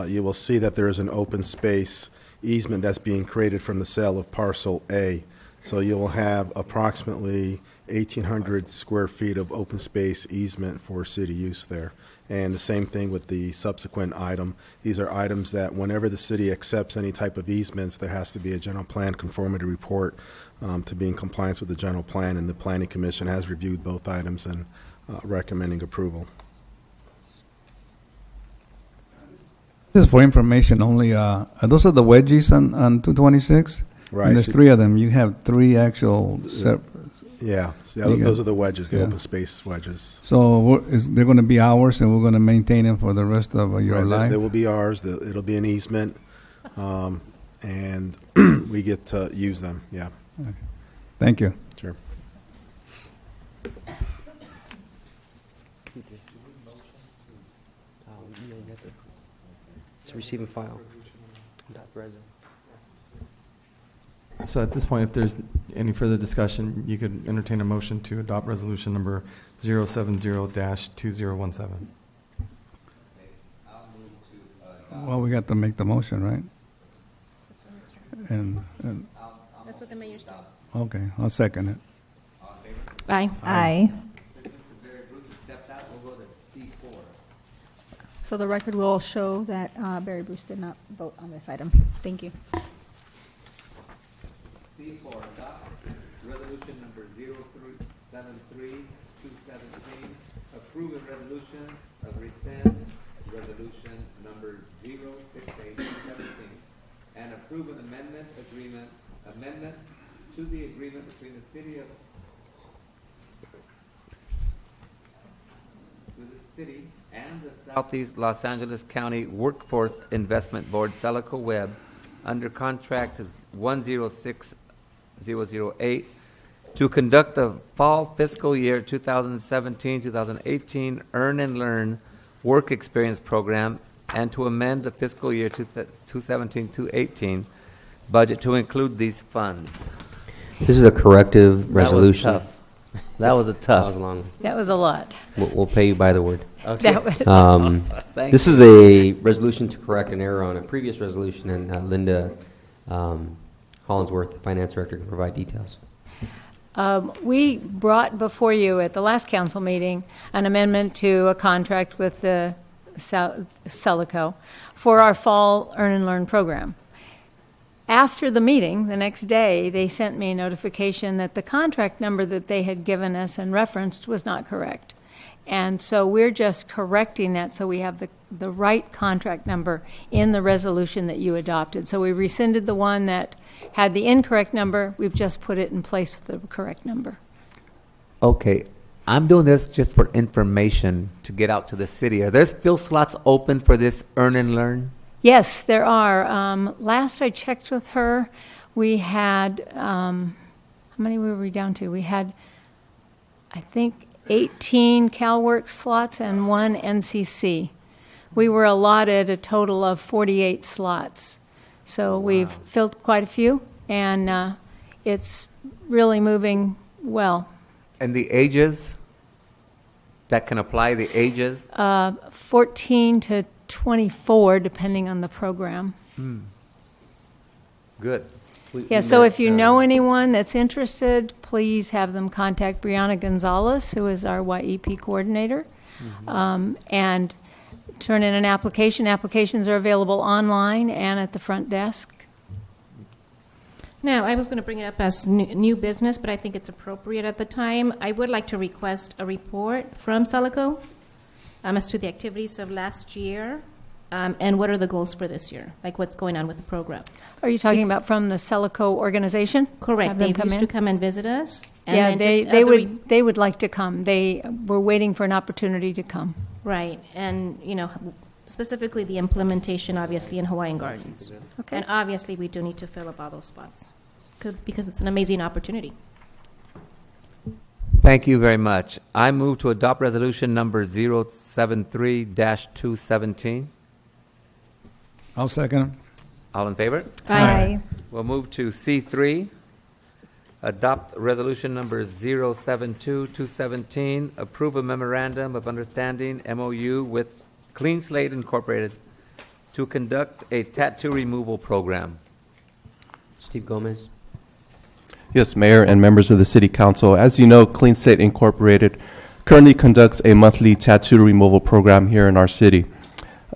[SPEAKER 7] you will see that there is an open space easement that's being created from the sale of parcel A. So you'll have approximately 1,800 square feet of open space easement for city use there. And the same thing with the subsequent item. These are items that whenever the city accepts any type of easements, there has to be a general plan conformity report to be in compliance with the general plan, and the Planning Commission has reviewed both items and recommending approval.
[SPEAKER 10] This is for information only. Those are the wedges on 226?
[SPEAKER 7] Right.
[SPEAKER 10] And there's 3 of them. You have 3 actual
[SPEAKER 7] Yeah, those are the wedges, the open space wedges.
[SPEAKER 10] So they're going to be ours, and we're going to maintain them for the rest of your life?
[SPEAKER 7] They will be ours. It'll be an easement, and we get to use them, yeah.
[SPEAKER 10] Okay. Thank you.
[SPEAKER 7] Sure.
[SPEAKER 9] It's receive and file.
[SPEAKER 13] So at this point, if there's any further discussion, you could entertain a motion to adopt resolution number 070-2017.
[SPEAKER 10] Well, we got to make the motion, right? And
[SPEAKER 8] That's what the mayor's doing.
[SPEAKER 10] okay, I'll second it.
[SPEAKER 8] Aye.
[SPEAKER 5] Aye.
[SPEAKER 18] So the record will show that Barry Bruce did not vote on this item. Thank you.
[SPEAKER 4] C4, adopt resolution number 0373217, approve a resolution of rescind resolution number 068217, and approve an amendment to the agreement between the city and the Southeast Los Angeles County Workforce Investment Board, Celico Web, under contract is 106008, to conduct the fall fiscal year 2017-2018 Earn and Learn Work Experience Program, and to amend the fiscal year 2017-2018 budget to include these funds.
[SPEAKER 9] This is a corrective resolution.
[SPEAKER 4] That was tough.
[SPEAKER 9] That was long.
[SPEAKER 14] That was a lot.
[SPEAKER 9] We'll pay you by the word.
[SPEAKER 4] Okay.
[SPEAKER 14] That was
[SPEAKER 9] This is a resolution to correct an error on a previous resolution, and Linda Hollinsworth, the finance director, can provide details.
[SPEAKER 14] We brought before you at the last council meeting an amendment to a contract with the Celico for our fall Earn and Learn program. After the meeting, the next day, they sent me a notification that the contract number that they had given us and referenced was not correct. And so we're just correcting that so we have the right contract number in the resolution that you adopted. So we rescinded the one that had the incorrect number. We've just put it in place with the correct number.
[SPEAKER 4] Okay, I'm doing this just for information to get out to the city. Are there still slots open for this Earn and Learn?
[SPEAKER 14] Yes, there are. Last I checked with her, we had, how many were we down to? We had, I think, 18 CalWorks slots and 1 NCC. We were allotted a total of 48 slots. So we've filled quite a few, and it's really moving well.
[SPEAKER 4] And the ages? that can apply, the ages?
[SPEAKER 14] 14 to 24, depending on the program.
[SPEAKER 4] Good.
[SPEAKER 14] Yeah, so if you know anyone that's interested, please have them contact Brianna Gonzalez, who is our YEP coordinator, and turn in an application. Applications are available online and at the front desk.
[SPEAKER 8] Now, I was going to bring it up as new business, but I think it's appropriate at the time. I would like to request a report from Celico as to the activities of last year and what are the goals for this year, like what's going on with the program.
[SPEAKER 14] Are you talking about from the Celico organization?
[SPEAKER 8] Correct.
[SPEAKER 14] Have them
[SPEAKER 8] They
[SPEAKER 14] come
[SPEAKER 8] used
[SPEAKER 14] in?
[SPEAKER 8] to come and visit us. And
[SPEAKER 14] Yeah,
[SPEAKER 8] then
[SPEAKER 14] they would like to come. They were waiting for an opportunity to come.
[SPEAKER 8] Right, and, specifically the implementation, obviously, in Hawaiian Gardens.
[SPEAKER 14] Okay.
[SPEAKER 8] And obviously, we do need to fill up all those spots because it's an amazing opportunity.
[SPEAKER 4] Thank you very much. I move to adopt resolution number 073-217.
[SPEAKER 10] I'll second.
[SPEAKER 4] All in favor?
[SPEAKER 14] Aye.
[SPEAKER 4] We'll move to C3. Adopt resolution number 072-217. Approve a memorandum of understanding, MOU, with Clean Slate Incorporated to conduct a tattoo removal program.
[SPEAKER 9] Steve Gomez.
[SPEAKER 19] Yes, Mayor and members of the City Council. As you know, Clean Slate Incorporated currently conducts a monthly tattoo removal program here in our city.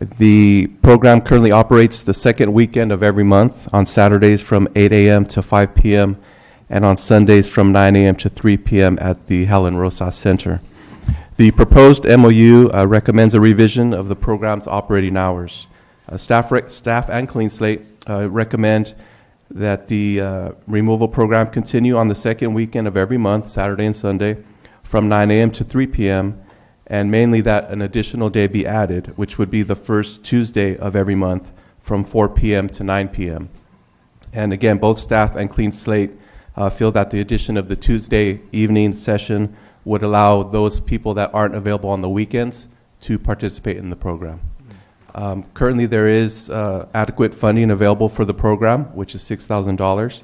[SPEAKER 19] The program currently operates the second weekend of every month on Saturdays from 8 a.m. to 5 p.m. and on Sundays from 9 a.m. to 3 p.m. at the Helen Rosas Center. The proposed MOU recommends a revision of the program's operating hours. Staff and Clean Slate recommend that the removal program continue on the second weekend of every month, Saturday and Sunday, from 9 a.m. to 3 p.m., and mainly that an additional day be added, which would be the first Tuesday of every month from 4 p.m. to 9 p.m. And again, both staff and Clean Slate feel that the addition of the Tuesday evening session would allow those people that aren't available on the weekends to participate in the program. Currently, there is adequate funding available for the program, which is $6,000.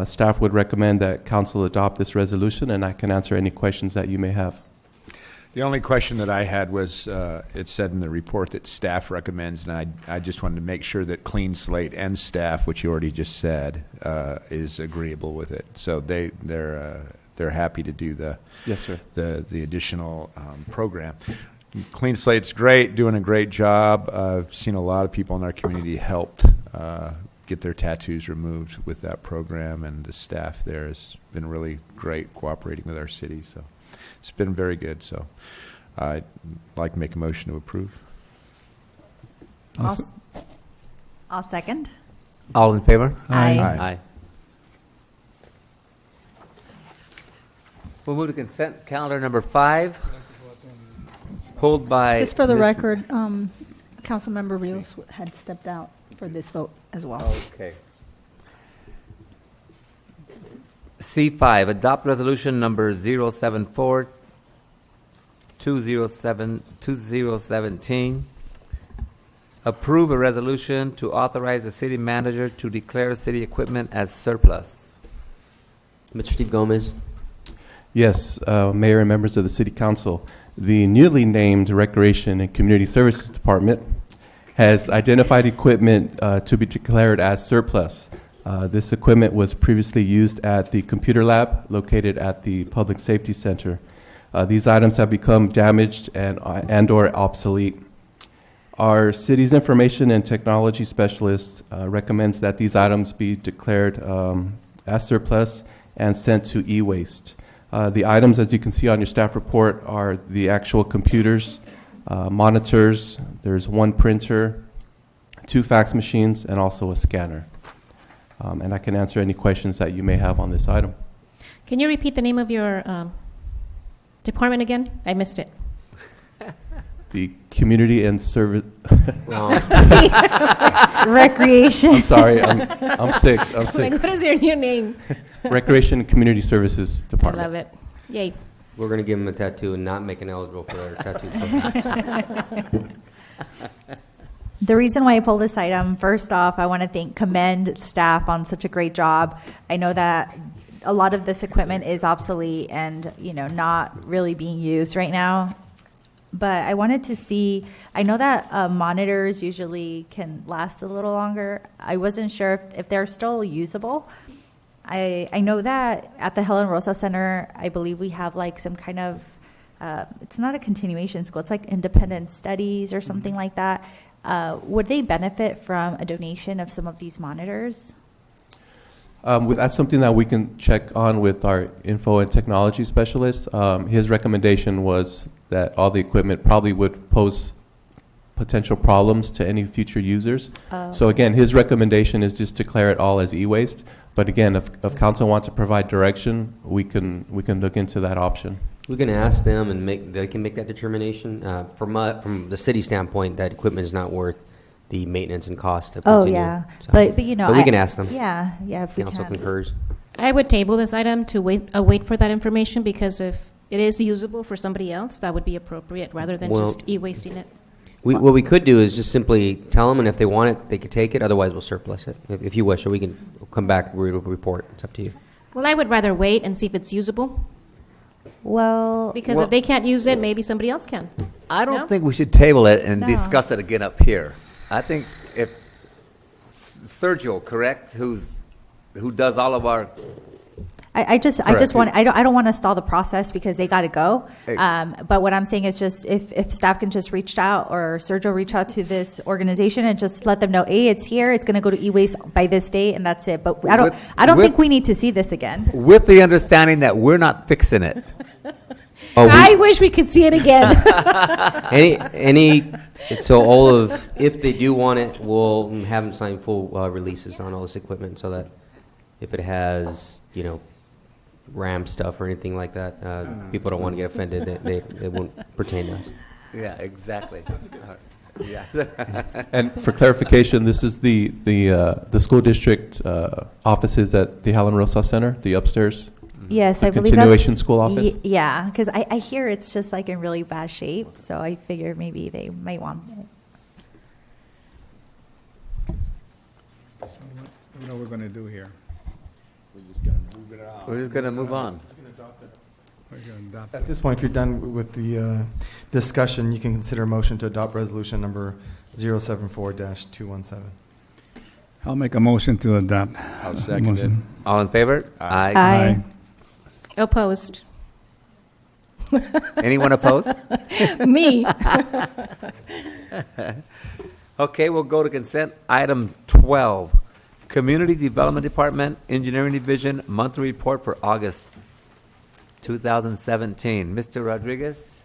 [SPEAKER 19] Staff would recommend that council adopt this resolution, and I can answer any questions that you may have.
[SPEAKER 17] The only question that I had was, it said in the report that staff recommends, and I just wanted to make sure that Clean Slate and staff, which you already just said, is agreeable with it. So they're happy to do the
[SPEAKER 19] yes, sir.
[SPEAKER 17] the additional program. Clean Slate's great, doing a great job. I've seen a lot of people in our community helped get their tattoos removed with that program, and the staff there has been really great cooperating with our city. So it's been very good. So I'd like to make a motion to approve.
[SPEAKER 5] I'll second.
[SPEAKER 4] All in favor?
[SPEAKER 5] Aye.
[SPEAKER 4] Aye. We'll move to consent calendar number 5. Pulled by
[SPEAKER 18] Just for the
[SPEAKER 4] Ms.
[SPEAKER 18] record, Councilmember Rios had stepped out for this vote as well.
[SPEAKER 4] Okay. C5, adopt resolution number 074-2017. Approve a resolution to authorize the city manager to declare city equipment as surplus.
[SPEAKER 9] Mr. Steve Gomez.
[SPEAKER 19] Yes, Mayor and members of the City Council. The newly named Recreation and Community Services Department has identified equipment to be declared as surplus. This equipment was previously used at the computer lab located at the Public Safety Center. These items have become damaged and or obsolete. Our city's information and technology specialist recommends that these items be declared as surplus and sent to e-waste. The items, as you can see on your staff report, are the actual computers, monitors, there's one printer, 2 fax machines, and also a scanner. And I can answer any questions that you may have on this item.
[SPEAKER 8] Can you repeat the name of your department again? I missed it.
[SPEAKER 19] The Community and Service...
[SPEAKER 5] Recreation.
[SPEAKER 19] I'm sorry, I'm sick. I'm sick.
[SPEAKER 8] Like, what is your new name?
[SPEAKER 19] Recreation and Community Services Department.
[SPEAKER 8] I love it. Yay.
[SPEAKER 9] We're going to give him a tattoo and not make him eligible for our tattoo program.
[SPEAKER 5] The reason why I pulled this item, first off, I want to commend staff on such a great job. I know that a lot of this equipment is obsolete and, not really being used right now. but I wanted to see, I know that monitors usually can last a little longer. I wasn't sure if they're still usable. I know that at the Helen Rosa Center, I believe we have like some kind of, it's not a continuation school, it's like independent studies or something like that. Would they benefit from a donation of some of these monitors?
[SPEAKER 19] That's something that we can check on with our info and technology specialist. His recommendation was that all the equipment probably would pose potential problems to any future users. So again, his recommendation is just declare it all as e-waste. But again, if council wants to provide direction, we can look into that option.
[SPEAKER 9] We can ask them, and they can make that determination. From the city standpoint, that equipment is not worth the maintenance and cost to continue.
[SPEAKER 5] Oh, yeah.
[SPEAKER 9] So,
[SPEAKER 5] But you know,
[SPEAKER 9] we can ask them.
[SPEAKER 5] Yeah, if we
[SPEAKER 9] Council
[SPEAKER 5] can.
[SPEAKER 9] concurs.
[SPEAKER 8] I would table this item to wait for that information, because if it is usable for somebody else, that would be appropriate rather than just e-wasting it.
[SPEAKER 9] What we could do is just simply tell them, and if they want it, they could take it. Otherwise, we'll surplus it if you wish, or we can come back with a report. It's up to you.
[SPEAKER 8] Well, I would rather wait and see if it's usable.
[SPEAKER 5] Well,
[SPEAKER 8] because if they can't use it, maybe somebody else can.
[SPEAKER 4] I don't
[SPEAKER 8] No?
[SPEAKER 4] think we should table it and
[SPEAKER 5] No.
[SPEAKER 4] discuss it again up here. I think if Sergio, correct, who does all of our.
[SPEAKER 5] I just want, I don't want to stall the process because they got to go.
[SPEAKER 4] Hey.
[SPEAKER 5] But what I'm saying is just if staff can just reach out, or Sergio reach out to this organization and just let them know, hey, it's here, it's going to go to e-waste by this date, and that's it. But I don't think we need to see this again.
[SPEAKER 4] With the understanding that we're not fixing it.
[SPEAKER 8] I wish we could see it again.
[SPEAKER 9] So all of, if they do want it, we'll have them sign full releases on all this equipment, so that if it has, RAM stuff or anything like that, people don't want to get offended. They won't pertain to us.
[SPEAKER 4] Yeah, exactly. Yeah.
[SPEAKER 19] And for clarification, this is the school district offices at the Helen Rosa Center, the upstairs.
[SPEAKER 5] Yes,
[SPEAKER 19] the
[SPEAKER 5] I believe
[SPEAKER 19] continuation
[SPEAKER 5] that's,
[SPEAKER 19] school office.
[SPEAKER 5] Yeah, because I hear it's just like in really bad shape, so I figure maybe they might want it.
[SPEAKER 10] So what are we going to do here?
[SPEAKER 4] We're just going to move on.
[SPEAKER 10] We're gonna adopt
[SPEAKER 13] At this point, if you're done with the discussion, you can consider a motion to adopt resolution number 074-217.
[SPEAKER 10] I'll make a motion to adopt.
[SPEAKER 11] I'll second it.
[SPEAKER 4] All in favor?
[SPEAKER 5] Aye.
[SPEAKER 8] Opposed.
[SPEAKER 4] Anyone opposed?
[SPEAKER 8] Me.
[SPEAKER 4] Okay, we'll go to consent item 12. Community Development Department, Engineering Division, monthly report for August 2017. Mr. Rodriguez,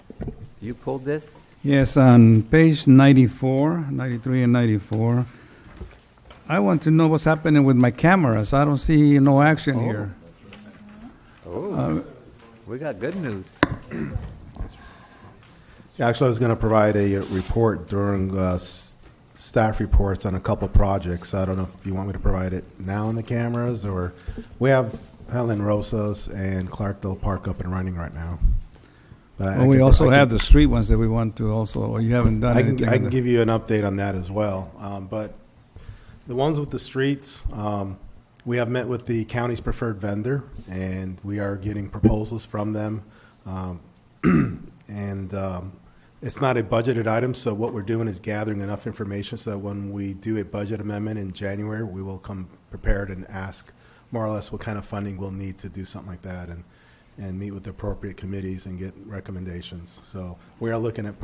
[SPEAKER 4] you pulled this?
[SPEAKER 10] Yes, on page 94, 93 and 94, I want to know what's happening with my cameras. I don't see no action here.
[SPEAKER 4] Oh, we got good news.
[SPEAKER 7] Yeah, actually, I was going to provide a report during staff reports on a couple projects. I don't know if you want me to provide it now on the cameras, or we have Helen Rosas and Clarkdale Park up and running right now. But
[SPEAKER 10] Well, we also have the street ones that we want to also, or you haven't done anything.
[SPEAKER 7] I can give you an update on that as well. But the ones with the streets, we have met with the county's preferred vendor, and we are getting proposals from them. It's not a budgeted item, so what we're doing is gathering enough information so that when we do a budget amendment in January, we will come prepared and ask more or less what kind of funding we'll need to do something like that, and meet with the appropriate committees and get recommendations. So we are looking at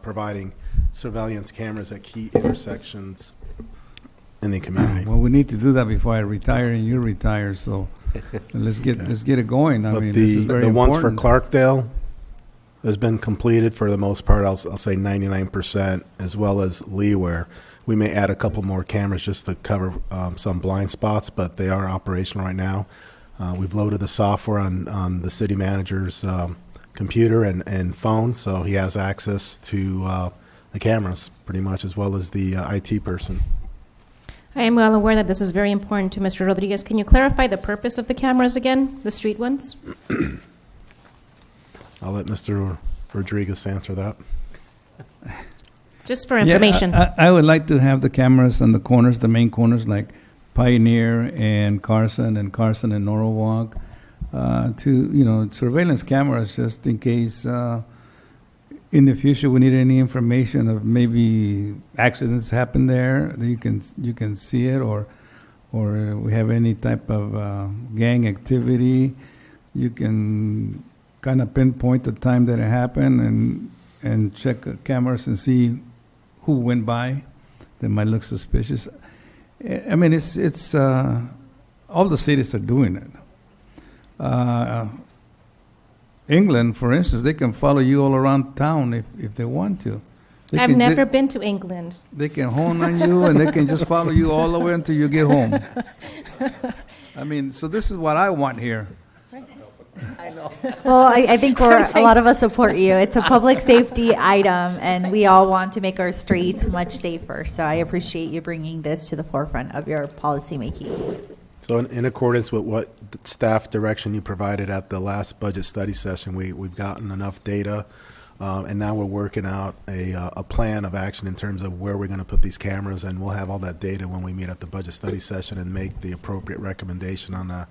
[SPEAKER 7] providing surveillance cameras at key intersections in the community.
[SPEAKER 10] Well, we need to do that before I retire and you retire, so let's get it going. I
[SPEAKER 7] But
[SPEAKER 10] mean, this is very
[SPEAKER 7] the ones for
[SPEAKER 10] important.
[SPEAKER 7] Clarkdale has been completed for the most part. I'll say 99%, as well as Leeward. We may add a couple more cameras just to cover some blind spots, but they are operational right now. We've loaded the software on the city manager's computer and phone, so he has access to the cameras pretty much, as well as the IT person.
[SPEAKER 8] I am well aware that this is very important to Mr. Rodriguez. Can you clarify the purpose of the cameras again, the street ones?
[SPEAKER 7] I'll let Mr. Rodriguez answer that.
[SPEAKER 8] Just for information.
[SPEAKER 10] Yeah, I would like to have the cameras on the corners, the main corners, like Pioneer and Carson and Norwalk, to surveillance cameras, just in case in the future we need any information of maybe accidents happen there, that you can see it, or we have any type of gang activity, you can kind of pinpoint the time that it happened and check cameras and see who went by that might look suspicious. I mean, it's all the cities are doing it. England, for instance, they can follow you all around town if they want to.
[SPEAKER 8] I've never been to England.
[SPEAKER 10] They can hone on you, and they can just follow you all the way until you get home. I mean, so this is what I want here.
[SPEAKER 5] I know. Well, I think a lot of us support you. It's a public safety item, and we all want to make our streets much safer. So I appreciate you bringing this to the forefront of your policymaking.
[SPEAKER 7] So in accordance with what staff direction you provided at the last budget study session, we've gotten enough data, and now we're working out a plan of action in terms of where we're going to put these cameras, and we'll have all that data when we meet at the budget study session and make the appropriate recommendation on a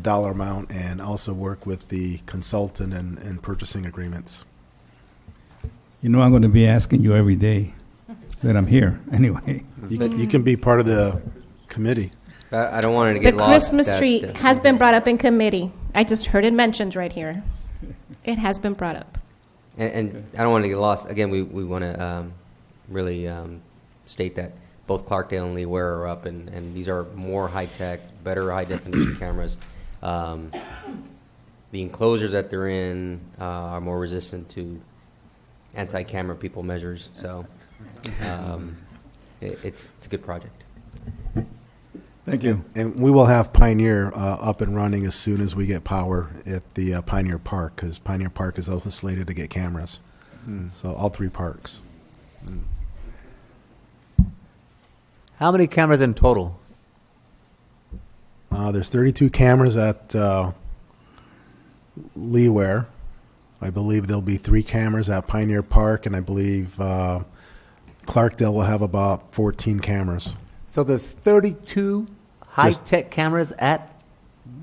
[SPEAKER 7] dollar amount, and also work with the consultant and purchasing agreements.
[SPEAKER 10] You know, I'm going to be asking you every day that I'm here anyway.
[SPEAKER 7] You can be part of the committee.
[SPEAKER 9] I don't want it to get
[SPEAKER 8] The
[SPEAKER 9] lost.
[SPEAKER 8] Christmas tree has been brought up in committee. I just heard it mentioned right here. It has been brought up.
[SPEAKER 9] And I don't want to get lost. Again, we want to really state that both Clarkdale and Leeward are up, and these are more high-tech, better high-definition cameras. The enclosures that they're in are more resistant to anti-camera people measures. So it's a good project.
[SPEAKER 10] Thank you.
[SPEAKER 7] And we will have Pioneer up and running as soon as we get power at the Pioneer Park, because Pioneer Park is also slated to get cameras. So all three parks.
[SPEAKER 4] How many cameras in total?
[SPEAKER 7] There's 32 cameras at Leeward. I believe there'll be 3 cameras at Pioneer Park, and I believe Clarkdale will have about 14 cameras.
[SPEAKER 4] So there's 32 high-tech cameras at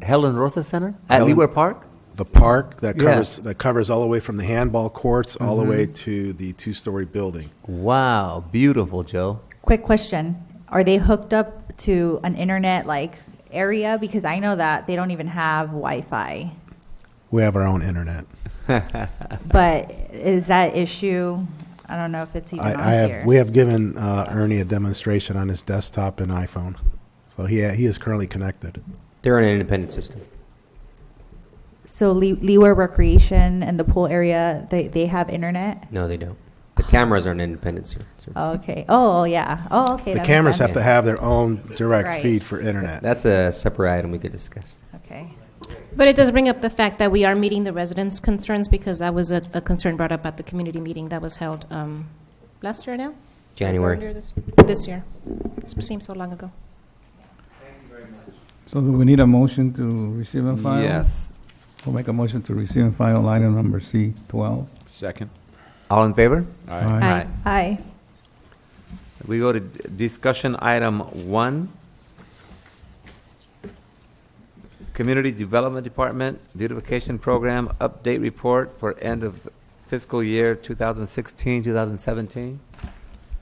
[SPEAKER 4] Helen Rosa Center at Leeward Park?
[SPEAKER 7] The park that covers all the way from the handball courts all the way to the 2-story building.
[SPEAKER 4] Wow, beautiful, Joe.
[SPEAKER 5] Quick question. Are they hooked up to an internet area? Because I know that they don't even have Wi-Fi.
[SPEAKER 7] We have our own internet.
[SPEAKER 5] But is that issue? I don't know if it's even on here.
[SPEAKER 7] We have given Ernie a demonstration on his desktop and iPhone, so he is currently connected.
[SPEAKER 9] They're an independent system.
[SPEAKER 5] So Leeward Recreation and the pool area, they have internet?
[SPEAKER 9] No, they don't. The cameras are an independent service.
[SPEAKER 5] Oh, okay. Oh, yeah. Oh, okay.
[SPEAKER 7] The cameras have to have their own direct feed for internet.
[SPEAKER 9] That's a separate item we could discuss.
[SPEAKER 5] Okay.
[SPEAKER 8] But it does bring up the fact that we are meeting the residents' concerns, because that was a concern brought up at the community meeting that was held last year now?
[SPEAKER 9] January.
[SPEAKER 8] Earlier this year. It seems so long ago.
[SPEAKER 10] So do we need a motion to receive and file?
[SPEAKER 4] Yes.
[SPEAKER 10] We'll make a motion to receive and file item number C12.
[SPEAKER 11] Second.
[SPEAKER 4] All in favor?
[SPEAKER 10] Aye.
[SPEAKER 5] Aye.
[SPEAKER 4] We go to discussion item 1. Community Development Department Beautification Program Update Report for end of fiscal year 2016-2017.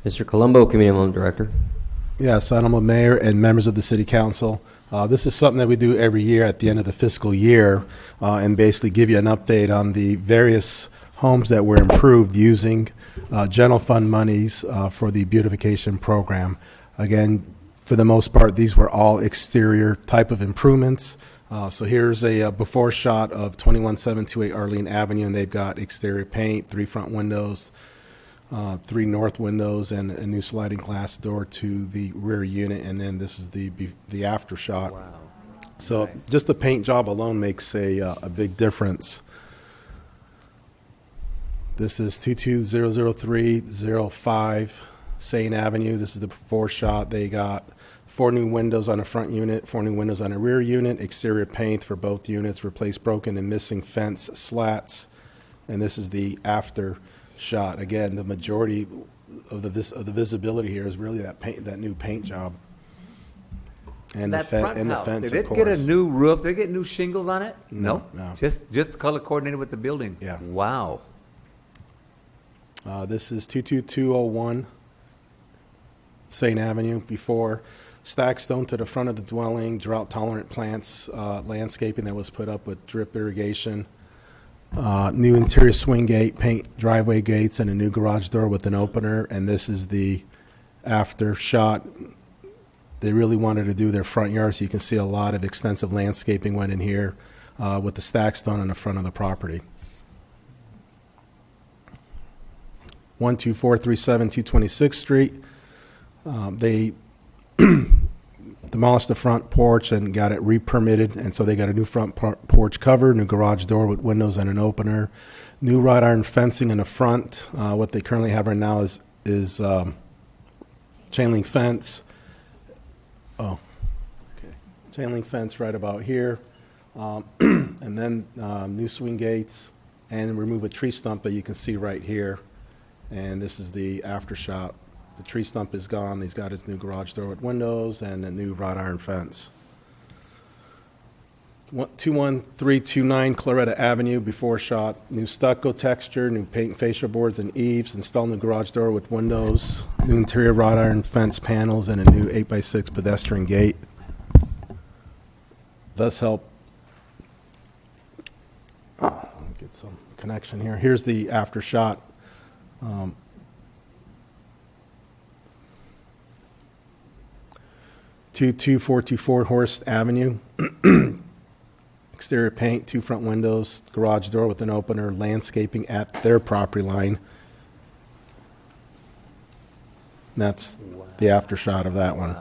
[SPEAKER 9] Mr. Colombo, Community Development Director.
[SPEAKER 7] Yes, Honorable Mayor and members of the City Council. This is something that we do every year at the end of the fiscal year, and basically give you an update on the various homes that were improved using general fund monies for the beautification program. Again, for the most part, these were all exterior type of improvements. So here's a before shot of 21728 Arlene Avenue, and they've got exterior paint, 3 front windows, 3 north windows, and a new sliding glass door to the rear unit. And then this is the after shot. Wow. So nice. Just the paint job alone makes a big difference. This is 2200305 Saint Avenue. This is the before shot. They got 4 new windows on a front unit, 4 new windows on a rear unit, exterior paint for both units, replaced broken and missing fence slats. And this is the after shot. Again, the majority of the visibility here is really that new paint job. And
[SPEAKER 4] that
[SPEAKER 7] the
[SPEAKER 4] front house,
[SPEAKER 7] fence,
[SPEAKER 4] did
[SPEAKER 7] of
[SPEAKER 4] it get a
[SPEAKER 7] course.
[SPEAKER 4] new roof? Did it get new shingles on it?
[SPEAKER 7] No.
[SPEAKER 4] Just color coordinated with the building.
[SPEAKER 7] Yeah.
[SPEAKER 4] Wow.
[SPEAKER 7] This is 22201 St. Avenue. Before, stacked stone to the front of the dwelling, drought-tolerant plants, landscaping that was put up with drip irrigation, new interior swing gate, paint driveway gates, and a new garage door with an opener. And this is the after shot. They really wanted to do their front yard, so you can see a lot of extensive landscaping went in here with the stacked stone on the front of the property. 12437 226th Street. They demolished the front porch and got it re-permitted, and so they got a new front porch cover, new garage door with windows and an opener, new wrought iron fencing in the front. What they currently have right now is chain link fence. Oh, okay. Chain link fence right about here, and then new swing gates, and remove a tree stump that you can see right here. And this is the after shot. The tree stump is gone. He's got his new garage door with windows and a new wrought iron fence. 21329 Claretta Avenue, before shot. New stucco texture, new paint and fascia boards and eaves, install new garage door with windows, new interior wrought iron fence panels, and a new 8x6 pedestrian gate. Thus help. Let me get some connection here. Here's the after shot. 22424 Horst Avenue. Exterior paint, 2 front windows, garage door with an opener, landscaping at their property line. And that's the after shot of that one.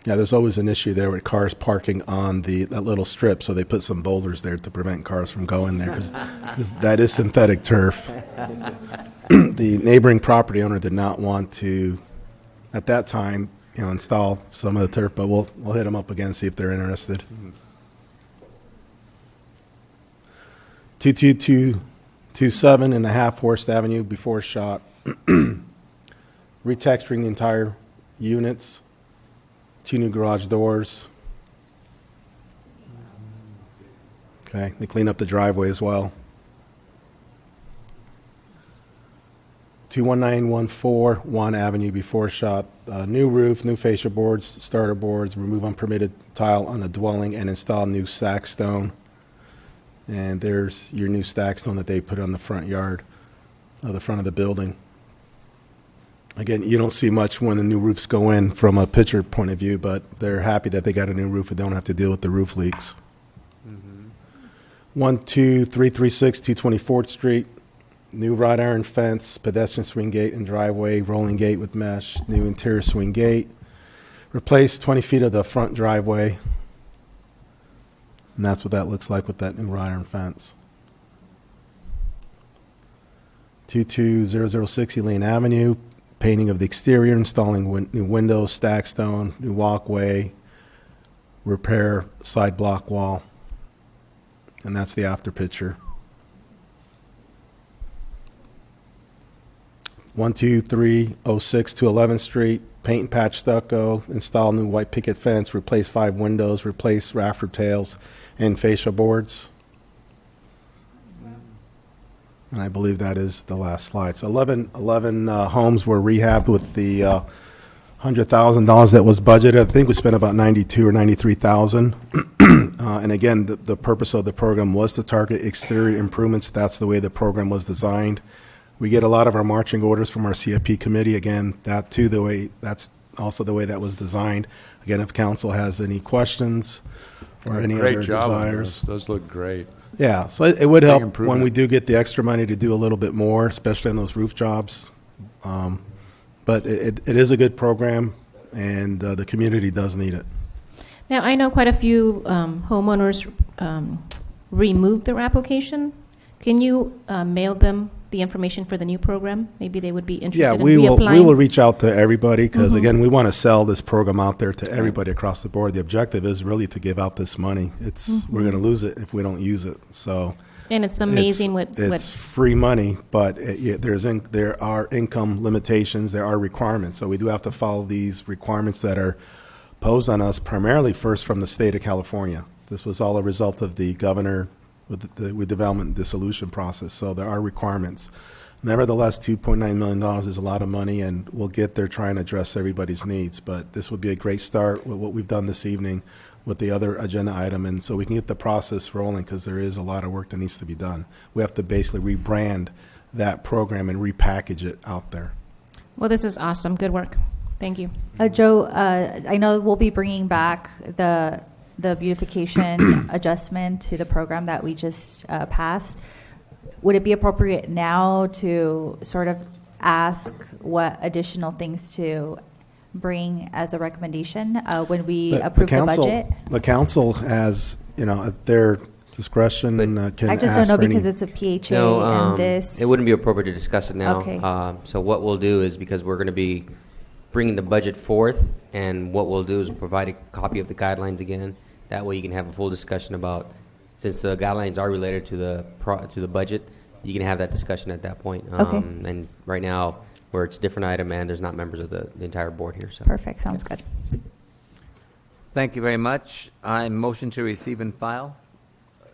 [SPEAKER 7] Yeah, there's always an issue there with cars parking on that little strip, so they put some boulders there to prevent cars from going there, because that is synthetic turf. The neighboring property owner did not want to, at that time, install some of the turf, but we'll hit them up again, see if they're interested. 22227 and a half Horst Avenue, before shot. Retexturing the entire units. 2 new garage doors. Okay, they clean up the driveway as well. 21914 Juan Avenue, before shot. New roof, new fascia boards, starter boards, remove unpermitted tile on the dwelling, and install new stack stone. And there's your new stack stone that they put on the front yard, the front of the building. Again, you don't see much when the new roofs go in from a picture point of view, but they're happy that they got a new roof and don't have to deal with the roof leaks. 12336 224th Street. New wrought iron fence, pedestrian swing gate and driveway, rolling gate with mesh, new interior swing gate. Replace 20 feet of the front driveway. And that's what that looks like with that new wrought iron fence. 22006 Elaine Avenue. Painting of the exterior, installing new windows, stack stone, new walkway, repair side block wall. And that's the after picture. 12306 to 11th Street, paint and patch stucco, install new white picket fence, replace 5 windows, replace rafter tails and fascia boards. And I believe that is the last slide. So 11 homes were rehabbed with the $100,000 that was budgeted. I think we spent about $92,000 or $93,000. And again, the purpose of the program was to target exterior improvements. That's the way the program was designed. We get a lot of our marching orders from our CFP committee. Again, that's also the way that was designed. Again, if council has any questions or any other desires.
[SPEAKER 17] Those look great.
[SPEAKER 7] Yeah, so it would help when we do get the extra money to do a little bit more, especially on those roof jobs. But it is a good program, and the community does need it.
[SPEAKER 8] Now, I know quite a few homeowners removed their application. Can you mail them the information for the new program? Maybe they would be interested in reapplying.
[SPEAKER 7] We will reach out to everybody because, again, we want to sell this program out there to everybody across the board. The objective is really to give out this money. We're going to lose it if we don't use it. So,
[SPEAKER 8] and it's amazing
[SPEAKER 7] it's free money, but there are income limitations. There are requirements. So we do have to follow these requirements that are posed on us primarily first from the state of California. This was all a result of the governor with development and dissolution process. So there are requirements. Nevertheless, $2.9 million is a lot of money, and we'll get there trying to address everybody's needs. But this would be a great start with what we've done this evening with the other agenda item, and so we can get the process rolling, because there is a lot of work that needs to be done. We have to basically rebrand that program and repackage it out there.
[SPEAKER 8] Well, this is awesome. Good work. Thank you.
[SPEAKER 5] Joe, I know we'll be bringing back the beautification adjustment to the program that we just passed. Would it be appropriate now to sort of ask what additional things to bring as a recommendation when we approve the budget?
[SPEAKER 7] The council has, at their discretion, can
[SPEAKER 5] I just
[SPEAKER 7] ask
[SPEAKER 5] don't know
[SPEAKER 7] for
[SPEAKER 5] because
[SPEAKER 7] any.
[SPEAKER 5] it's a PHA
[SPEAKER 9] No,
[SPEAKER 5] and this.
[SPEAKER 9] it wouldn't be appropriate to discuss it now.
[SPEAKER 5] Okay.
[SPEAKER 9] So what we'll do is, because we're going to be bringing the budget forth, and what we'll do is provide a copy of the guidelines again. That way you can have a full discussion about, since the guidelines are related to the budget, you can have that discussion at that point.
[SPEAKER 5] Okay.
[SPEAKER 9] And right now, where it's a different item and there's not members of the entire board here. So.
[SPEAKER 5] Perfect. Sounds good.
[SPEAKER 4] Thank you very much. I motion to receive and file.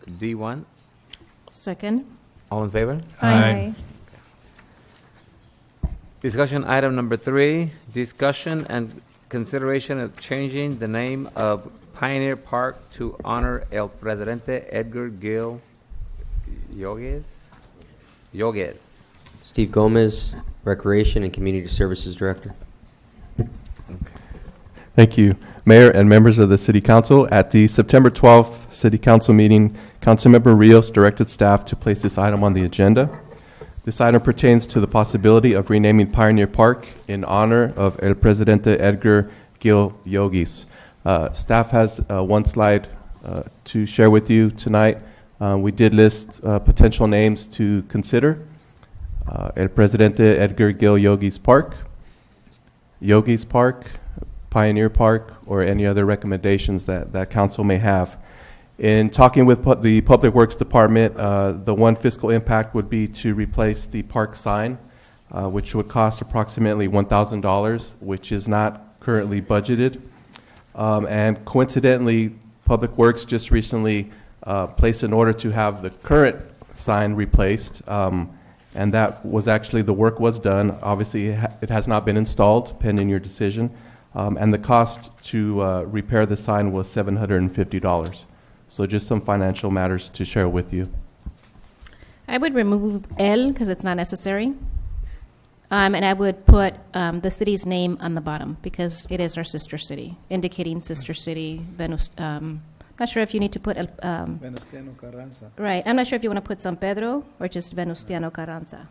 [SPEAKER 4] D1.
[SPEAKER 8] Second.
[SPEAKER 4] All in favor?
[SPEAKER 8] Aye.
[SPEAKER 4] Discussion item number 3, discussion and consideration of changing the name of Pioneer Park to honor El Presidente Edgar Gil Yogues.
[SPEAKER 9] Steve Gomez, Recreation and Community Services Director.
[SPEAKER 19] Thank you. Mayor and members of the City Council, at the September 12th City Council meeting, Councilmember Rios directed staff to place this item on the agenda. This item pertains to the possibility of renaming Pioneer Park in honor of El Presidente Edgar Gil Yogues. Staff has one slide to share with you tonight. We did list potential names to consider. El Presidente Edgar Gil Yogues Park, Yogues Park, Pioneer Park, or any other recommendations that council may have. In talking with the Public Works Department, the one fiscal impact would be to replace the park sign, which would cost approximately $1,000, which is not currently budgeted. And coincidentally, Public Works just recently placed an order to have the current sign replaced, and that was actually, the work was done. Obviously, it has not been installed, pending your decision, and the cost to repair the sign was $750. So just some financial matters to share with you.
[SPEAKER 8] I would remove El because it's not necessary. And I would put the city's name on the bottom because it is our sister city, indicating sister city. Not sure if you need to put
[SPEAKER 10] Venustiano Carranza.
[SPEAKER 8] right. I'm not sure if you want to put San Pedro or just Venustiano Carranza.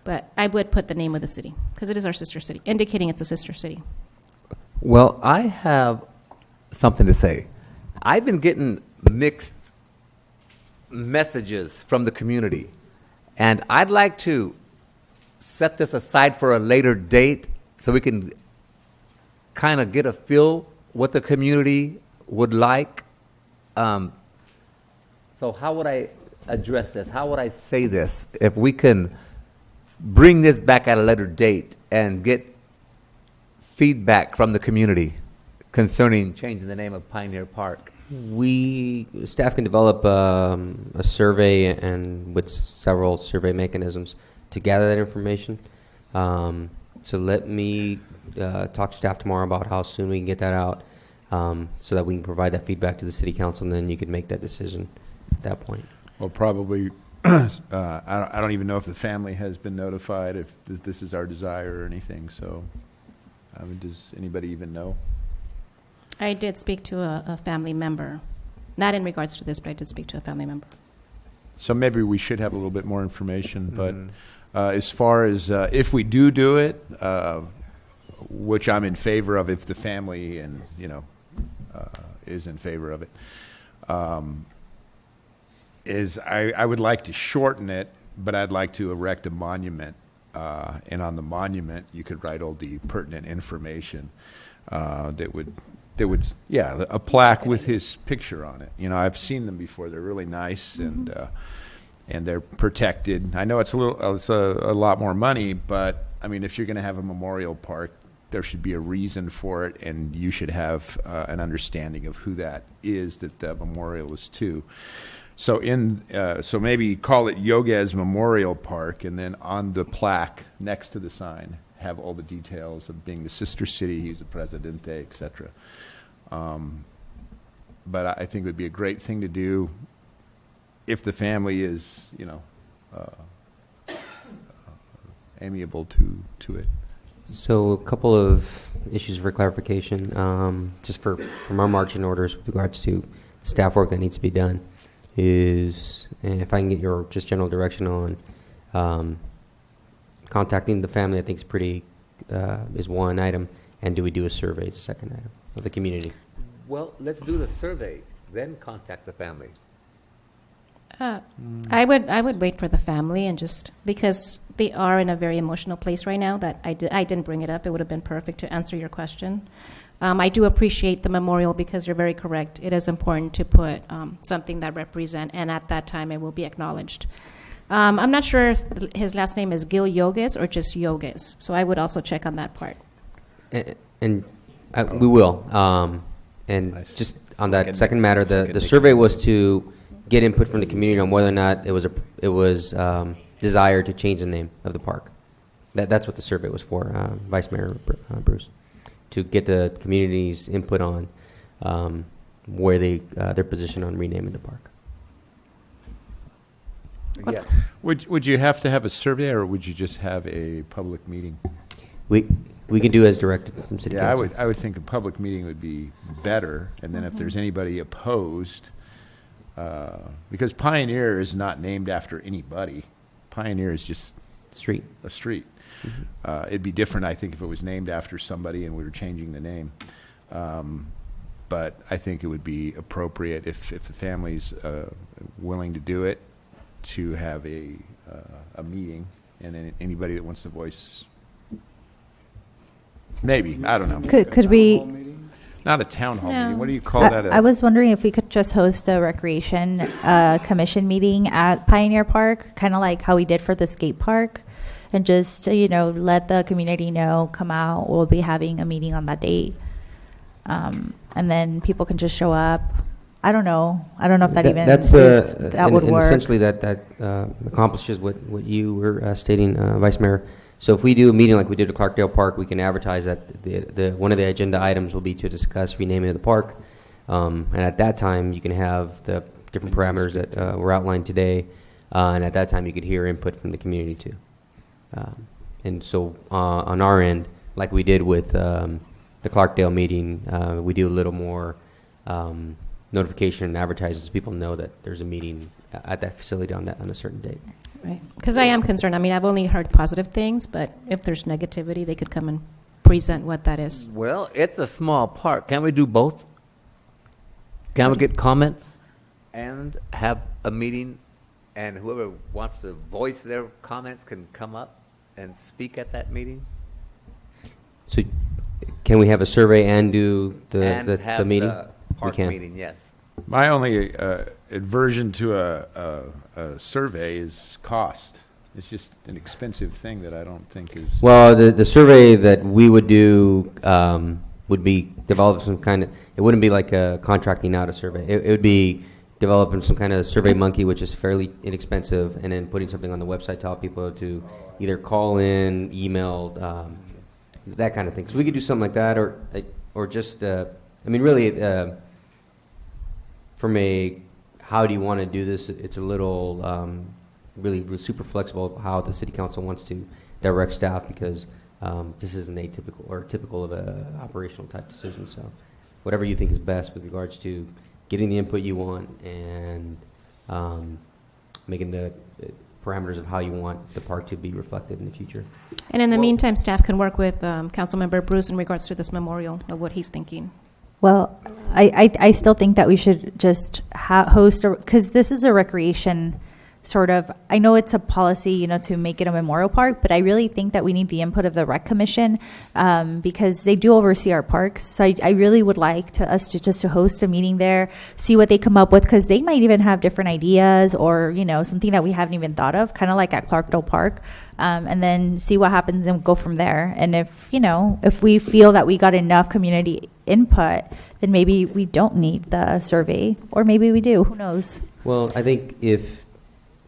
[SPEAKER 8] But I would put the name of the city because it is our sister city, indicating it's a sister city.
[SPEAKER 4] Well, I have something to say. I've been getting mixed messages from the community, and I'd like to set this aside for a later date so we can kind of get a feel what the community would like. So how would I address this? How would I say this? If we can bring this back at a later date and get feedback from the community concerning changing the name of Pioneer Park.
[SPEAKER 9] Staff can develop a survey and with several survey mechanisms to gather that information. So let me talk to staff tomorrow about how soon we can get that out, so that we can provide that feedback to the city council, and then you can make that decision at that point.
[SPEAKER 17] Well, probably, I don't even know if the family has been notified if this is our desire or anything, so does anybody even know?
[SPEAKER 8] I did speak to a family member, not in regards to this, but I did speak to a family member.
[SPEAKER 17] So maybe we should have a little bit more information, but as far as if we do it, which I'm in favor of if the family and, is in favor of it, is I would like to shorten it, but I'd like to erect a monument, and on the monument you could write all the pertinent information that would a plaque with his picture on it. I've seen them before. They're really nice, and they're protected. I know it's a lot more money, but I mean, if you're going to have a memorial park, there should be a reason for it, and you should have an understanding of who that is that the memorial is to. So so maybe call it Yogues Memorial Park, and then on the plaque next to the sign have all the details of being the sister city, he's the presidente, etc. But I think it would be a great thing to do if the family is, amiable to it.
[SPEAKER 9] So a couple of issues for clarification, just from our marching orders with regards to staff work that needs to be done is, and if I can get your just general direction on contacting the family, I think is one item, and do we do a survey is the second item of the community?
[SPEAKER 4] Well, let's do the survey, then contact the family.
[SPEAKER 8] I would wait for the family and just because they are in a very emotional place right now that I didn't bring it up. It would have been perfect to answer your question. I do appreciate the memorial because you're very correct. It is important to put something that represent, and at that time it will be acknowledged. I'm not sure if his last name is Gil Yogues or just Yogues, so I would also check on that part.
[SPEAKER 9] And we will. And just on that second matter, the survey was to get input from the community on whether or not it was desired to change the name of the park. That's what the survey was for, Vice Mayor Bruce, to get the community's input on where their position on renaming the park.
[SPEAKER 4] Yes.
[SPEAKER 17] Would you have to have a survey, or would you just have a public meeting?
[SPEAKER 9] We can do as directed from City Council.
[SPEAKER 17] I would think a public meeting would be better, and then if there's anybody opposed, because Pioneer is not named after anybody. Pioneer is just a street. Mm-hmm. It'd be different, I think, if it was named after somebody and we were changing the name. But I think it would be appropriate if the family's willing to do it, to have a meeting, and then anybody that wants to voice. Maybe, I don't know.
[SPEAKER 5] Could we?
[SPEAKER 17] Not a town hall
[SPEAKER 5] No.
[SPEAKER 17] meeting. What do you call that?
[SPEAKER 5] I was wondering if we could just host a recreation commission meeting at Pioneer Park, kind of like how we did for the skate park, and just let the community know, come out. We'll be having a meeting on that date, and then people can just show up. I don't know if that would work.
[SPEAKER 9] Essentially, that accomplishes what you were stating, Vice Mayor. So if we do a meeting like we did at Clarkdale Park, we can advertise that one of the agenda items will be to discuss renaming of the park. And at that time, you can have the different parameters that were outlined today. And at that time, you could hear input from the community too. And so on our end, like we did with the Clarkdale meeting, we do a little more notification and advertising so people know that there's a meeting at that facility on a certain date.
[SPEAKER 8] Right, because I am concerned. I mean, I've only heard positive things, but if there's negativity, they could come and present what that is.
[SPEAKER 4] Well, it's a small park. Can't we do both? Can we get comments and have a meeting, and whoever wants to voice their comments can come up and speak at that meeting?
[SPEAKER 9] So can we have a survey and do the meeting?
[SPEAKER 4] The park meeting, yes.
[SPEAKER 17] My only aversion to a survey is cost. It's just an expensive thing that I don't think is...
[SPEAKER 9] Well, the survey that we would do would be develop some kind of... It wouldn't be like contracting out a survey. It would be developing some kind of survey monkey, which is fairly inexpensive, and then putting something on the website to help people to either call in, email, that kind of thing. So we could do something like that, or just... I mean, really... From how do you want to do this? It's a little really super flexible how the city council wants to direct staff, because this isn't atypical or typical of a operational type decision. So whatever you think is best with regards to getting the input you want and making the parameters of how you want the park to be reflected in the future.
[SPEAKER 8] And in the meantime, staff can work with Councilmember Bruce in regards to this memorial of what he's thinking.
[SPEAKER 5] Well, I still think that we should just host because this is a recreation sort of, I know it's a policy, to make it a memorial park, but I really think that we need the input of the Rec Commission because they do oversee our parks. So I really would like us to host a meeting there, see what they come up with, because they might even have different ideas or, something that we haven't even thought of, kind of like at Clarkdale Park. And then see what happens and go from there. And if we feel that we got enough community input, then maybe we don't need the survey, or maybe we do. Who knows?
[SPEAKER 9] Well, I think if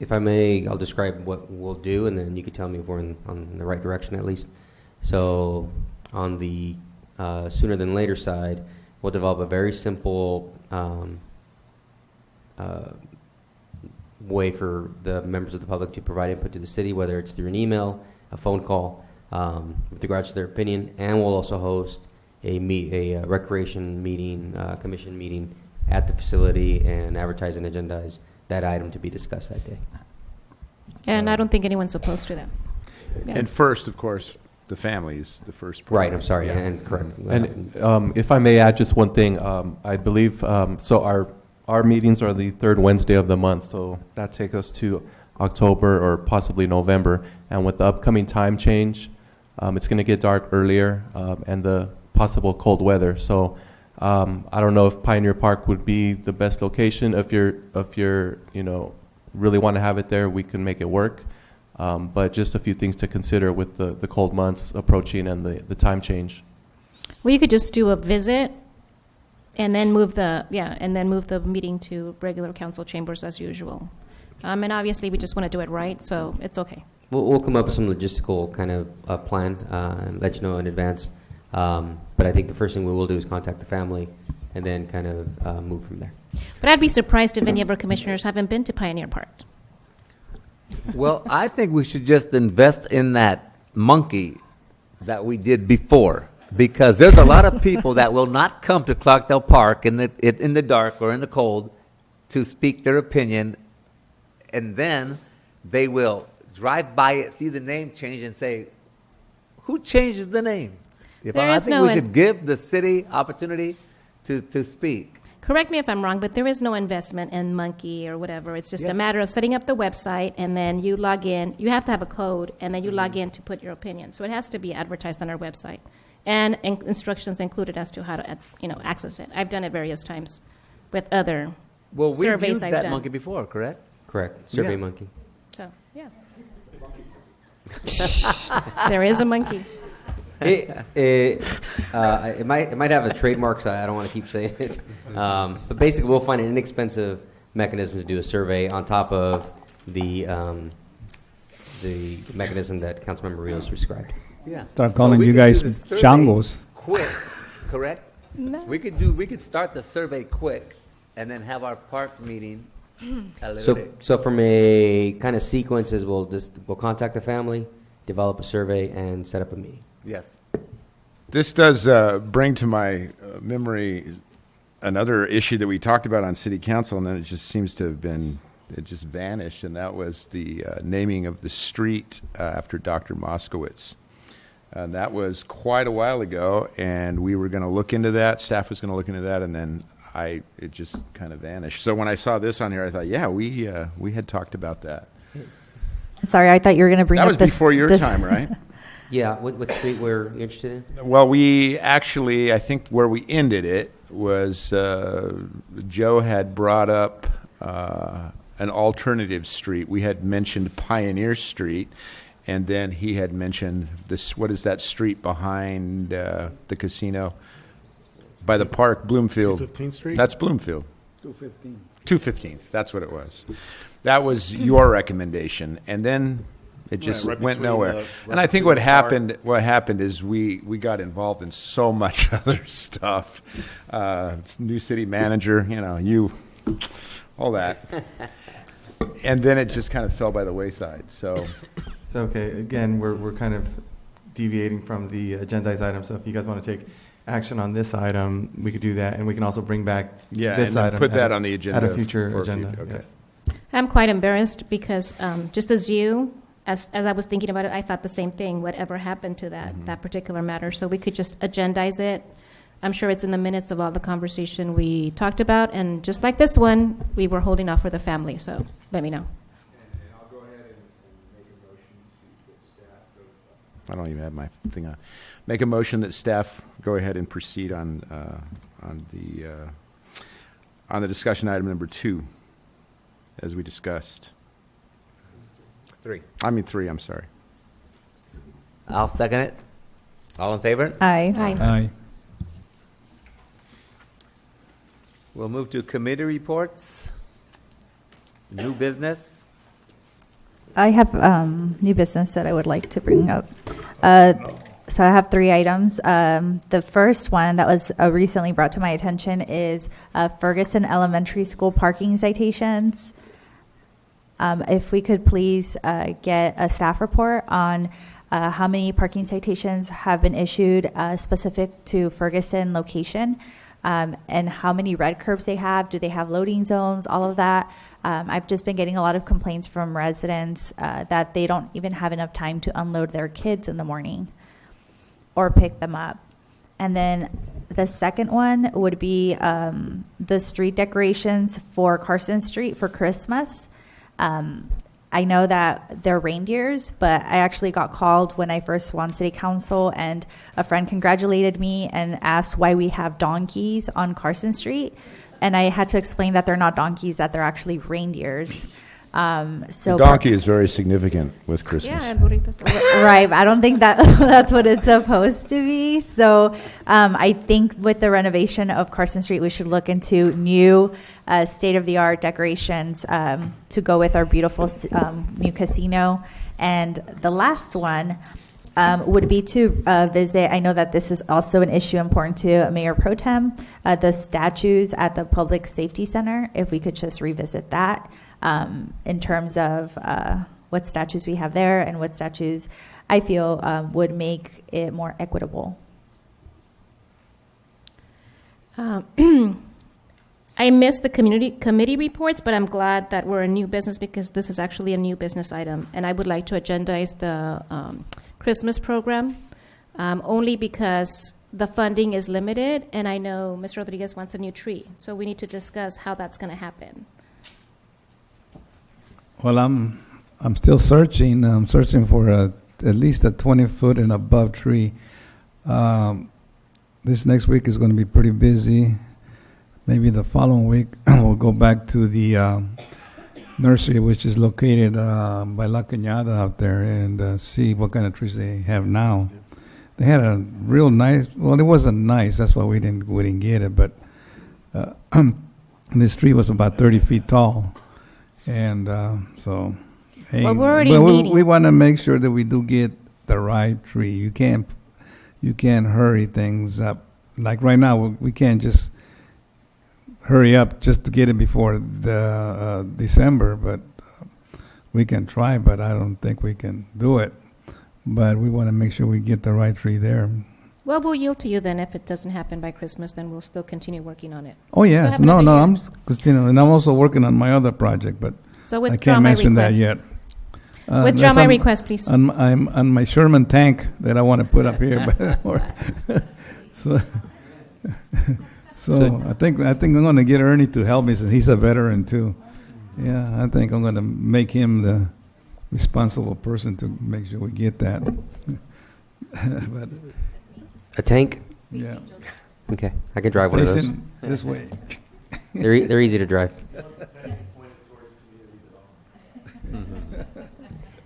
[SPEAKER 9] I may, I'll describe what we'll do, and then you can tell me if we're on the right direction at least. So on the sooner than later side, we'll develop a very simple way for the members of the public to provide input to the city, whether it's through an email, a phone call, with regards to their opinion, and we'll also host a recreation meeting, commission meeting at the facility and advertise and agendize that item to be discussed that day.
[SPEAKER 8] And I don't think anyone's opposed to that. Yeah.
[SPEAKER 17] And first, of course, the family is the first.
[SPEAKER 9] Right, I'm sorry, and correct.
[SPEAKER 19] And if I may add just one thing, I believe, so our meetings are the third Wednesday of the month, so that takes us to October or possibly November. And with the upcoming time change, it's going to get dark earlier, and the possible cold weather. So I don't know if Pioneer Park would be the best location. If you're really want to have it there, we can make it work. But just a few things to consider with the cold months approaching and the time change.
[SPEAKER 8] Well, you could just do a visit and then move the meeting to regular council chambers as usual. And obviously we just want to do it right, so it's okay.
[SPEAKER 9] We'll come up with some logistical kind of plan and let you know in advance. But I think the first thing we will do is contact the family and then kind of move from there.
[SPEAKER 8] But I'd be surprised if any of our commissioners haven't been to Pioneer Park.
[SPEAKER 4] Well, I think we should just invest in that monkey that we did before, because there's a lot of people that will not come to Clarkdale Park in the dark or in the cold to speak their opinion, and then they will drive by it, see the name change, and say, "Who changes the name?" I think we should give the city opportunity to speak.
[SPEAKER 8] Correct me if I'm wrong, but there is no investment in Monkey or whatever. It's just a matter of setting up the website, and then you log in. You have to have a code, and then you log in to put your opinion. So it has to be advertised on our website, and instructions included as to how to access it. I've done it various times with other
[SPEAKER 4] we've
[SPEAKER 8] surveys
[SPEAKER 4] used
[SPEAKER 8] I've
[SPEAKER 4] that
[SPEAKER 8] done.
[SPEAKER 4] Monkey before, correct?
[SPEAKER 9] Correct. Survey Monkey.
[SPEAKER 8] So, yeah. There is a monkey.
[SPEAKER 9] It might have a trademark, so I don't want to keep saying it. But basically, we'll find an inexpensive mechanism to do a survey on top of the mechanism that Councilmember Rios described.
[SPEAKER 4] Yeah.
[SPEAKER 10] Start calling you guys changos.
[SPEAKER 4] Quick, correct?
[SPEAKER 8] No.
[SPEAKER 4] We could start the survey quick, and then have our park meeting a little bit.
[SPEAKER 9] So from a kind of sequences, we'll contact the family, develop a survey, and set up a meeting.
[SPEAKER 4] Yes.
[SPEAKER 17] This does bring to my memory another issue that we talked about on City Council, and then it just seems to have it just vanished, and that was the naming of the street after Dr. Moskowitz. That was quite a while ago, and we were going to look into that. Staff was going to look into that, and then it just kind of vanished. So when I saw this on here, I thought, yeah, we had talked about that.
[SPEAKER 1] Sorry, I thought you were going to bring
[SPEAKER 17] that
[SPEAKER 1] up
[SPEAKER 17] was before your time, right?
[SPEAKER 9] Yeah, what street we're interested in?
[SPEAKER 17] Well, we actually, I think where we ended it was Joe had brought up an alternative street. We had mentioned Pioneer Street, and then he had mentioned this, what is that street behind the casino? By the park, Bloomfield.
[SPEAKER 7] 215th Street?
[SPEAKER 17] That's Bloomfield.
[SPEAKER 7] 215.
[SPEAKER 17] 215th, that's what it was. That was your recommendation, and then it just
[SPEAKER 7] right
[SPEAKER 17] went
[SPEAKER 7] between
[SPEAKER 17] nowhere. And I think what happened is we got involved in so much other stuff. New city manager, all that. And then it just kind of fell by the wayside. So
[SPEAKER 13] okay, again, we're kind of deviating from the agendized item. So if you guys want to take action on this item, we could do that, and we can also bring back this
[SPEAKER 17] and
[SPEAKER 13] item.
[SPEAKER 17] put that on the agenda
[SPEAKER 13] at a future agenda.
[SPEAKER 17] Okay.
[SPEAKER 13] Yes.
[SPEAKER 8] I'm quite embarrassed because just as you, as I was thinking about it, I thought the same thing, whatever happened to that particular matter. So we could just agendize it. I'm sure it's in the minutes of all the conversation we talked about. And just like this one, we were holding off for the family. So let me know.
[SPEAKER 17] And I'll go ahead and make a motion to get staff. I don't even have my thing on. Make a motion that staff go ahead and proceed on the discussion item number 2, as we discussed.
[SPEAKER 4] 3.
[SPEAKER 17] I'm sorry.
[SPEAKER 4] I'll second it. All in favor?
[SPEAKER 1] Aye.
[SPEAKER 10] Aye.
[SPEAKER 4] We'll move to committee reports. New business?
[SPEAKER 1] I have new business that I would like to bring up. So I have 3 items. The first one that was recently brought to my attention is Ferguson Elementary School parking citations. If we could please get a staff report on how many parking citations have been issued specific to Ferguson location, and how many red curbs they have. Do they have loading zones? All of that. I've just been getting a lot of complaints from residents that they don't even have enough time to unload their kids in the morning or pick them up. And then the second one would be the street decorations for Carson Street for Christmas. I know that they're reindeers, but I actually got called when I first won city council, and a friend congratulated me and asked why we have donkeys on Carson Street. And I had to explain that they're not donkeys, that they're actually reindeers.
[SPEAKER 17] The donkey is very significant with Christmas.
[SPEAKER 8] Yeah, burritos.
[SPEAKER 1] Right, but I don't think that that's what it's supposed to be. So I think with the renovation of Carson Street, we should look into new state-of-the-art decorations to go with our beautiful new casino. And the last one would be to visit, I know that this is also an issue important to Mayor Pro Tem, the statues at the Public Safety Center, if we could just revisit that. In terms of what statues we have there and what statues I feel would make it more equitable.
[SPEAKER 8] I missed the committee reports, but I'm glad that we're a new business because this is actually a new business item. And I would like to agendize the Christmas program only because the funding is limited, and I know Mr. Rodriguez wants a new tree. So we need to discuss how that's going to happen.
[SPEAKER 10] Well, I'm still searching. I'm searching for at least a 20-foot and above tree. This next week is going to be pretty busy. Maybe the following week we'll go back to the nursery, which is located by La Cañada out there, and see what kind of trees they have now. They had a real nice. Well, it wasn't nice. That's why we didn't get it. But this tree was about 30 feet tall. And so, hey,
[SPEAKER 8] well, we're already meeting.
[SPEAKER 10] We want to make sure that we do get the right tree. You can't hurry things up. Like right now, we can't just hurry up just to get it before the December. But we can try. But I don't think we can do it. But we want to make sure we get the right tree there.
[SPEAKER 8] Well, we'll yield to you then. If it doesn't happen by Christmas, then we'll still continue working on it.
[SPEAKER 10] Oh, yes. No, I'm Christina, and I'm also working on my other project, but
[SPEAKER 8] so
[SPEAKER 10] I can't mention that yet.
[SPEAKER 8] Withdraw my request, please.
[SPEAKER 10] I'm on my Sherman tank that I want to put up here. So I think I'm going to get Ernie to help me since he's a veteran too. Yeah, I think I'm going to make him the responsible person to make sure we get that. But
[SPEAKER 9] a tank?
[SPEAKER 10] Yeah.
[SPEAKER 9] Okay, I can drive one of those.
[SPEAKER 10] This way.
[SPEAKER 9] They're easy to drive.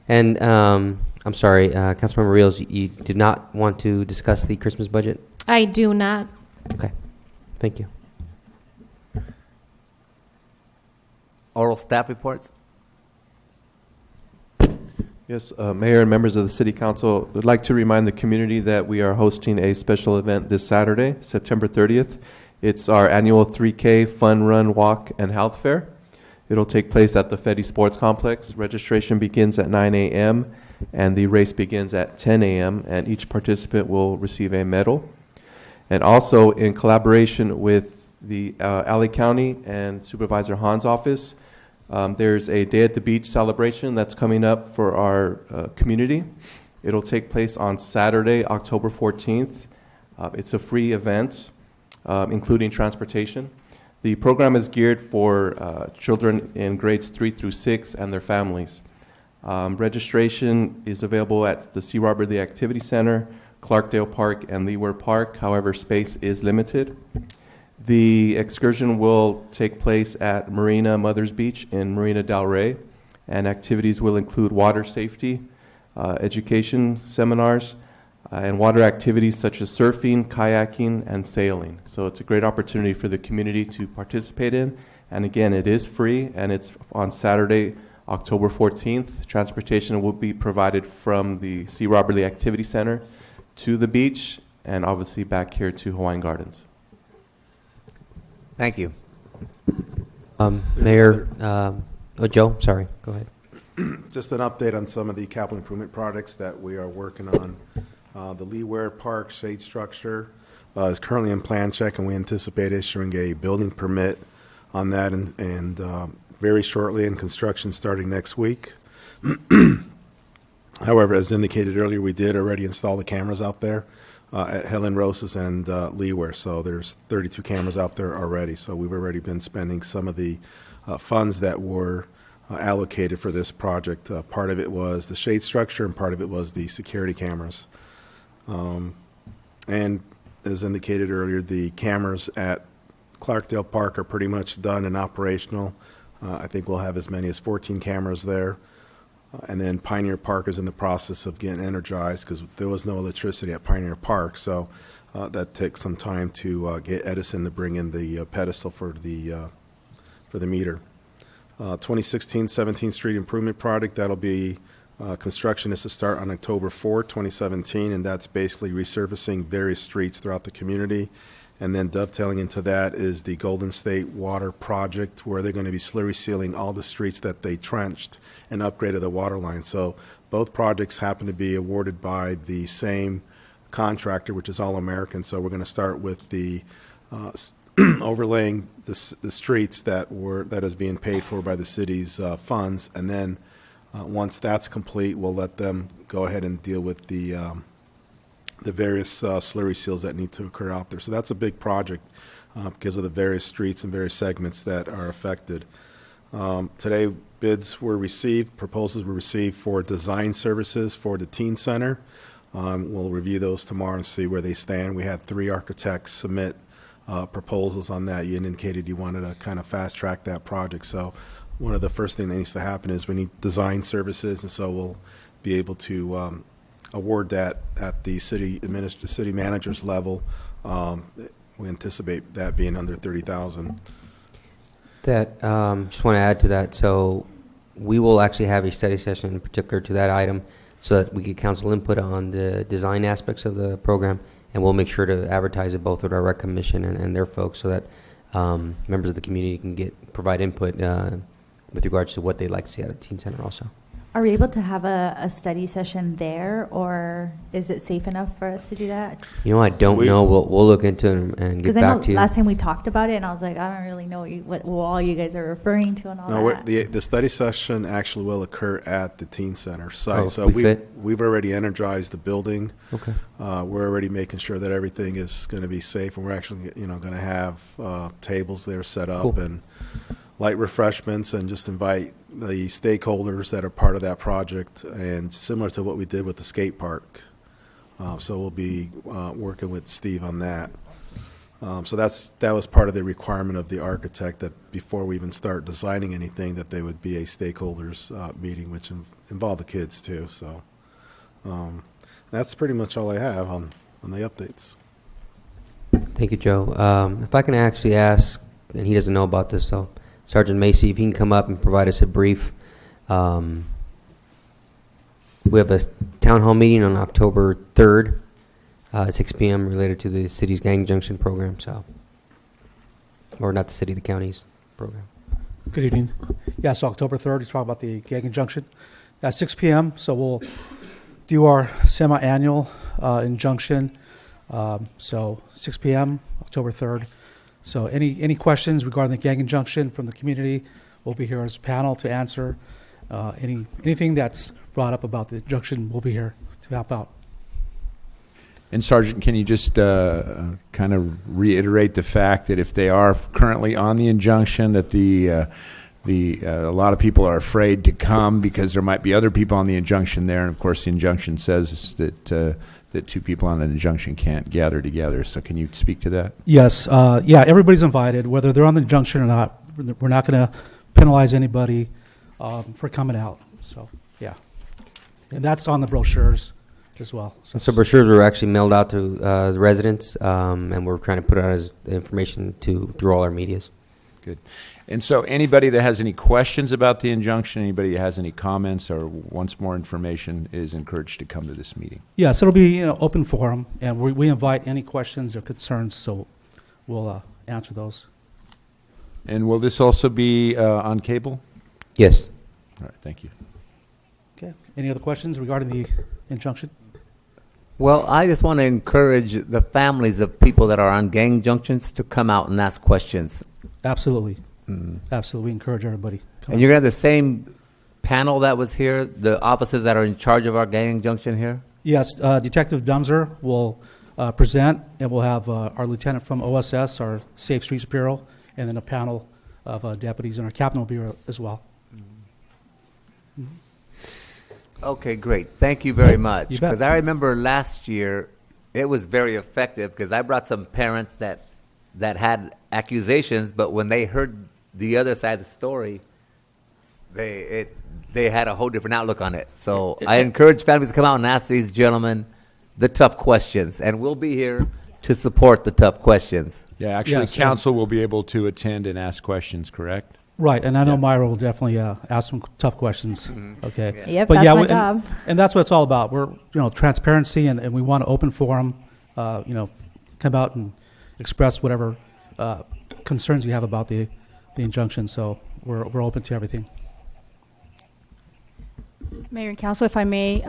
[SPEAKER 9] And I'm sorry, Councilmember Rios, you did not want to discuss the Christmas budget?
[SPEAKER 8] I do not.
[SPEAKER 9] Okay, thank you.
[SPEAKER 4] Oral staff reports?
[SPEAKER 19] Yes, Mayor and members of the City Council, would like to remind the community that we are hosting a special event this Saturday, September 30th. It's our annual 3K Fun Run Walk and Health Fair. It'll take place at the Fetty Sports Complex. Registration begins at 9 a.m. and the race begins at 10 a.m. and each participant will receive a medal. And also in collaboration with the LA County and Supervisor Hahn's office, there's a Day at the Beach celebration that's coming up for our community. It'll take place on Saturday, October 14th. It's a free event, including transportation. The program is geared for children in grades 3 through 6 and their families. Registration is available at the C. Robert Lee Activity Center, Clarkdale Park, and Leeward Park. However, space is limited. The excursion will take place at Marina Mothers Beach in Marina Del Rey, and activities will include water safety, education seminars, and water activities such as surfing, kayaking, and sailing. So it's a great opportunity for the community to participate in And again, it is free, and it's on Saturday, October 14th. Transportation will be provided from the C. Robert Lee Activity Center to the beach, and obviously back here to Hawaiian Gardens.
[SPEAKER 9] Thank you. Mayor, Joe, sorry, go ahead.
[SPEAKER 7] Just an update on some of the capital improvement projects that we are working on. The Leeward Park shade structure is currently in plan check, and we anticipate issuing a building permit on that and very shortly, and construction starting next week. However, as indicated earlier, we did already install the cameras out there at Helen Rosas and Leeward. So there's 32 cameras out there already. So we've already been spending some of the funds that were allocated for this project. Part of it was the shade structure, and part of it was the security cameras. And as indicated earlier, the cameras at Clarkdale Park are pretty much done and operational. I think we'll have as many as 14 cameras there. And then Pioneer Park is in the process of getting energized because there was no electricity at Pioneer Park. So that takes some time to get Edison to bring in the pedestal for the meter. 2016 17th Street Improvement Project, that'll be construction is to start on October 4, 2017, and that's basically resurfacing various streets throughout the community. And then dovetailing into that is the Golden State Water Project, where they're going to be slurry sealing all the streets that they trenched and upgraded the water line. So both projects happen to be awarded by the same contractor, which is All American. So we're going to start with the overlaying the streets that is being paid for by the city's funds, and then once that's complete, we'll let them go ahead and deal with the various slurry seals that need to occur out there. So that's a big project because of the various streets and various segments that are affected. Today, bids were received, proposals were received for design services for the teen center. We'll review those tomorrow and see where they stand. We had 3 architects submit proposals on that. You indicated you wanted to kind of fast track that project. So one of the first things that needs to happen is we need design services, and so we'll be able to award that at the city manager's level. We anticipate that being under $30,000.
[SPEAKER 9] That just want to add to that. So we will actually have a study session in particular to that item, so that we get council input on the design aspects of the program, and we'll make sure to advertise it both with our rec commission and their folks, so that members of the community can provide input with regards to what they'd like to see at a teen center also.
[SPEAKER 1] Are we able to have a study session there, or is it safe enough for us to do that?
[SPEAKER 9] You know, I don't know. We'll look into it and get
[SPEAKER 1] Because I know
[SPEAKER 9] back to you.
[SPEAKER 1] last time we talked about it, and I was like, I don't really know what wall you guys are referring to and all that.
[SPEAKER 7] The study session actually will occur at the teen center site.
[SPEAKER 9] Oh,
[SPEAKER 7] So we've already energized the building.
[SPEAKER 9] Okay.
[SPEAKER 7] We're already making sure that everything is going to be safe, and we're actually going to have tables there set up and light refreshments, and just invite the stakeholders that are part of that project, and similar to what we did with the skate park. So we'll be working with Steve on that. So that was part of the requirement of the architect, that before we even start designing anything, that there would be a stakeholders meeting, which involved the kids too. So that's pretty much all I have on the updates.
[SPEAKER 9] Thank you, Joe. If I can actually ask, and he doesn't know about this, so Sergeant Macy, if he can come up and provide us a brief. We have a town hall meeting on October 3rd at 6 p.m. related to the city's gang junction program, or not the city, the county's program.
[SPEAKER 3] Good evening. Yes, October 3rd, he's talking about the gang injunction at 6 p.m. So we'll do our semi-annual injunction. So 6 p.m., October 3rd. So any questions regarding the gang injunction from the community, we'll be here as a panel to answer. Anything that's brought up about the injunction, we'll be here to help out.
[SPEAKER 11] And Sergeant, can you just kind of reiterate the fact that if they are currently on the injunction, that a lot of people are afraid to come because there might be other people on the injunction there, and of course the injunction says that 2 people on an injunction can't gather together. So can you speak to that?
[SPEAKER 3] Yes. Everybody's invited, whether they're on the injunction or not. We're not going to penalize anybody for coming out. So, yeah. And that's on the brochures as well.
[SPEAKER 9] So brochures were actually mailed out to the residents, and we're trying to put out as information through all our medias.
[SPEAKER 17] Good. And so anybody that has any questions about the injunction, anybody that has any comments or wants more information is encouraged to come to this meeting.
[SPEAKER 3] Yes, it'll be open forum, and we invite any questions or concerns, so we'll answer those.
[SPEAKER 17] And will this also be on cable?
[SPEAKER 9] Yes.
[SPEAKER 17] All right, thank you.
[SPEAKER 3] Okay. Any other questions regarding the injunction?
[SPEAKER 4] Well, I just want to encourage the families of people that are on gang junctions to come out and ask questions.
[SPEAKER 3] Absolutely. Absolutely. We encourage everybody.
[SPEAKER 4] And you're going to have the same panel that was here, the officers that are in charge of our gang junction here?
[SPEAKER 3] Yes, Detective Dumser will present, and we'll have our lieutenant from OSS, our Safe Streets Bureau, and then a panel of deputies in our Capital Bureau as well.
[SPEAKER 4] Okay, great. Thank you very much.
[SPEAKER 3] You bet.
[SPEAKER 4] Because I remember last year, it was very effective because I brought some parents that had accusations, but when they heard the other side of the story, they had a whole different outlook on it. So I encourage families to come out and ask these gentlemen the tough questions, and we'll be here to support the tough questions.
[SPEAKER 17] Yeah, actually,
[SPEAKER 3] Yes,
[SPEAKER 17] council will be able to attend and ask questions, correct?
[SPEAKER 3] Right, and I know Myra will definitely ask some tough questions. Okay.
[SPEAKER 1] Yep,
[SPEAKER 3] But
[SPEAKER 1] that's
[SPEAKER 3] yeah,
[SPEAKER 1] my
[SPEAKER 3] and-
[SPEAKER 1] job.
[SPEAKER 3] And that's what it's all about. We're transparency, and we want an open forum. Come out and express whatever concerns you have about the injunction. So we're open to everything.
[SPEAKER 30] Mayor and council, if I may,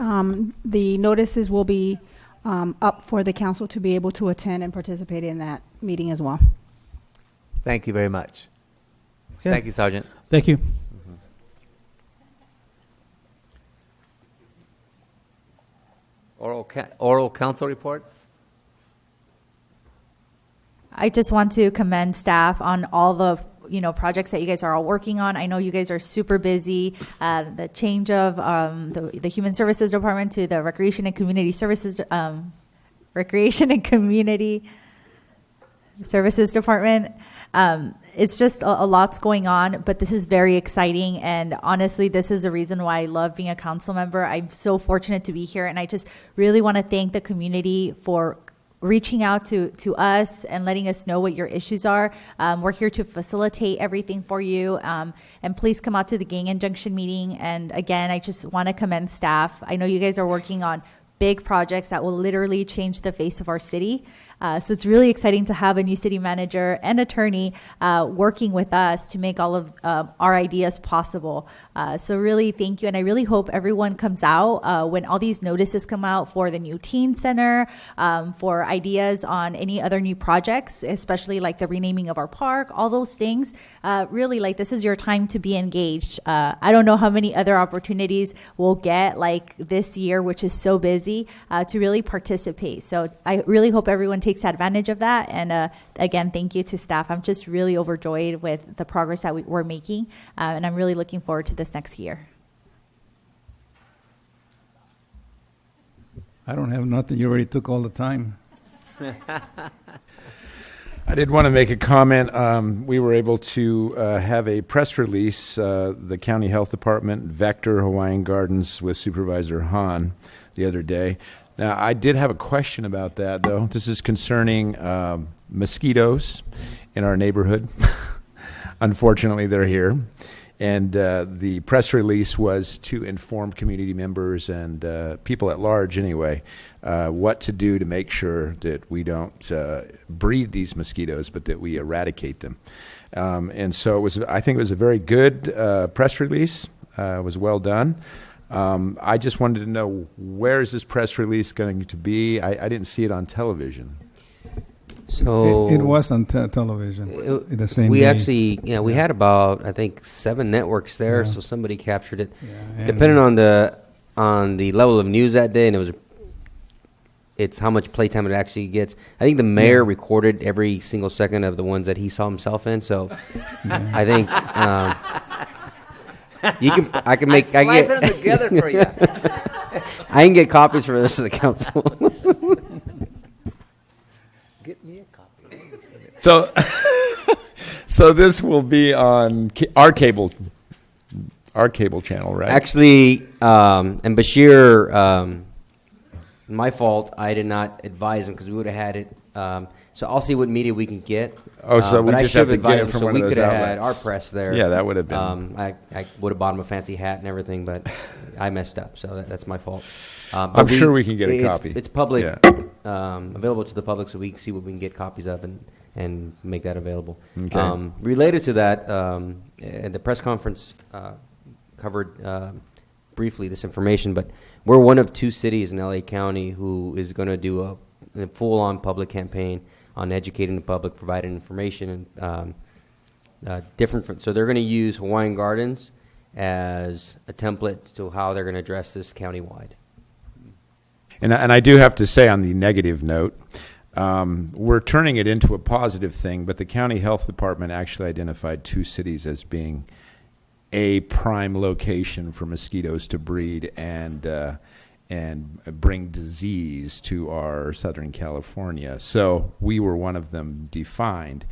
[SPEAKER 30] the notices will be up for the council to be able to attend and participate in that meeting as well.
[SPEAKER 4] Thank you very much.
[SPEAKER 3] Okay.
[SPEAKER 4] Thank you, Sergeant.
[SPEAKER 3] Thank you.
[SPEAKER 4] Oral council reports?
[SPEAKER 1] I just want to commend staff on all the projects that you guys are all working on. I know you guys are super busy. The change of the Human Services Department to the Recreation and Community Services Department. It's just a lot's going on, but this is very exciting. And honestly, this is the reason why I love being a council member. I'm so fortunate to be here. And I just really want to thank the community for reaching out to us and letting us know what your issues are. We're here to facilitate everything for you. And please come out to the gang injunction meeting. And again, I just want to commend staff. I know you guys are working on big projects that will literally change the face of our city. So it's really exciting to have a new city manager and attorney working with us to make all of our ideas possible. So really thank you. And I really hope everyone comes out when all these notices come out for the new teen center, for ideas on any other new projects, especially like the renaming of our park, all those things. Really, like, this is your time to be engaged. I don't know how many other opportunities we'll get like this year, which is so busy, to really participate. So I really hope everyone takes advantage of that. And again, thank you to staff. I'm just really overjoyed with the progress that we're making. And I'm really looking forward to this next year.
[SPEAKER 10] I don't have nothing. You already took all the time.
[SPEAKER 17] I did want to make a comment. We were able to have a press release, the County Health Department, Vector Hawaiian Gardens with Supervisor Hahn the other day. Now, I did have a question about that, though. This is concerning mosquitoes in our neighborhood. Unfortunately, they're here. And the press release was to inform community members and people at large, anyway, what to do to make sure that we don't breed these mosquitoes, but that we eradicate them. And so I think it was a very good press release. It was well done. I just wanted to know, where is this press release going to be? I didn't see it on television.
[SPEAKER 9] So
[SPEAKER 10] it was on television. The same
[SPEAKER 9] we
[SPEAKER 10] day.
[SPEAKER 9] actually, we had about, I think, 7 networks there,
[SPEAKER 10] Yeah.
[SPEAKER 9] so somebody captured it.
[SPEAKER 10] Yeah,
[SPEAKER 9] Depending on the level of news that day, and it's how much playtime it actually gets. I think the mayor recorded every single second of the ones that he saw himself in. So I think I can make
[SPEAKER 4] them together for you.
[SPEAKER 9] I can get copies for the rest of the council.
[SPEAKER 4] Get me a copy.
[SPEAKER 17] So this will be on our cable channel, right?
[SPEAKER 9] Actually, and Bashir my fault. I did not advise them because we would have had it. So I'll see what media we can get.
[SPEAKER 11] Oh, so we
[SPEAKER 9] but I
[SPEAKER 11] just
[SPEAKER 9] should
[SPEAKER 11] have to get it
[SPEAKER 9] advised
[SPEAKER 11] from
[SPEAKER 9] them,
[SPEAKER 11] one
[SPEAKER 9] so
[SPEAKER 11] of
[SPEAKER 9] we
[SPEAKER 11] those
[SPEAKER 9] could have had
[SPEAKER 11] outlets.
[SPEAKER 9] our press there.
[SPEAKER 11] Yeah, that would have been.
[SPEAKER 9] I would have bought him a fancy hat and everything, but I messed up, so that's my fault.
[SPEAKER 11] I'm sure we can get a copy.
[SPEAKER 9] It's public,
[SPEAKER 11] Yeah.
[SPEAKER 9] available to the public, so we can see what we can get copies of and make that available.
[SPEAKER 11] Okay.
[SPEAKER 9] Related to that, the press conference covered briefly this information, but we're one of 2 cities in LA County who is going to do a full-on public campaign on educating the public, providing information, and so they're going to use Hawaiian Gardens as a template to how they're going to address this countywide.
[SPEAKER 11] And I do have to say, on the negative note, we're turning it into a positive thing, but the county health department actually identified 2 cities as being a prime location for mosquitoes to breed and bring disease to our Southern California. So we were one of them defined.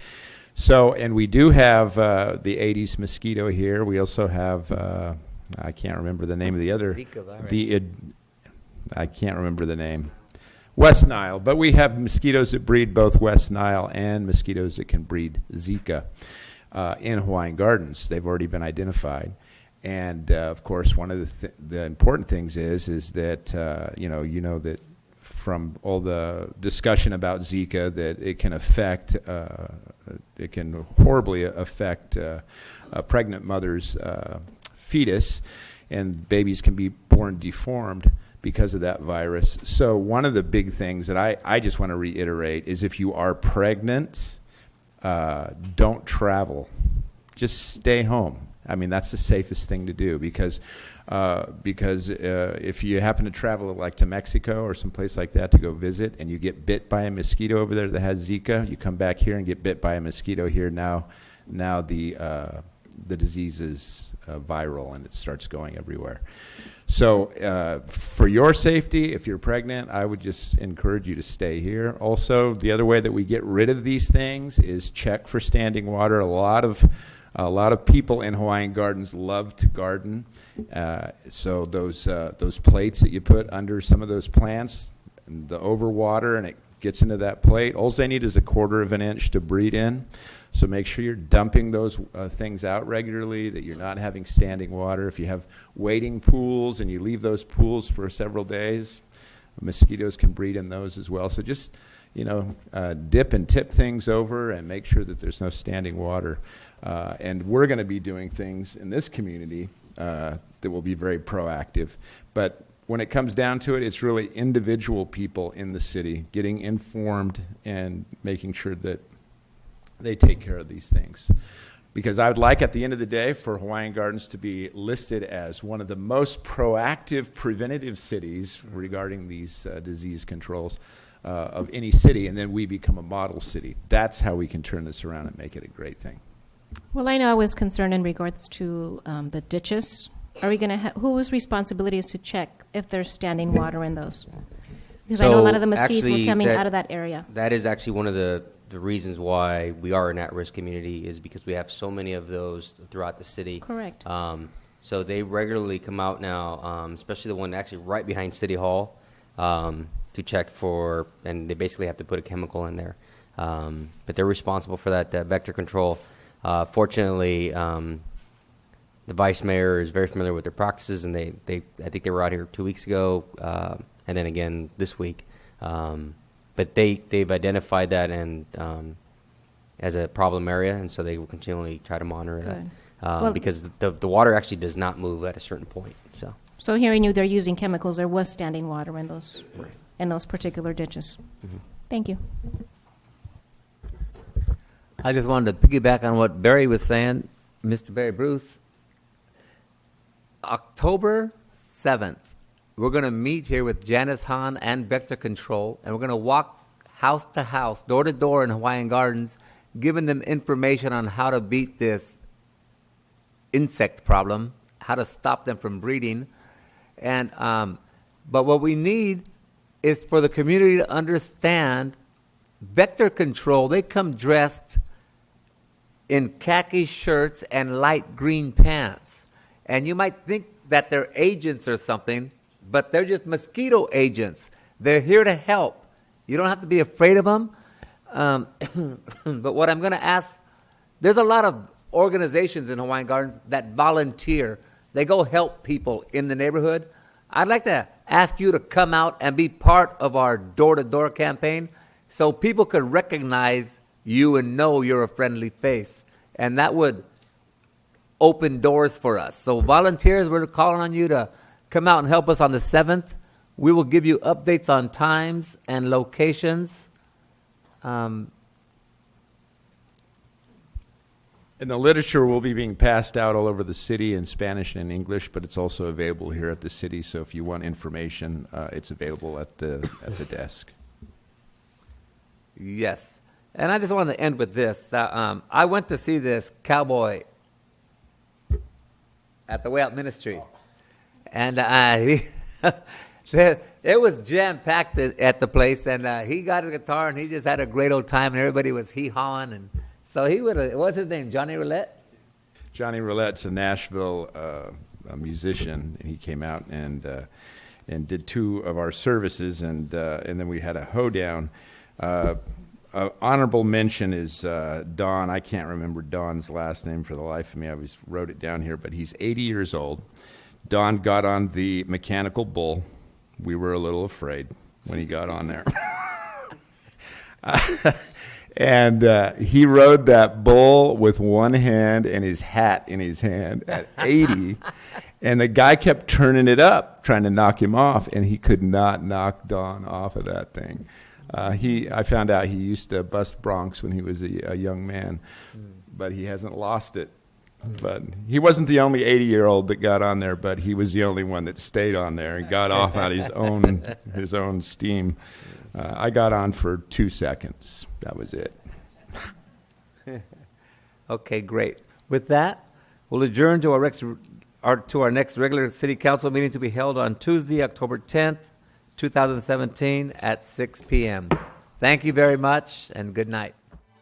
[SPEAKER 11] So, and we do have the Aedes mosquito here. We also have, I can't remember the name of the other.
[SPEAKER 4] Zika virus.
[SPEAKER 11] I can't remember the name. West Nile, but we have mosquitoes that breed both West Nile and mosquitoes that can breed Zika in Hawaiian Gardens. They've already been identified. And of course, one of the important things is that you know that from all the discussion about Zika, that it can horribly affect a pregnant mother's fetus, and babies can be born deformed because of that virus. So one of the big things that I just want to reiterate is, if you are pregnant, don't travel. Just stay home. I mean, that's the safest thing to do, because if you happen to travel like to Mexico or someplace like that to go visit, and you get bit by a mosquito over there that has Zika, you come back here and get bit by a mosquito here. Now the disease is viral, and it starts going everywhere. So for your safety, if you're pregnant, I would just encourage you to stay here. Also, the other way that we get rid of these things is check for standing water. A lot of people in Hawaiian Gardens love to garden. So those plates that you put under some of those plants, the overwater, and it gets into that plate, all they need is 1/4 of an inch to breed in. So make sure you're dumping those things out regularly, that you're not having standing water. If you have wading pools and you leave those pools for several days, mosquitoes can breed in those as well. So just, dip and tip things over and make sure that there's no standing water. And we're going to be doing things in this community that will be very proactive. But when it comes down to it, it's really individual people in the city getting informed and making sure that they take care of these things. Because I would like, at the end of the day, for Hawaiian Gardens to be listed as one of the most proactive preventative cities regarding these disease controls of any city, and then we become a model city. That's how we can turn this around and make it a great thing.
[SPEAKER 8] Well, I know I was concerned in regards to the ditches. Are we going to whose responsibility is to check if there's standing water in those? Because I know a lot of the mosquitoes were coming out of that area.
[SPEAKER 9] That is actually one of the reasons why we are an at-risk community, is because we have so many of those throughout the city.
[SPEAKER 8] Correct.
[SPEAKER 9] So they regularly come out now, especially the one actually right behind City Hall, to check for, and they basically have to put a chemical in there. But they're responsible for that vector control. Fortunately, the vice mayor is very familiar with their practices, and I think they were out here 2 weeks ago, and then again this week. But they've identified that and as a problem area, and so they will continually try to monitor that. Because the water actually does not move at a certain point. So
[SPEAKER 8] hearing you, they're using chemicals. There was standing water in those particular ditches.
[SPEAKER 9] Mm-hmm.
[SPEAKER 8] Thank you.
[SPEAKER 4] I just wanted to piggyback on what Barry was saying, Mr. Barry Bruce. October 7th, we're going to meet here with Janice Hahn and Vector Control, and we're going to walk house to house, door to door in Hawaiian Gardens, giving them information on how to beat this insect problem, how to stop them from breeding. And but what we need is for the community to understand Vector Control. They come dressed in khaki shirts and light green pants. And you might think that they're agents or something, but they're just mosquito agents. They're here to help. You don't have to be afraid of them. But what I'm going to ask, there's a lot of organizations in Hawaiian Gardens that volunteer. They go help people in the neighborhood. I'd like to ask you to come out and be part of our door-to-door campaign so people could recognize you and know you're a friendly face. And that would open doors for us. So volunteers, we're calling on you to come out and help us on the 7th. We will give you updates on times and locations.
[SPEAKER 17] And the literature will be being passed out all over the city in Spanish and in English, but it's also available here at the city. So if you want information, it's available at the desk.
[SPEAKER 4] Yes. And I just want to end with this. I went to see this cowboy at the Way Out Ministry. And it was jam-packed at the place. And he got his guitar, and he just had a great old time. And everybody was hee-hawing. And so he would have, what's his name, Johnny Roulette?
[SPEAKER 17] Johnny Roulette's a Nashville a musician, and he came out and did 2 of our services. And then we had a hoedown. Honorable mention is Don. I can't remember Don's last name for the life of me. I wrote it down here, but he's 80 years old. Don got on the mechanical bull. We were a little afraid when he got on there. And he rode that bull with one hand and his hat in his hand at 80. And the guy kept turning it up, trying to knock him off, and he could not knock Don off of that thing. I found out he used to bust broncs when he was a young man, but he hasn't lost it. But he wasn't the only 80-year-old that got on there, but he was the only one that stayed on there and got off on his own steam. I got on for 2 seconds. That was it.
[SPEAKER 4] Okay, great. With that, we'll adjourn to our next regular city council meeting to be held on Tuesday, October 10th, 2017 at 6 p.m. Thank you very much, and good night.